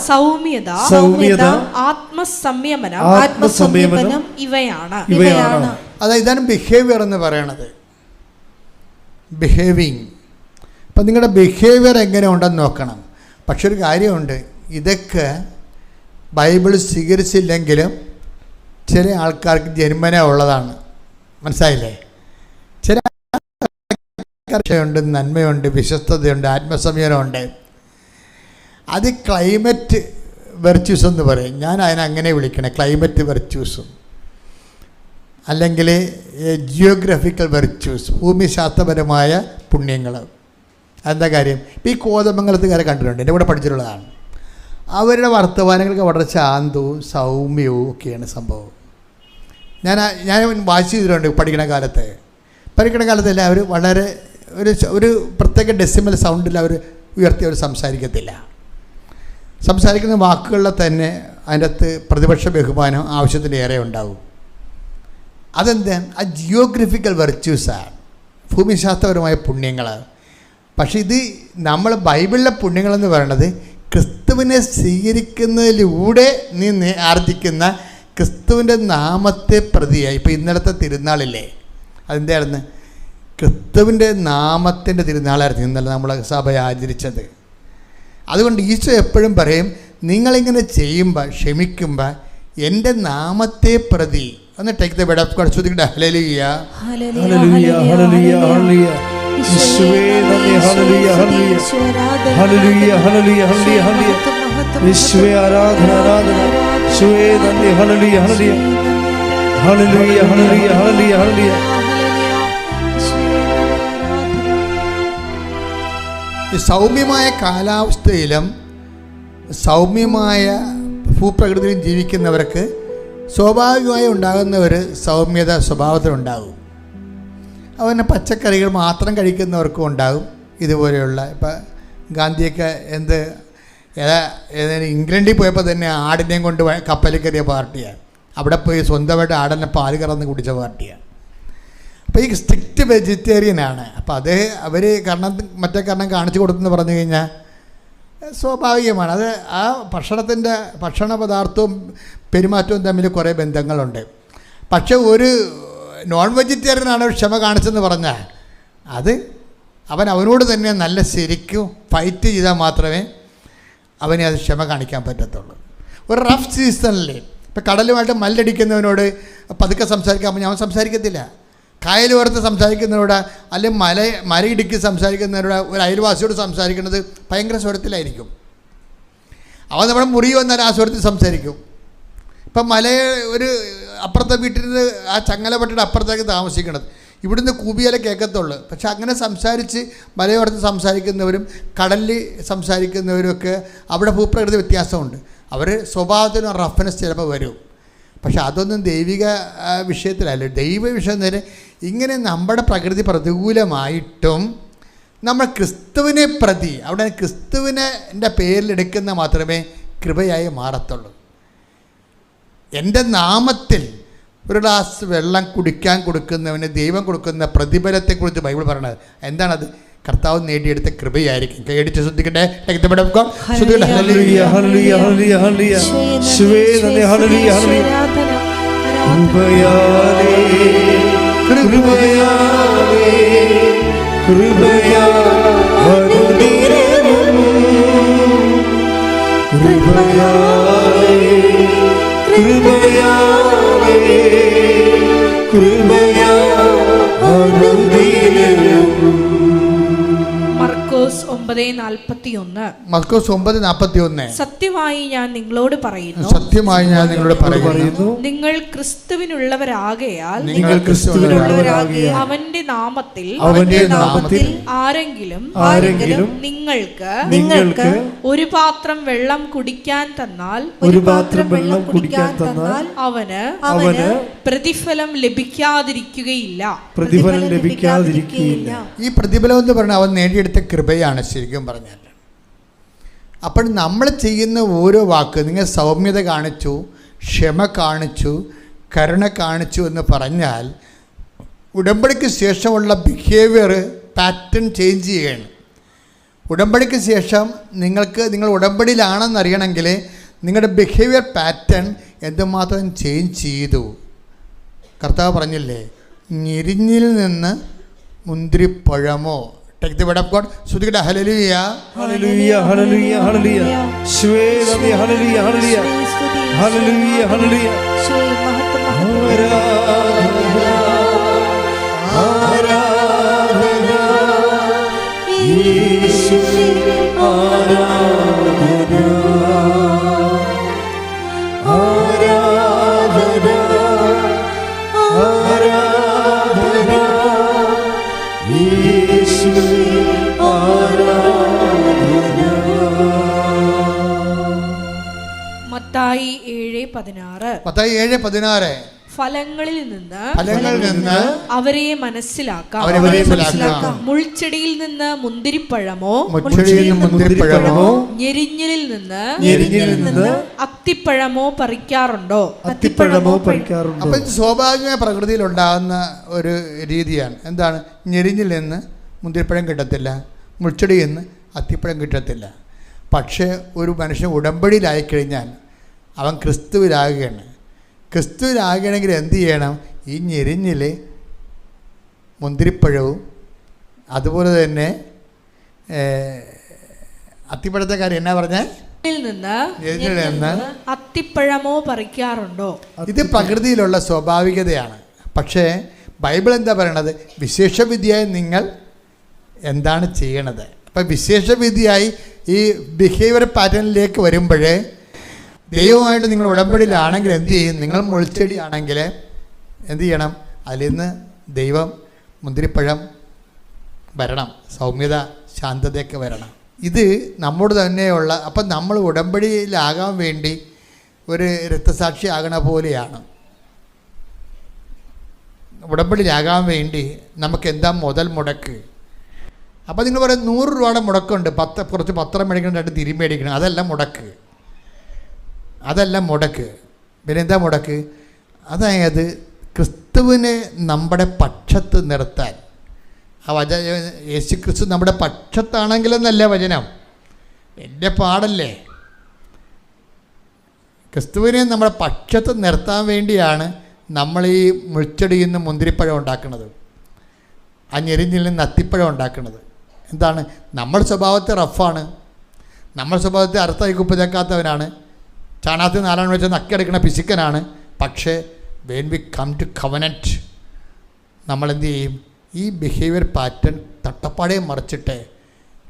സൗമ്യത, ആത്മസംയമനം ഇവയാണ്. അതായത് ഇതാണ് ബിഹേവിയർ എന്ന് പറയണത്. ബിഹേവിങ്. അപ്പം നിങ്ങളുടെ ബിഹേവിയർ എങ്ങനെ ഉണ്ടെന്ന് നോക്കണം. പക്ഷെ ഒരു കാര്യമുണ്ട്, ഇതൊക്കെ ബൈബിൾ സ്വീകരിച്ചില്ലെങ്കിലും ചില ആൾക്കാർക്ക് ജന്മന ഉള്ളതാണ്. മനസ്സിലായില്ലേ? ചില ആൾക്കാരുണ്ട്, നന്മയുണ്ട്, വിശ്വസ്തതയുണ്ട്, ആത്മസംയമനമുണ്ട്. അത് ക്ലൈമറ്റ് വെർച്യൂസ് എന്ന് പറയും. ഞാൻ അതിനങ്ങനെ വിളിക്കണേ, ക്ലൈമറ്റ് വെർച്യൂസും അല്ലെങ്കിൽ ജിയോഗ്രഫിക്കൽ വെർച്യൂസ്, ഭൂമിശാസ്ത്രപരമായ പുണ്യങ്ങൾ. അതെന്താ കാര്യം? ഇപ്പോൾ ഈ കോതമംഗലത്തുകാരെ കണ്ടിട്ടുണ്ട്, എൻ്റെ കൂടെ പഠിച്ചിട്ടുള്ളതാണ്. അവരുടെ വർത്തമാനങ്ങൾക്ക് വളരെ ശാന്തവും സൗമ്യവും ഒക്കെയാണ് സംഭവം. ഞാൻ വായിച്ചു ചെയ്തിട്ടുണ്ട് പഠിക്കണ കാലത്തല്ല. അവർ വളരെ ഒരു പ്രത്യേക ഡെസിമൽ സൗണ്ടിൽ അവർ ഉയർത്തി അവർ സംസാരിക്കുന്ന വാക്കുകളിൽ തന്നെ അതിൻ്റെ അകത്ത് പ്രതിപക്ഷ ബഹുമാനം ആവശ്യത്തിലേറെ ഉണ്ടാവും. അതെന്താ? ആ ജിയോഗ്രഫിക്കൽ വെർച്യൂസാണ്, ഭൂമിശാസ്ത്രപരമായ പുണ്യങ്ങൾ. പക്ഷേ ഇത് നമ്മൾ ബൈബിളിലെ പുണ്യങ്ങളെന്ന് പറയണത് ക്രിസ്തുവിനെ സ്വീകരിക്കുന്നതിലൂടെ നീ ആർജിക്കുന്ന ക്രിസ്തുവിൻ്റെ നാമത്തെ പ്രതിയായി. ഇപ്പോൾ ഇന്നലത്തെ തിരുനാളില്ലേ, അതെന്തായിരുന്നു? ക്രിസ്തുവിൻ്റെ നാമത്തിൻ്റെ തിരുനാളായിരുന്നു ഇന്നലെ നമ്മളെ സഭ ആചരിച്ചത്. അതുകൊണ്ട് ഈശോ എപ്പോഴും പറയും, നിങ്ങളിങ്ങനെ ചെയ്യുമ്പോൾ, ക്ഷമിക്കുമ്പോൾ എൻ്റെ നാമത്തെ പ്രതി. ഒന്ന് take the word of God. ശ്രദ്ധിക്കട്ടെ. ഹല്ലേലൂയ, ഹല്ലേലൂയ, ഹല്ലേലൂയ, ഹല്ലേലൂയ. യേശുവേ നന്ദി. ഹല്ലേലൂയ, ഹല്ലേലൂയ, ഹല്ലേലൂയ, ഹല്ലേലൂയ, ഹല്ലേലൂയ. യേശുവേ ആരാധന, ആരാധന. യേശുവേ നന്ദി. ഹല്ലേലൂയ, ഹല്ലേലൂയ, ഹല്ലേലൂയ, ഹല്ലേലൂയ, ഹല്ലേലൂയ, ഹല്ലേലൂയ. ഈ സൗമ്യമായ കാലാവസ്ഥയിലും സൗമ്യമായ ഭൂപ്രകൃതിയിലും ജീവിക്കുന്നവർക്ക് സ്വാഭാവികമായി ഉണ്ടാകുന്ന ഒരു സൗമ്യത സ്വഭാവത്തിലുണ്ടാകും. അതുപോലെ പച്ചക്കറികൾ മാത്രം കഴിക്കുന്നവർക്കും ഉണ്ടാകും ഇതുപോലെയുള്ള. ഇപ്പം ഗാന്ധിയൊക്കെ ഇംഗ്ലണ്ടിൽ പോയപ്പോൾ തന്നെ ആടിനെയും കൊണ്ട് കപ്പലിൽ കയറിയ പാർട്ടിയാണ്. അവിടെ പോയി സ്വന്തമായിട്ട് ആടിനെ പാല് കറന്ന് കുടിച്ച പാർട്ടിയാണ്. അപ്പോൾ ഈ സ്ട്രിക്റ്റ് വെജിറ്റേറിയനാണ്. അപ്പോൾ അവർ മറ്റേ കാരണം കാണിച്ചു കൊടുത്തെന്ന് പറഞ്ഞു കഴിഞ്ഞാൽ സ്വാഭാവികമാണ്. അത് ആ ഭക്ഷണ പദാർത്ഥവും പെരുമാറ്റവും തമ്മിൽ കുറേ ബന്ധങ്ങളുണ്ട്. പക്ഷെ ഒരു നോൺ വെജിറ്റേറിയനാണ് ക്ഷമ കാണിച്ചെന്ന് പറഞ്ഞാൽ അത് അവനോട് തന്നെ നല്ല ശരിക്കും ഫൈറ്റ് ചെയ്താൽ മാത്രമേ അവന് അത് ക്ഷമ കാണിക്കാൻ പറ്റത്തുള്ളൂ. ഒരു റഫ് സീസണിൽ ഇപ്പം കടലുമായിട്ട് മല്ലടിക്കുന്നവനോട് പതുക്കെ സംസാരിക്കാൻ ഞാൻ സംസാരിക്കത്തില്ല. കായലോരത്ത് സംസാരിക്കുന്നവരോട് അല്ലെങ്കിൽ മലയിടുക്കി സംസാരിക്കുന്നവരോട് ഒരു അയൽവാസിയോട് സംസാരിക്കുന്നത് ഭയങ്കര സ്വരത്തിലായിരിക്കും. അവൻ നമ്മുടെ മുറി വന്നാൽ ആ സ്വരത്തിൽ സംസാരിക്കും. ഇപ്പം ഒരു അപ്പുറത്തെ വീട്ടിൽ നിന്ന് ആ ചങ്ങലപ്പെട്ടിട്ട് അപ്പുറത്തേക്ക് താമസിക്കണത്, ഇവിടുന്ന് കൂബിയാലേ കേൾക്കത്തുള്ളൂ. പക്ഷെ അങ്ങനെ സംസാരിച്ച് മലയോരത്ത് സംസാരിക്കുന്നവരും കടലിൽ സംസാരിക്കുന്നവരുമൊക്കെ അവിടെ ഭൂപ്രകൃതി വ്യത്യാസമുണ്ട്. അവർ സ്വഭാവത്തിനും റഫ്നെസ് ചിലപ്പോൾ വരും. പക്ഷെ അതൊന്നും ദൈവിക വിഷയത്തിലല്ല. ദൈവ വിഷയം നേരെ ഇങ്ങനെ നമ്മുടെ പ്രകൃതി പ്രതികൂലമായിട്ടും നമ്മൾ ക്രിസ്തുവിനെ പ്രതി, അവിടെ ക്രിസ്തുവിൻ്റെ പേരിലെടുക്കുന്ന മാത്രമേ കൃപയായി മാറത്തുള്ളൂ. എൻ്റെ നാമത്തിൽ ഒരു ഗ്ലാസ് വെള്ളം കുടിക്കാൻ കൊടുക്കുന്നവന് ദൈവം കൊടുക്കുന്ന പ്രതിഫലത്തെക്കുറിച്ച് ബൈബിൾ പറയണത് എന്താണത്? കർത്താവ് നേടിയെടുത്ത കൃപയായിരിക്കും. കേടിച്ച് ശ്രദ്ധിക്കട്ടെ. മർക്കോസ് 9:41. മർക്കോസ് 9:41. സത്യമായി ഞാൻ നിങ്ങളോട് പറയുന്നു, സത്യമായി ഞാൻ നിങ്ങളോട് പറയുന്നു, നിങ്ങൾ ക്രിസ്തുവിനുള്ളവരാകയാൽ അവന്റെ നാമത്തിൽ ആരെങ്കിലും നിങ്ങൾക്ക് ഒരു പാത്രം വെള്ളം കുടിക്കാൻ തന്നാൽ അവന് പ്രതിഫലം ലഭിക്കാതിരിക്കുകയില്ല. ഈ പ്രതിഫലം എന്ന് പറഞ്ഞാൽ അവൻ നേടിയെടുത്ത കൃപയാണ് ശരിക്കും പറഞ്ഞാൽ. അപ്പോൾ നമ്മൾ ചെയ്യുന്ന ഓരോ വാക്ക്, നിങ്ങൾ സൗമ്യത കാണിച്ചു, ക്ഷമ കാണിച്ചു, കരുണ കാണിച്ചു എന്ന് പറഞ്ഞാൽ ഉടമ്പടിക്ക് ശേഷമുള്ള ബിഹേവിയർ പാറ്റേൺ ചേഞ്ച് ചെയ്യുകയാണ്. ഉടമ്പടിക്ക് ശേഷം നിങ്ങൾ ഉടമ്പടിയിലാണെന്നറിയണമെങ്കിൽ നിങ്ങളുടെ ബിഹേവിയർ പാറ്റേൺ എന്തുമാത്രം ചേഞ്ച് ചെയ്തു. കർത്താവ് പറഞ്ഞില്ലേ, ഞെരിഞ്ഞിൽ നിന്ന് മുന്തിരിപ്പഴമോ. Take the word of God. ശ്രുതികട ഹല്ലേലൂയ ഹല്ലേലൂയ ഹല്ലേലൂയ ഹല്ലേലൂയ. യേശുവേ നന്ദി. ഹല്ലേലൂയ ഹല്ലേലൂയ ഹല്ലേലൂയ ഹല്ലേലൂയ. ആരാധന യേശുവേ, ആരാധന ആരാധന ആരാധന യേശുവേ, ആരാധന. മത്തായി 7:16. മത്തായി 7:16. ഫലങ്ങളിൽ നിന്ന് അവരെ മനസ്സിലാക്കാം. മുൾച്ചെടിയിൽ നിന്ന് മുന്തിരിപ്പഴമോ, ഞെരിഞ്ഞിലിൽ നിന്ന് അത്തിപ്പഴമോ പറിക്കാറുണ്ടോ? അപ്പം ഇത് സ്വാഭാവികമായ പ്രകൃതിയിൽ ഉണ്ടാകുന്ന ഒരു രീതിയാണ്. എന്താണ്? ഞെരിഞ്ഞിൽ നിന്ന് മുന്തിരിപ്പഴം കിട്ടത്തില്ല, മുൾച്ചെടിയിൽ നിന്ന് അത്തിപ്പഴം കിട്ടത്തില്ല. പക്ഷേ ഒരു മനുഷ്യൻ ഉടമ്പടിയിലായിക്കഴിഞ്ഞാൽ അവൻ ക്രിസ്തുവിലാകുകയാണ്. ക്രിസ്തുവിലാകണമെങ്കിൽ എന്ത് ചെയ്യണം? ഈ ഞെരിഞ്ഞിൽ മുന്തിരിപ്പഴവും അതുപോലെ തന്നെ അത്തിപ്പഴത്തെ കാര്യം എന്നാ പറഞ്ഞാൽ അത്തിപ്പഴമോ പറിക്കാറുണ്ടോ? ഇത് പ്രകൃതിയിലുള്ള സ്വാഭാവികതയാണ്. പക്ഷേ ബൈബിൾ എന്താ പറയണത്? വിശേഷവിധിയായി നിങ്ങൾ എന്താണ് ചെയ്യണത്? അപ്പം വിശേഷവിധിയായി ഈ ബിഹേവിയർ പാറ്റേണിലേക്ക് വരുമ്പോഴേ ദൈവമായിട്ട് നിങ്ങൾ ഉടമ്പടിയിലാണെങ്കിൽ എന്ത് ചെയ്യും? നിങ്ങൾ മുൾച്ചെടി ആണെങ്കിൽ എന്ത് ചെയ്യണം? അതിൽ നിന്ന് ദൈവം മുന്തിരിപ്പഴം വരണം, സൗമ്യത, ശാന്തതയൊക്കെ വരണം. ഇത് നമ്മോട് തന്നെയുള്ള, അപ്പം നമ്മൾ ഉടമ്പടിയിലാകാൻ വേണ്ടി ഒരു രക്തസാക്ഷി ആകണ പോലെയാണ്. ഉടമ്പടിയിലാകാൻ വേണ്ടി നമുക്ക് എന്താ മുതൽ മുടക്ക്? അപ്പോൾ നിങ്ങൾ പറയും 100 രൂപയുടെ മുടക്കുണ്ട്, കുറച്ച് പത്രം മേടിക്കണം, 2 തിരി മേടിക്കണം, അതെല്ലാം മുടക്ക്. പിന്നെ എന്താ മുടക്ക്? അതായത് ക്രിസ്തുവിനെ നമ്മുടെ പക്ഷത്ത് നിർത്താൻ. ആ യേശു ക്രിസ്തു നമ്മുടെ പക്ഷത്താണെങ്കിലെന്നല്ല വചനം, വലിയ പാടല്ലേ. ക്രിസ്തുവിനെ നമ്മുടെ പക്ഷത്ത് നിർത്താൻ വേണ്ടിയാണ് നമ്മൾ ഈ മുൾച്ചെടിയിൽ നിന്ന് മുന്തിരിപ്പഴം ഉണ്ടാക്കുന്നത്, ആ ഞെരിഞ്ഞിൽ നിന്ന് അത്തിപ്പഴം ഉണ്ടാക്കുന്നത്. എന്താണ്? നമ്മുടെ സ്വഭാവത്തെ റഫാണ്, നമ്മുടെ സ്വഭാവത്തെ അർത്ഥമായി കുപ്പിതേക്കാത്തവനാണ്, ചാണകത്തിൽ 4 വെച്ച് നക്കിയെടുക്കുന്ന പിശുക്കനാണ്. പക്ഷേ when we come to covenant നമ്മളെന്ത് ചെയ്യും? ഈ ബിഹേവിയർ പാറ്റേൺ തട്ടപ്പാടെ മറിച്ചിട്ട്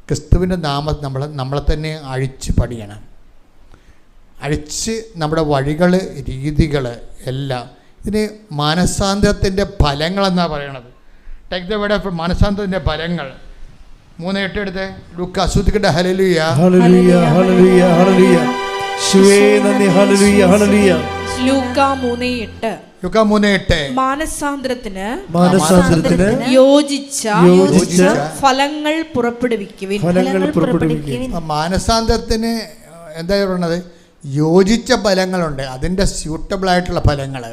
ക്രിസ്തുവിൻ്റെ നാമം നമ്മളെ തന്നെ അഴിച്ച് പണിയണം. അഴിച്ച് നമ്മുടെ വഴികൾ, രീതികൾ എല്ലാം. ഇതിന് മാനസാന്തരത്തിൻ്റെ ഫലങ്ങളെന്നാണ് പറയണത്. ടേക്ക് ദ വേർഡ് ഓഫ് മാനസാന്തരത്തിൻ്റെ ഫലങ്ങൾ. 3:8 എടുത്ത് ലൂക്കാ. ശ്രുതികട ഹല്ലേലൂയ ഹല്ലേലൂയ ഹല്ലേലൂയ ഹല്ലേലൂയ. ലൂക്കാ 3:8. മാനസാന്തരത്തിന് യോജിച്ച ഫലങ്ങൾ പുറപ്പെടുവിക്കുവിൻ. മാനസാന്തരത്തിന് എന്താ പറയുന്നത്? യോജിച്ച ഫലങ്ങളുണ്ട്, അതിൻ്റെ സ്യൂട്ടബിളായിട്ടുള്ള ഫലങ്ങൾ.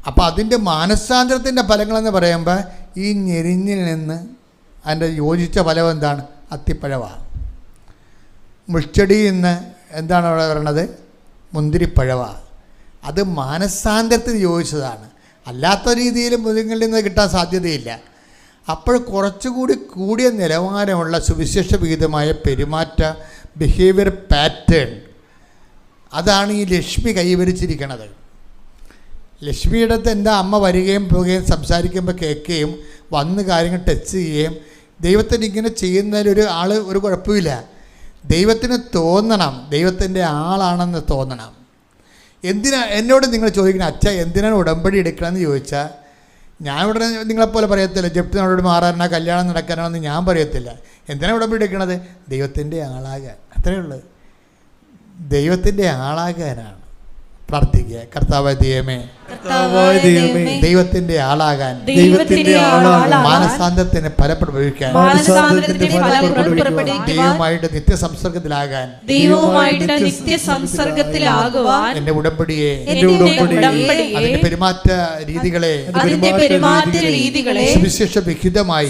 അപ്പോൾ അതിൻ്റെ മാനസാന്തരത്തിൻ്റെ ഫലങ്ങളെന്ന് പറയുമ്പോൾ ഈ ഞെരിഞ്ഞിൽ നിന്ന് അതിൻ്റെ യോജിച്ച ഫലം എന്താണ്? അത്തിപ്പഴമാണ്. മുൾച്ചെടിയിൽ നിന്ന് എന്താണ് അവിടെ പറയണത്? മുന്തിരിപ്പഴമാണ്. അത് മാനസാന്തരത്തിന് യോജിച്ചതാണ്. അല്ലാത്ത രീതിയിൽ മുതിങ്ങളിൽ നിന്ന് കിട്ടാൻ സാധ്യതയില്ല. അപ്പോൾ കുറച്ചുകൂടി കൂടിയ നിലവാരമുള്ള സുവിശേഷ വിഹിതമായ പെരുമാറ്റ ബിഹേവിയർ പാറ്റേൺ, അതാണ് ഈ ലക്ഷ്മി കൈവരിച്ചിരിക്കുന്നത്. ലക്ഷ്മിയുടെ അടുത്ത് എന്താ? അമ്മ വരികയും പോവുകയും സംസാരിക്കുമ്പോൾ കേൾക്കുകയും വന്ന് കാര്യങ്ങൾ ടച്ച് ചെയ്യുകയും ദൈവത്തിന് ഇങ്ങനെ ചെയ്യുന്നതിലൊരു ആൾ ഒരു കുഴപ്പമില്ല. ദൈവത്തിന് തോന്നണം, ദൈവത്തിൻ്റെ ആളാണെന്ന് തോന്നണം. എന്നോട് നിങ്ങൾ ചോദിക്കണം, അച്ഛാ എന്തിനാണ് ഉടമ്പടി എടുക്കണമെന്ന് ചോദിച്ചാൽ ഞാൻ ഉടനെ നിങ്ങളെപ്പോലെ പറയത്തില്ല, ജപ്തി നടപടി മാറാനാ കല്യാണം നടക്കാനാണെന്ന് ഞാൻ പറയത്തില്ല. എന്തിനാണ് ഉടമ്പടി എടുക്കണത്? ദൈവത്തിൻ്റെ ആളാകാൻ. അത്രയേ ഉള്ളൂ, ദൈവത്തിൻ്റെ ആളാകാനാണ്. പ്രാർത്ഥിക്കുക, കർത്താവായ ദൈവമേ, ദൈവത്തിന്റെ ആളാകാൻ, മാനസാന്തരത്തിന് ഫലപ്രയോഗിക്കാൻ, ദൈവമായിട്ട് നിത്യസംസർഗത്തിലാകാൻ എന്റെ ഉടമ്പടിയെ, അതിന്റെ പെരുമാറ്റ രീതികളെ സുവിശേഷ വിഹിതമായി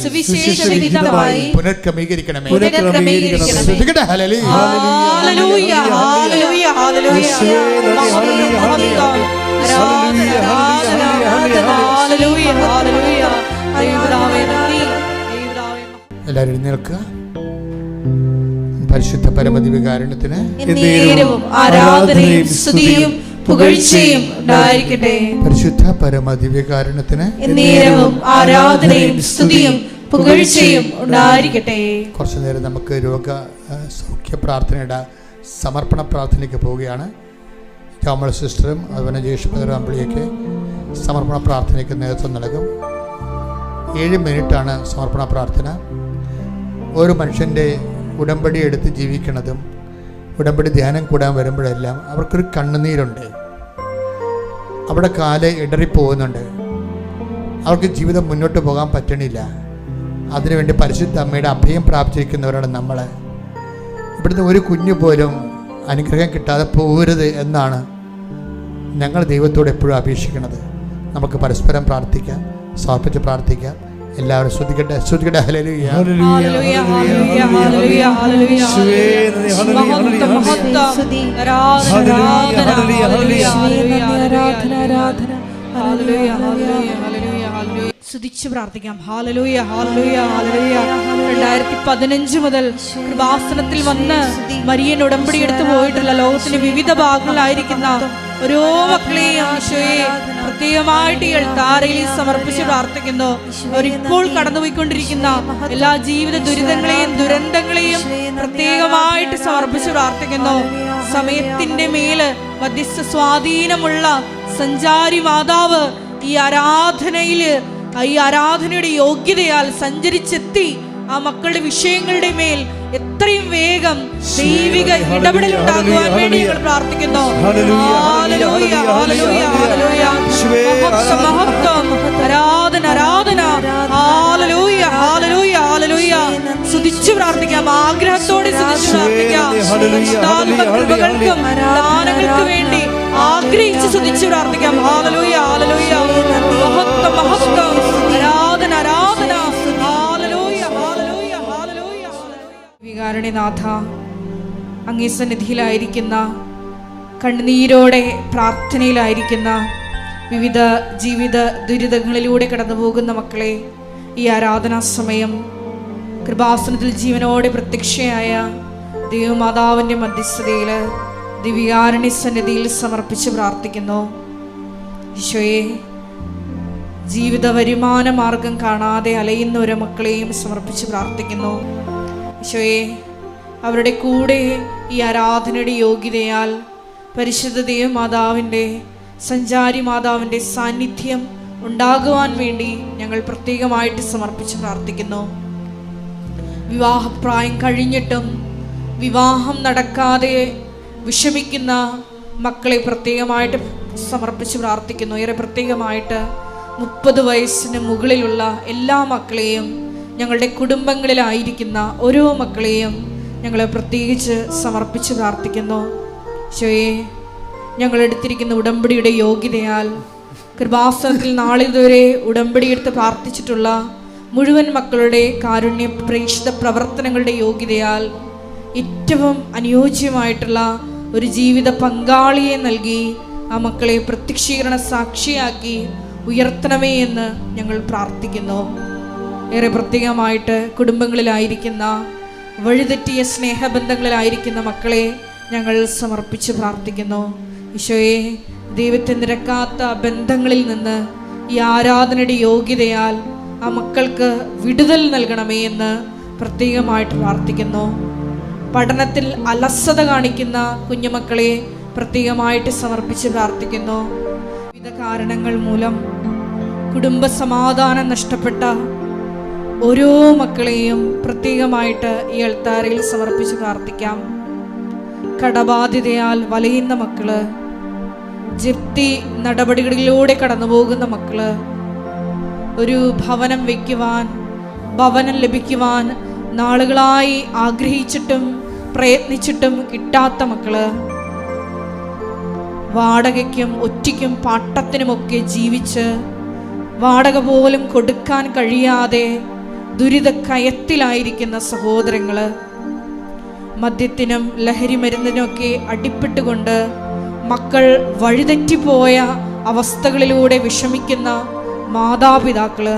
പുനഃക്രമീകരിക്കണമേ. എല്ലാവരും എഴുന്നേൽക്കുക. പരിശുദ്ധ പരമദിവ്യകാരുണ്യത്തിന് ആരാധനയും സ്തുതിയും പുകഴ്ചയും ഉണ്ടായിരിക്കട്ടെ. പരിശുദ്ധ പരമദിവ്യകാരുണ്യത്തിന് ആരാധനയും സ്തുതിയും പുകഴ്ചയും ഉണ്ടായിരിക്കട്ടെ. കുറച്ചു നേരം നമുക്ക് രോഗ സൗഖ്യ പ്രാർത്ഥനയുടെ സമർപ്പണ പ്രാർത്ഥനയ്ക്ക് പോവുകയാണ്. ജോമൽ സിസ്റ്ററും അതുപോലെ ജേഷ് ബ്രദർ അമ്പിളിയൊക്കെ സമർപ്പണ പ്രാർത്ഥനയ്ക്ക് നേതൃത്വം നൽകും. 7 മിനിറ്റാണ് സമർപ്പണ പ്രാർത്ഥന. ഒരു മനുഷ്യൻ്റെ ഉടമ്പടി എടുത്ത് ജീവിക്കുന്നതും ഉടമ്പടി ധ്യാനം കൂടാൻ വരുമ്പോഴെല്ലാം അവർക്കൊരു കണ്ണുനീരുണ്ട്, അവിടെ കാല് ഇടറിപ്പോകുന്നുണ്ട്, അവർക്ക് ജീവിതം മുന്നോട്ട് പോകാൻ പറ്റണില്ല. അതിനുവേണ്ടി പരിശുദ്ധ അമ്മയുടെ അഭയം പ്രാപിച്ചിരിക്കുന്നവരാണ് നമ്മൾ. ഇവിടുന്ന് ഒരു കുഞ്ഞു പോലും അനുഗ്രഹം കിട്ടാതെ പോകരുത് എന്നാണ് ഞങ്ങൾ ദൈവത്തോട് എപ്പോഴും അപേക്ഷിക്കുന്നത്. നമുക്ക് പരസ്പരം പ്രാർത്ഥിക്കാം, സമർപ്പിച്ച് പ്രാർത്ഥിക്കാം. എല്ലാവരും ശ്രദ്ധിക്കട്ടെ, ശ്രദ്ധിക്കട്ടെ. ഹല്ലേലൂയ, ഹല്ലേലൂയ, ഹല്ലേലൂയ, ഹല്ലേലൂയ, ഹല്ലേലൂയ. സ്തുതിച്ച് പ്രാർത്ഥിക്കാം. ഹല്ലേലൂയ, ഹല്ലേലൂയ, ഹല്ലേലൂയ. 2015 മുതൽ കൃപാസനത്തിൽ വന്ന് മരിയൻ ഉടമ്പടി എടുത്തു പോയിട്ടുള്ള ലോകത്തിന്റെ വിവിധ ഭാഗങ്ങളിലായിരിക്കുന്ന ഓരോ മക്കളെയും ഈശോയെ പ്രത്യേകമായിട്ട് ഈ താരയിൽ സമർപ്പിച്ച് പ്രാർത്ഥിക്കുന്നു. അവരിപ്പോൾ കടന്നുപോയിക്കൊണ്ടിരിക്കുന്ന എല്ലാ ജീവിത ദുരിതങ്ങളെയും ദുരന്തങ്ങളെയും പ്രത്യേകമായിട്ട് സമർപ്പിച്ച് പ്രാർത്ഥിക്കുന്നു. സമയത്തിന്റെ മേല് മധ്യസ്ഥ സ്വാധീനമുള്ള സഞ്ചാരി മാതാവ് ഈ ആരാധനയുടെ യോഗ്യതയാൽ സഞ്ചരിച്ചെത്തി ആ മക്കളുടെ വിഷയങ്ങളുടെ മേൽ എത്രയും വേഗം ദൈവിക ഇടപെടൽ ഉണ്ടാകുവാൻ വേണ്ടി ഞങ്ങൾ പ്രാർത്ഥിക്കുന്നു. ഹല്ലേലൂയ, ഹല്ലേലൂയ, ഹല്ലേലൂയ. മഹത്വം, ആരാധന, ആരാധന. ഹല്ലേലൂയ, ഹല്ലേലൂയ, ഹല്ലേലൂയ. സ്തുതിച്ചു പ്രാർത്ഥിക്കാം, ആഗ്രഹത്തോടെ സ്തുതിച്ചു പ്രാർത്ഥിക്കാം. കൃപകൾക്കും ദാനങ്ങൾക്ക് വേണ്ടി ആഗ്രഹിച്ച് സ്തുതിച്ചു പ്രാർത്ഥിക്കാം. ഹല്ലേലൂയ, ഹല്ലേലൂയ. മഹത്വം, മഹത്വം, ആരാധന, ആരാധന. ഹല്ലേലൂയ, ഹല്ലേലൂയ, ഹല്ലേലൂയ. വികാരണനാഥ, അങ്ങേ സന്നിധിയിലായിരിക്കുന്ന, കണ്ണുനീരോടെ പ്രാർത്ഥനയിലായിരിക്കുന്ന, വിവിധ ജീവിത ദുരിതങ്ങളിലൂടെ കടന്നു പോകുന്ന മക്കളെ ഈ ആരാധനാ സമയം കൃപാസനത്തിൽ ജീവനോടെ പ്രത്യക്ഷയായ ദൈവമാതാവിൻ്റെ മധ്യസ്ഥതയിൽ ദിവ്യകാരുണ്യ സന്നിധിയിൽ സമർപ്പിച്ച് പ്രാർത്ഥിക്കുന്നു. ഈശോയെ, ജീവിത വരുമാന മാർഗം കാണാതെ അലയുന്ന ഒരു മക്കളെയും സമർപ്പിച്ച് പ്രാർത്ഥിക്കുന്നു. ഈശോയെ, അവരുടെ കൂടെ ഈ ആരാധനയുടെ യോഗ്യതയാൽ പരിശുദ്ധ ദൈവമാതാവിൻ്റെ, സഞ്ചാരി മാതാവിൻ്റെ സാന്നിധ്യം ഉണ്ടാകുവാൻ വേണ്ടി ഞങ്ങൾ പ്രത്യേകമായിട്ട് സമർപ്പിച്ച് പ്രാർത്ഥിക്കുന്നു. വിവാഹപ്രായം കഴിഞ്ഞിട്ടും വിവാഹം നടക്കാതെ വിഷമിക്കുന്ന മക്കളെ പ്രത്യേകമായിട്ട് സമർപ്പിച്ച് പ്രാർത്ഥിക്കുന്നു. ഏറെ പ്രത്യേകമായിട്ട് 30 വയസ്സിന് മുകളിലുള്ള എല്ലാ മക്കളെയും, ഞങ്ങളുടെ കുടുംബങ്ങളിലായിരിക്കുന്ന ഓരോ മക്കളെയും ഞങ്ങൾ പ്രത്യേകിച്ച് സമർപ്പിച്ച് പ്രാർത്ഥിക്കുന്നു. ഈശോയെ, ഞങ്ങളെടുത്തിരിക്കുന്ന ഉടമ്പടിയുടെ യോഗ്യതയാൽ കൃപാസനത്തിൽ നാളിതുവരെ ഉടമ്പടിയെടുത്ത് പ്രാർത്ഥിച്ചിട്ടുള്ള മുഴുവൻ മക്കളുടെ കാരുണ്യ പ്രേക്ഷിത പ്രവർത്തനങ്ങളുടെ യോഗ്യതയാൽ ഏറ്റവും അനുയോജ്യമായിട്ടുള്ള ഒരു ജീവിത പങ്കാളിയെ നൽകി ആ മക്കളെ പ്രത്യക്ഷീകരണ സാക്ഷിയാക്കി ഉയർത്തണമേ എന്ന് ഞങ്ങൾ പ്രാർത്ഥിക്കുന്നു. ഏറെ പ്രത്യേകമായിട്ട് കുടുംബങ്ങളിലായിരിക്കുന്ന, വഴിതെറ്റിയ സ്നേഹബന്ധങ്ങളിലായിരിക്കുന്ന മക്കളെ ഞങ്ങൾ സമർപ്പിച്ച് പ്രാർത്ഥിക്കുന്നു. ഈശോയെ, ദൈവത്തെ നിരക്കാത്ത ബന്ധങ്ങളിൽ നിന്ന് ഈ ആരാധനയുടെ യോഗ്യതയാൽ ആ ആ മക്കൾക്ക് വിടുതൽ നൽകണമേ എന്ന് പ്രത്യേകമായിട്ട് പ്രാർത്ഥിക്കുന്നു. പഠനത്തിൽ അലസത കാണിക്കുന്ന കുഞ്ഞുമക്കളെ പ്രത്യേകമായിട്ട് സമർപ്പിച്ച് പ്രാർത്ഥിക്കുന്നു. വിവിധ കാരണങ്ങൾ മൂലം കുടുംബ സമാധാനം നഷ്ടപ്പെട്ട ഓരോ മക്കളെയും പ്രത്യേകമായിട്ട് ഈ അൾത്താരയിൽ സമർപ്പിച്ച് പ്രാർത്ഥിക്കാം. കടബാധിതയാൽ വലയുന്ന മക്കള്, ജപ്തി നടപടികളിലൂടെ കടന്നു പോകുന്ന മക്കള്, ഒരു ഭവനം വയ്ക്കുവാൻ, ഭവനം ലഭിക്കുവാൻ നാളുകളായി ആഗ്രഹിച്ചിട്ടും പ്രയത്നിച്ചിട്ടും കിട്ടാത്ത മക്കള്, വാടകയ്ക്കും ഒറ്റയ്ക്കും പാട്ടത്തിനുമൊക്കെ ജീവിച്ച് വാടക പോലും കൊടുക്കാൻ കഴിയാതെ ദുരിത കയത്തിലായിരിക്കുന്ന സഹോദരങ്ങള്, മദ്യത്തിനും ലഹരി മരുന്നിനുമൊക്കെ അടിപ്പെട്ടുകൊണ്ട് മക്കൾ വഴിതെറ്റിപ്പോയ അവസ്ഥകളിലൂടെ വിഷമിക്കുന്ന മാതാപിതാക്കള്,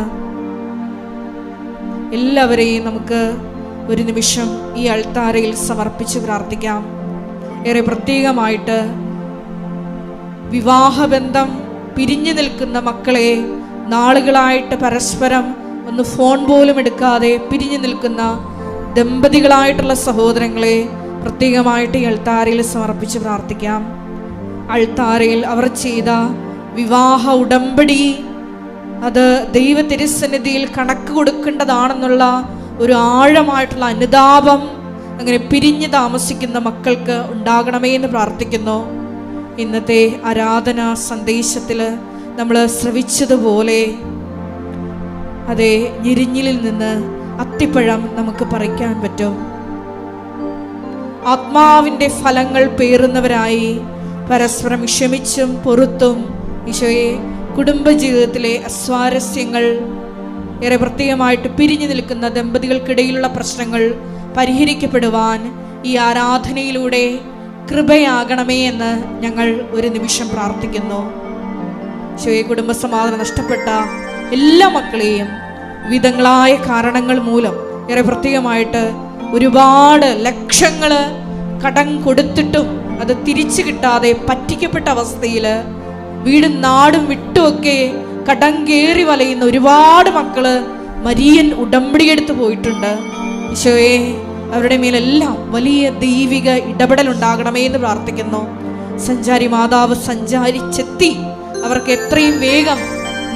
എല്ലാവരെയും നമുക്ക് ഒരു നിമിഷം ഈ അൾത്താരയിൽ സമർപ്പിച്ച് പ്രാർത്ഥിക്കാം. ഏറെ പ്രത്യേകമായിട്ട് വിവാഹബന്ധം പിരിഞ്ഞു നിൽക്കുന്ന മക്കളെ, നാളുകളായിട്ട് പരസ്പരം ഒന്ന് ഫോൺ പോലും എടുക്കാതെ പിരിഞ്ഞു നിൽക്കുന്ന ദമ്പതികളായിട്ടുള്ള സഹോദരങ്ങളെ പ്രത്യേകമായിട്ട് ഈ അൾത്താരയിൽ സമർപ്പിച്ച് പ്രാർത്ഥിക്കാം. അൾത്താരയിൽ അവർ ചെയ്ത വിവാഹ ഉടമ്പടി അത് ദൈവ തിരുസന്നിധിയിൽ കണക്ക് കൊടുക്കേണ്ടതാണെന്നുള്ള ഒരു ആഴമായിട്ടുള്ള അനുതാപം അങ്ങനെ പിരിഞ്ഞ് താമസിക്കുന്ന മക്കൾക്ക് ഉണ്ടാകണമേ എന്ന് പ്രാർത്ഥിക്കുന്നു. ഇന്നത്തെ ആരാധനാ സന്ദേശത്തിൽ നമ്മൾ ശ്രവിച്ചതുപോലെ അതെ, ഞെരിഞ്ഞിലിൽ നിന്ന് അത്തിപ്പഴം നമുക്ക് പറിക്കാൻ പറ്റും. ആത്മാവിൻ്റെ ഫലങ്ങൾ പേറുന്നവരായി പരസ്പരം ക്ഷമിച്ചും പൊറുത്തും ഈശോയെ കുടുംബജീവിതത്തിലെ അസ്വാരസ്യങ്ങൾ, ഏറെ പ്രത്യേകമായിട്ട് പിരിഞ്ഞു നിൽക്കുന്ന ദമ്പതികൾക്കിടയിലുള്ള പ്രശ്നങ്ങൾ പരിഹരിക്കപ്പെടുവാൻ ഈ ആരാധനയിലൂടെ കൃപയാകണമേ എന്ന് ഞങ്ങൾ ഒരു നിമിഷം പ്രാർത്ഥിക്കുന്നു. ഈശോയെ, കുടുംബസമാധാനം നഷ്ടപ്പെട്ട എല്ലാ മക്കളെയും വിധങ്ങളായ കാരണങ്ങൾ മൂലം ഏറെ പ്രത്യേകമായിട്ട് ഒരുപാട് ലക്ഷങ്ങൾ കടം കൊടുത്തിട്ടും അത് തിരിച്ചു കിട്ടാതെ പറ്റിക്കപ്പെട്ട അവസ്ഥയിൽ വീടും നാടും വിട്ടുമൊക്കെ കടം കയറി വലയുന്ന ഒരുപാട് മക്കള് മരിയൻ ഉടമ്പടിയെടുത്ത് പോയിട്ടുണ്ട്. ഈശോയെ, അവരുടെ മേലെല്ലാം വലിയ ദൈവിക ഇടപെടൽ ഉണ്ടാകണമേ എന്ന് പ്രാർത്ഥിക്കുന്നു. സഞ്ചാരി മാതാവ് സഞ്ചാരിച്ചെത്തി അവർക്ക് എത്രയും വേഗം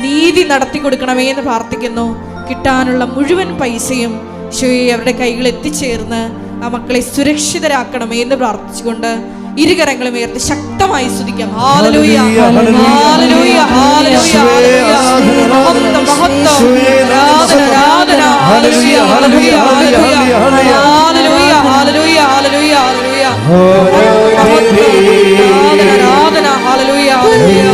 നീതി നടത്തി കൊടുക്കണമേ എന്ന് പ്രാർത്ഥിക്കുന്നു. കിട്ടാനുള്ള മുഴുവൻ പൈസയും ഈശോയെ അവരുടെ കൈകൾ എത്തിച്ചേർന്ന് ആ മക്കളെ സുരക്ഷിതരാക്കണമേ എന്ന് പ്രാർത്ഥിച്ചുകൊണ്ട് ഇരുകരങ്ങളും ഉയർത്തി ശക്തമായി സ്തുതിക്കാം. ഹല്ലേലൂയ, ഹല്ലേലൂയ, ഹല്ലേലൂയ, മഹത്വം, മഹത്വം, ആരാധന, ആരാധന, ഹല്ലേലൂയ, ഹല്ലേലൂയ, ഹല്ലേലൂയ, ഹല്ലേലൂയ, ഹല്ലേലൂയ, ഹല്ലേലൂയ, ആരാധന, ഹല്ലേലൂയ, ഹല്ലേലൂയ.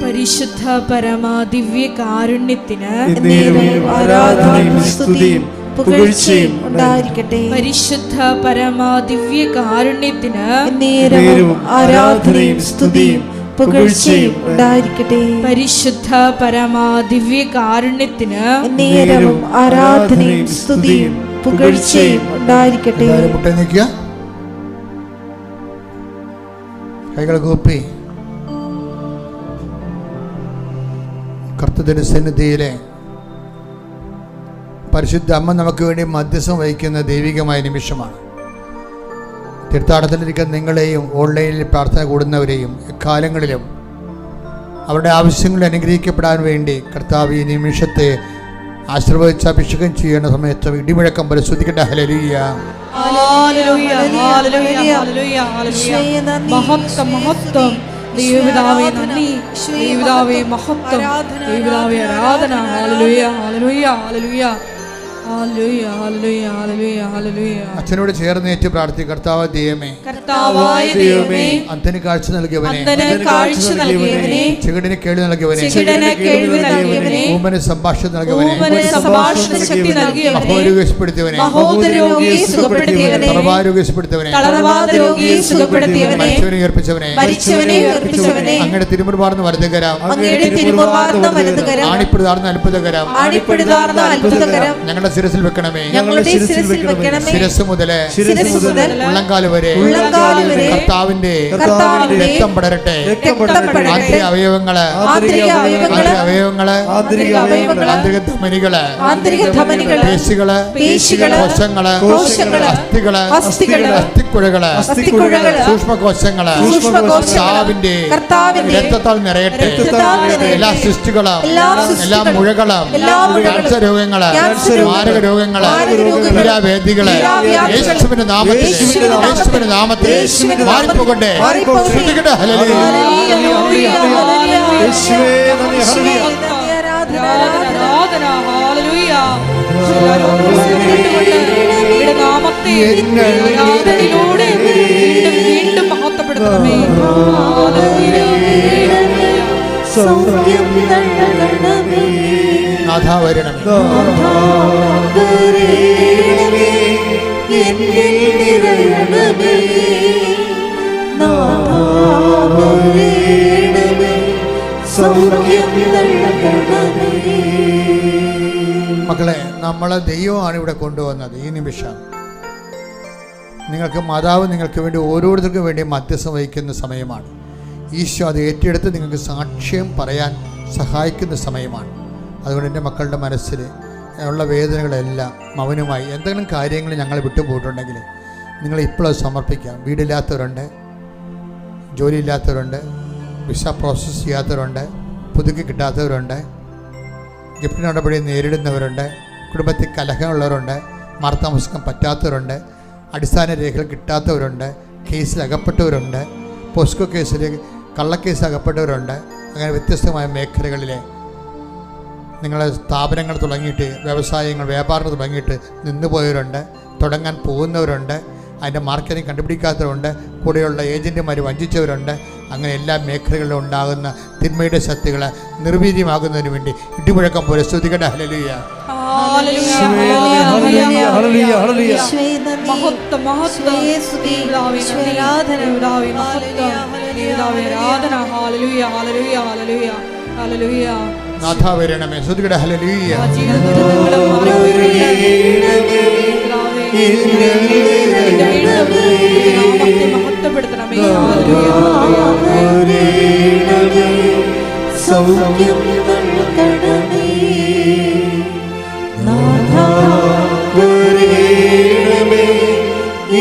പരിശുദ്ധ പരമ ദിവ്യ കാരുണ്യത്തിന് ആരാധനയും സ്തുതിയും പുകഴ്ചയും ഉണ്ടായിരിക്കട്ടെ. പരിശുദ്ധ പരമ ദിവ്യ കാരുണ്യത്തിന് ആരാധനയും സ്തുതിയും പുകഴ്ചയും ഉണ്ടായിരിക്കട്ടെ. പരിശുദ്ധ പരമ ദിവ്യ കാരുണ്യത്തിന് ആരാധനയും സ്തുതിയും പുകഴ്ചയും ഉണ്ടായിരിക്കട്ടെ. കൈകൾ കൂപ്പി കർത്തൃ സന്നിധിയിലെ പരിശുദ്ധ അമ്മ നമുക്ക് വേണ്ടി മധ്യസ്ഥം വഹിക്കുന്ന ദൈവികമായ നിമിഷമാണ്. തീർത്ഥാടനത്തിലിരിക്കുന്ന നിങ്ങളെയും ഓൺലൈനിൽ പ്രാർത്ഥന കൂടുന്നവരെയും എക്കാലങ്ങളിലും അവരുടെ ആവശ്യങ്ങൾ അനുഗ്രഹിക്കപ്പെടാൻ വേണ്ടി കർത്താവ് ഈ നിമിഷത്തെ ആശീർവദിച്ച് അഭിഷേകം ചെയ്യുന്ന സമയത്ത് ഇടിമുഴക്കം പരിശോധിക്കട്ടെ. ഹല്ലേലൂയ, ഹല്ലേലൂയ, ഹല്ലേലൂയ, ഹല്ലേലൂയ, ഹല്ലേലൂയ. മഹത്വം, മഹത്വം. ദൈവപിതാവേ നന്ദി, ദൈവപിതാവേ മഹത്വം, ദൈവപിതാവേ ആരാധന. ഹല്ലേലൂയ, ഹല്ലേലൂയ, ഹല്ലേലൂയ. ഹല്ലേലൂയ ഹല്ലേലൂയ ഹല്ലേലൂയ ഹല്ലേലൂയ. അച്ഛനോട് ചേർന്ന് ഏറ്റു പ്രാർത്ഥിക്കുക. കർത്താവ് ദൈവമേ, കർത്താവായ ദൈവമേ, അന്ധന് കാഴ്ച നൽകിയവനെ, അന്ധന് കാഴ്ച നൽകിയവനെ, ചെകിടന് കേൾവി നൽകിയവനെ, ചെകിടന് കേൾവി നൽകിയവനെ, ഊമന് സംഭാഷണം നൽകിയവനെ, ഊമന് സംഭാഷണ ശക്തി നൽകിയവനെ, മഹോരോഗിപ്പെടുത്തിയവനെ, മഹോദരോഗിയെ സുഖപ്പെടുത്തിയവനെ, തളർവാരോഗിപ്പെടുത്തിയവനെ, തളർവാദ രോഗിയെ സുഖപ്പെടുത്തിയവനെ, മരിച്ചവനെ ഉയർപ്പിച്ചവനെ, മരിച്ചവനെ ഉയർപ്പിച്ചവനെ, അങ്ങയുടെ തിരുമുൻപാർന്ന് വലുതുകരം, അങ്ങയുടെ തിരുമുൻപാർന്ന വലതുകരം, ആണിപ്പിടുതാർന്ന അത്ഭുതകരം, ആണിപ്പിടുതാർന്ന അത്ഭുതകരം ഞങ്ങളുടെ ശിരസിൽ വെക്കണമേ. ഞങ്ങളുടെ ശിരസിൽ വെക്കണമേ. ശിരസ് മുതല് ഉള്ളംകാല് വരെ കർത്താവിന്റെ രക്തം പടരട്ടെ. ആന്തരിക അവയവങ്ങള്, ആന്തരിക ധമനികള്, പേശികള്, കോശങ്ങള്, അസ്ഥികള്, അസ്ഥിക്കുഴകള്, സൂക്ഷ്മകോശങ്ങള് കർത്താവിന്റെ രക്തത്താൽ നിറയട്ടെ. എല്ലാ സിസ്റ്റുകളും, എല്ലാ മുഴകളും, ക്യാൻസർ രോഗങ്ങള്, മാരക രോഗങ്ങള്, പീഡാവേദികള് യേശുവിന്റെ നാമത്തിൽ മാറിപ്പോകട്ടെ. ശ്രദ്ധിക്കട്ടെ. ഹല്ലേലൂയ. വീണ്ടും മഹത്വപ്പെടുത്തണമേ. നാഥാ വരണമേ. മക്കളെ, നമ്മളെ ദൈവമാണ് ഇവിടെ കൊണ്ടുവന്നത്. ഈ നിമിഷം നിങ്ങൾക്ക് മാതാവ് നിങ്ങൾക്ക് വേണ്ടി ഓരോരുത്തർക്കും വേണ്ടി മധ്യസ്ഥം വഹിക്കുന്ന സമയമാണ്. ഈശോ അത് ഏറ്റെടുത്ത് നിങ്ങൾക്ക് സാക്ഷ്യം പറയാൻ സഹായിക്കുന്ന സമയമാണ്. അതുകൊണ്ട് എൻ്റെ മക്കളുടെ മനസ്സിൽ ഉള്ള വേദനകളെല്ലാം മൗനമായി എന്തെങ്കിലും കാര്യങ്ങൾ ഞങ്ങൾ വിട്ടുപോയിട്ടുണ്ടെങ്കിൽ നിങ്ങൾ ഇപ്പോഴത് സമർപ്പിക്കാം. വീടില്ലാത്തവരുണ്ട്, ജോലിയില്ലാത്തവരുണ്ട്, വിസ പ്രോസസ്സ് ചെയ്യാത്തവരുണ്ട്, പുതുക്കി കിട്ടാത്തവരുണ്ട്, ഗിഫ്റ്റ് നടപടി നേരിടുന്നവരുണ്ട്, കുടുംബത്തിൽ കലഹമുള്ളവരുണ്ട്, മാർത്താമസിക്കാൻ പറ്റാത്തവരുണ്ട്, അടിസ്ഥാന രേഖകൾ കിട്ടാത്തവരുണ്ട്, കേസിൽ അകപ്പെട്ടവരുണ്ട്, പോസ്കോ കേസിൽ കള്ളക്കേസിൽ അകപ്പെട്ടവരുണ്ട്. അങ്ങനെ വ്യത്യസ്തമായ മേഖലകളിലെ നിങ്ങളെ സ്ഥാപനങ്ങൾ തുടങ്ങിയിട്ട്, വ്യവസായങ്ങൾ, വ്യാപാരങ്ങൾ തുടങ്ങിയിട്ട് നിന്നുപോയവരുണ്ട്, തുടങ്ങാൻ പോകുന്നവരുണ്ട്, അതിൻ്റെ മാർക്കറ്റിംഗ് കണ്ടുപിടിക്കാത്തവരുണ്ട്, കൂടെയുള്ള ഏജൻറ്റുമാർ വഞ്ചിച്ചവരുണ്ട്. അങ്ങനെ എല്ലാ മേഖലകളിലും ഉണ്ടാകുന്ന തിന്മയുടെ ശക്തികളെ നിർവീര്യമാകുന്നതിന് വേണ്ടി ഇടിമുഴക്കം പോലെ സ്തുതിക്കട്ടെ. ഹല്ലേലൂയ. നാഥാ വരണമേ. സ്തുതിക്കട്ടെ. ഹല്ലേലൂയ. മഹത്വപ്പെടുത്തണമേ. സൗഖ്യം നൽകണമേ. നാഥാ വരണമേ.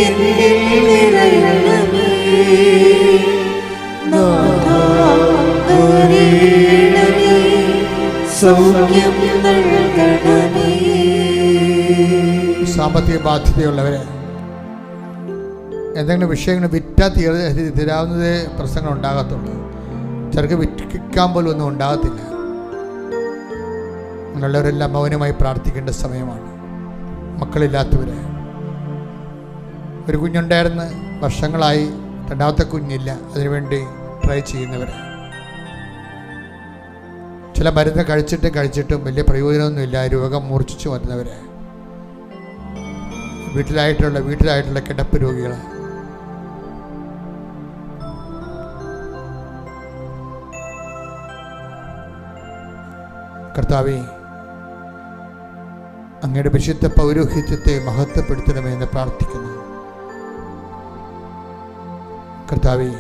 എന്നിൽ നിറയണമേ. നാഥാ വരണമേ. സൗഖ്യം നൽകണമേ. സാമ്പത്തിക ബാധ്യതയുള്ളവരെ, എന്തെങ്കിലും വിഷയങ്ങൾ വിറ്റാൽ തീരാവുന്നതേ പ്രശ്നങ്ങൾ ഉണ്ടാകത്തുള്ളൂ. ചിലർക്ക് വിൽക്കാൻ പോലും ഒന്നും ഉണ്ടാകത്തില്ല. അങ്ങനെയുള്ളവരെല്ലാം മൗനമായി പ്രാർത്ഥിക്കേണ്ട സമയമാണ്. മക്കളില്ലാത്തവര്, ഒരു കുഞ്ഞുണ്ടായിരുന്ന് വർഷങ്ങളായി രണ്ടാമത്തെ കുഞ്ഞില്ല, അതിനുവേണ്ടി ട്രൈ ചെയ്യുന്നവർ, ചില മരുന്ന് കഴിച്ചിട്ടും വലിയ പ്രയോജനമൊന്നുമില്ല, രോഗം മൂർച്ഛിച്ചു വരുന്നവർ, വീട്ടിലായിട്ടുള്ള കിടപ്പ് രോഗികൾ, കർത്താവേ, അങ്ങയുടെ വിശുദ്ധ പൗരോഹിത്യത്തെ മഹത്വപ്പെടുത്തണമെന്ന് പ്രാർത്ഥിക്കുന്നു. കർത്താവേ,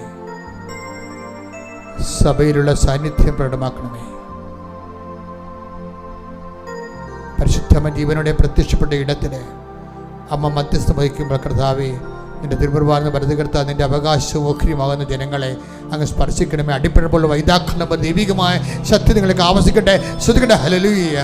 സഭയിലുള്ള സാന്നിധ്യം പ്രകടമാക്കണമേ. പരിശുദ്ധമ ജീവനോടെ പ്രത്യക്ഷപ്പെട്ട ഇടത്തിൽ അമ്മ മധ്യസ്ഥം വഹിക്കുമ്പോൾ കർത്താവേ, നിന്റെ തിരുമുറുവാർന്ന വലതുകർത്ത നിന്റെ അവകാശവും ഓഹരിയുമാകുന്ന ജനങ്ങളെ അങ്ങ് സ്പർശിക്കണമേ. അടിപ്പിഴപ്പോൾ വൈതാഖ്യം ദൈവികമായ ശക്തി നിങ്ങൾക്ക് ആവസിക്കട്ടെ. ശ്രദ്ധിക്കട്ടെ. ഹല്ലേലൂയ.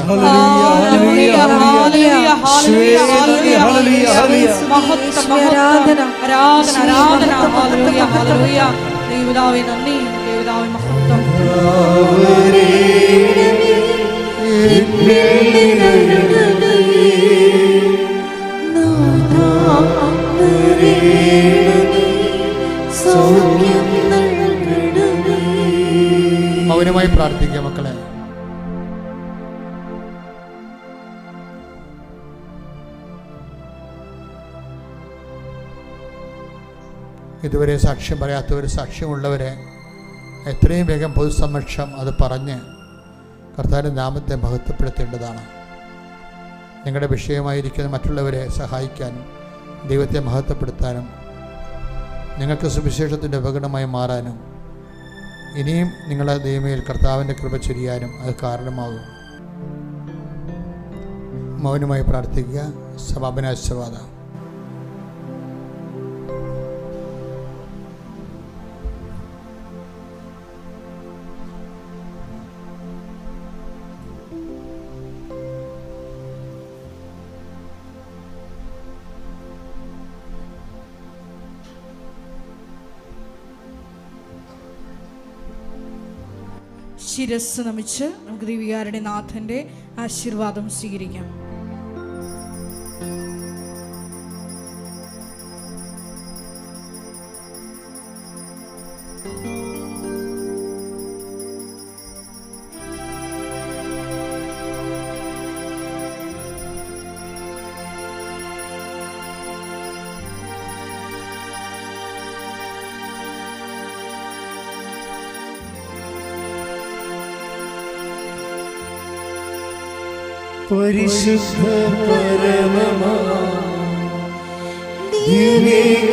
ഇതുവരെ സാക്ഷ്യം പറയാത്തവർ, സാക്ഷ്യമുള്ളവരെ എത്രയും വേഗം പൊതുസമക്ഷം അത് പറഞ്ഞ് കർത്താവിൻ്റെ നാമത്തെ മഹത്വപ്പെടുത്തേണ്ടതാണ്. നിങ്ങളുടെ വിഷയമായിരിക്കുന്ന മറ്റുള്ളവരെ സഹായിക്കാനും ദൈവത്തെ മഹത്വപ്പെടുത്താനും നിങ്ങൾക്ക് സുവിശേഷത്തിൻ്റെ ഉപകരണമായി മാറാനും ഇനിയും നിങ്ങളുടെ ദൈവമേൽ കർത്താവിൻ്റെ കൃപ ചൊരിയാനും അത് കാരണമാകും. മൗനമായി പ്രാർത്ഥിക്കുക. സമാപനാശീർവാദ. ശിരസ് നമിച്ച് നമുക്ക് ദിവ്യകാരുണ്യ നാഥന്റെ ആശീർവാദം സ്വീകരിക്കാം. പരിശുദ്ധ പരമമാ ദിവ്യകാരുണ്യമേ,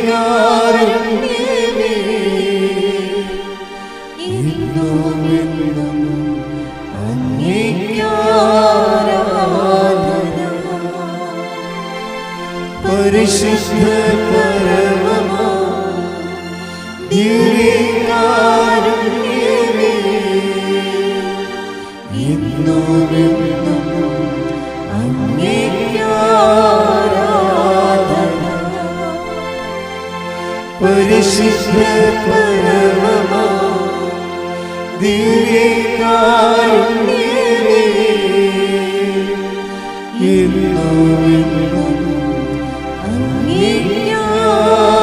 ഇന്നുമെന്നും അങ്ങേക്ക് ആരാധന. പരിശുദ്ധ പരമമാ ദിവ്യകാരുണ്യമേ, ഇന്നുമെന്നും പരിശുദ്ധ പരമമാ ദിവ്യകാരുണ്യമേ, എന്നുമെന്നും അങ്ങേക്ക് ആരാധന.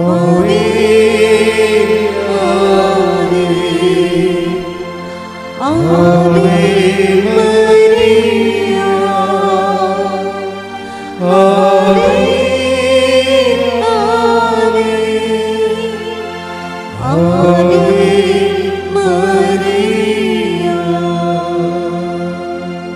ആമേൻ. ആമേൻ.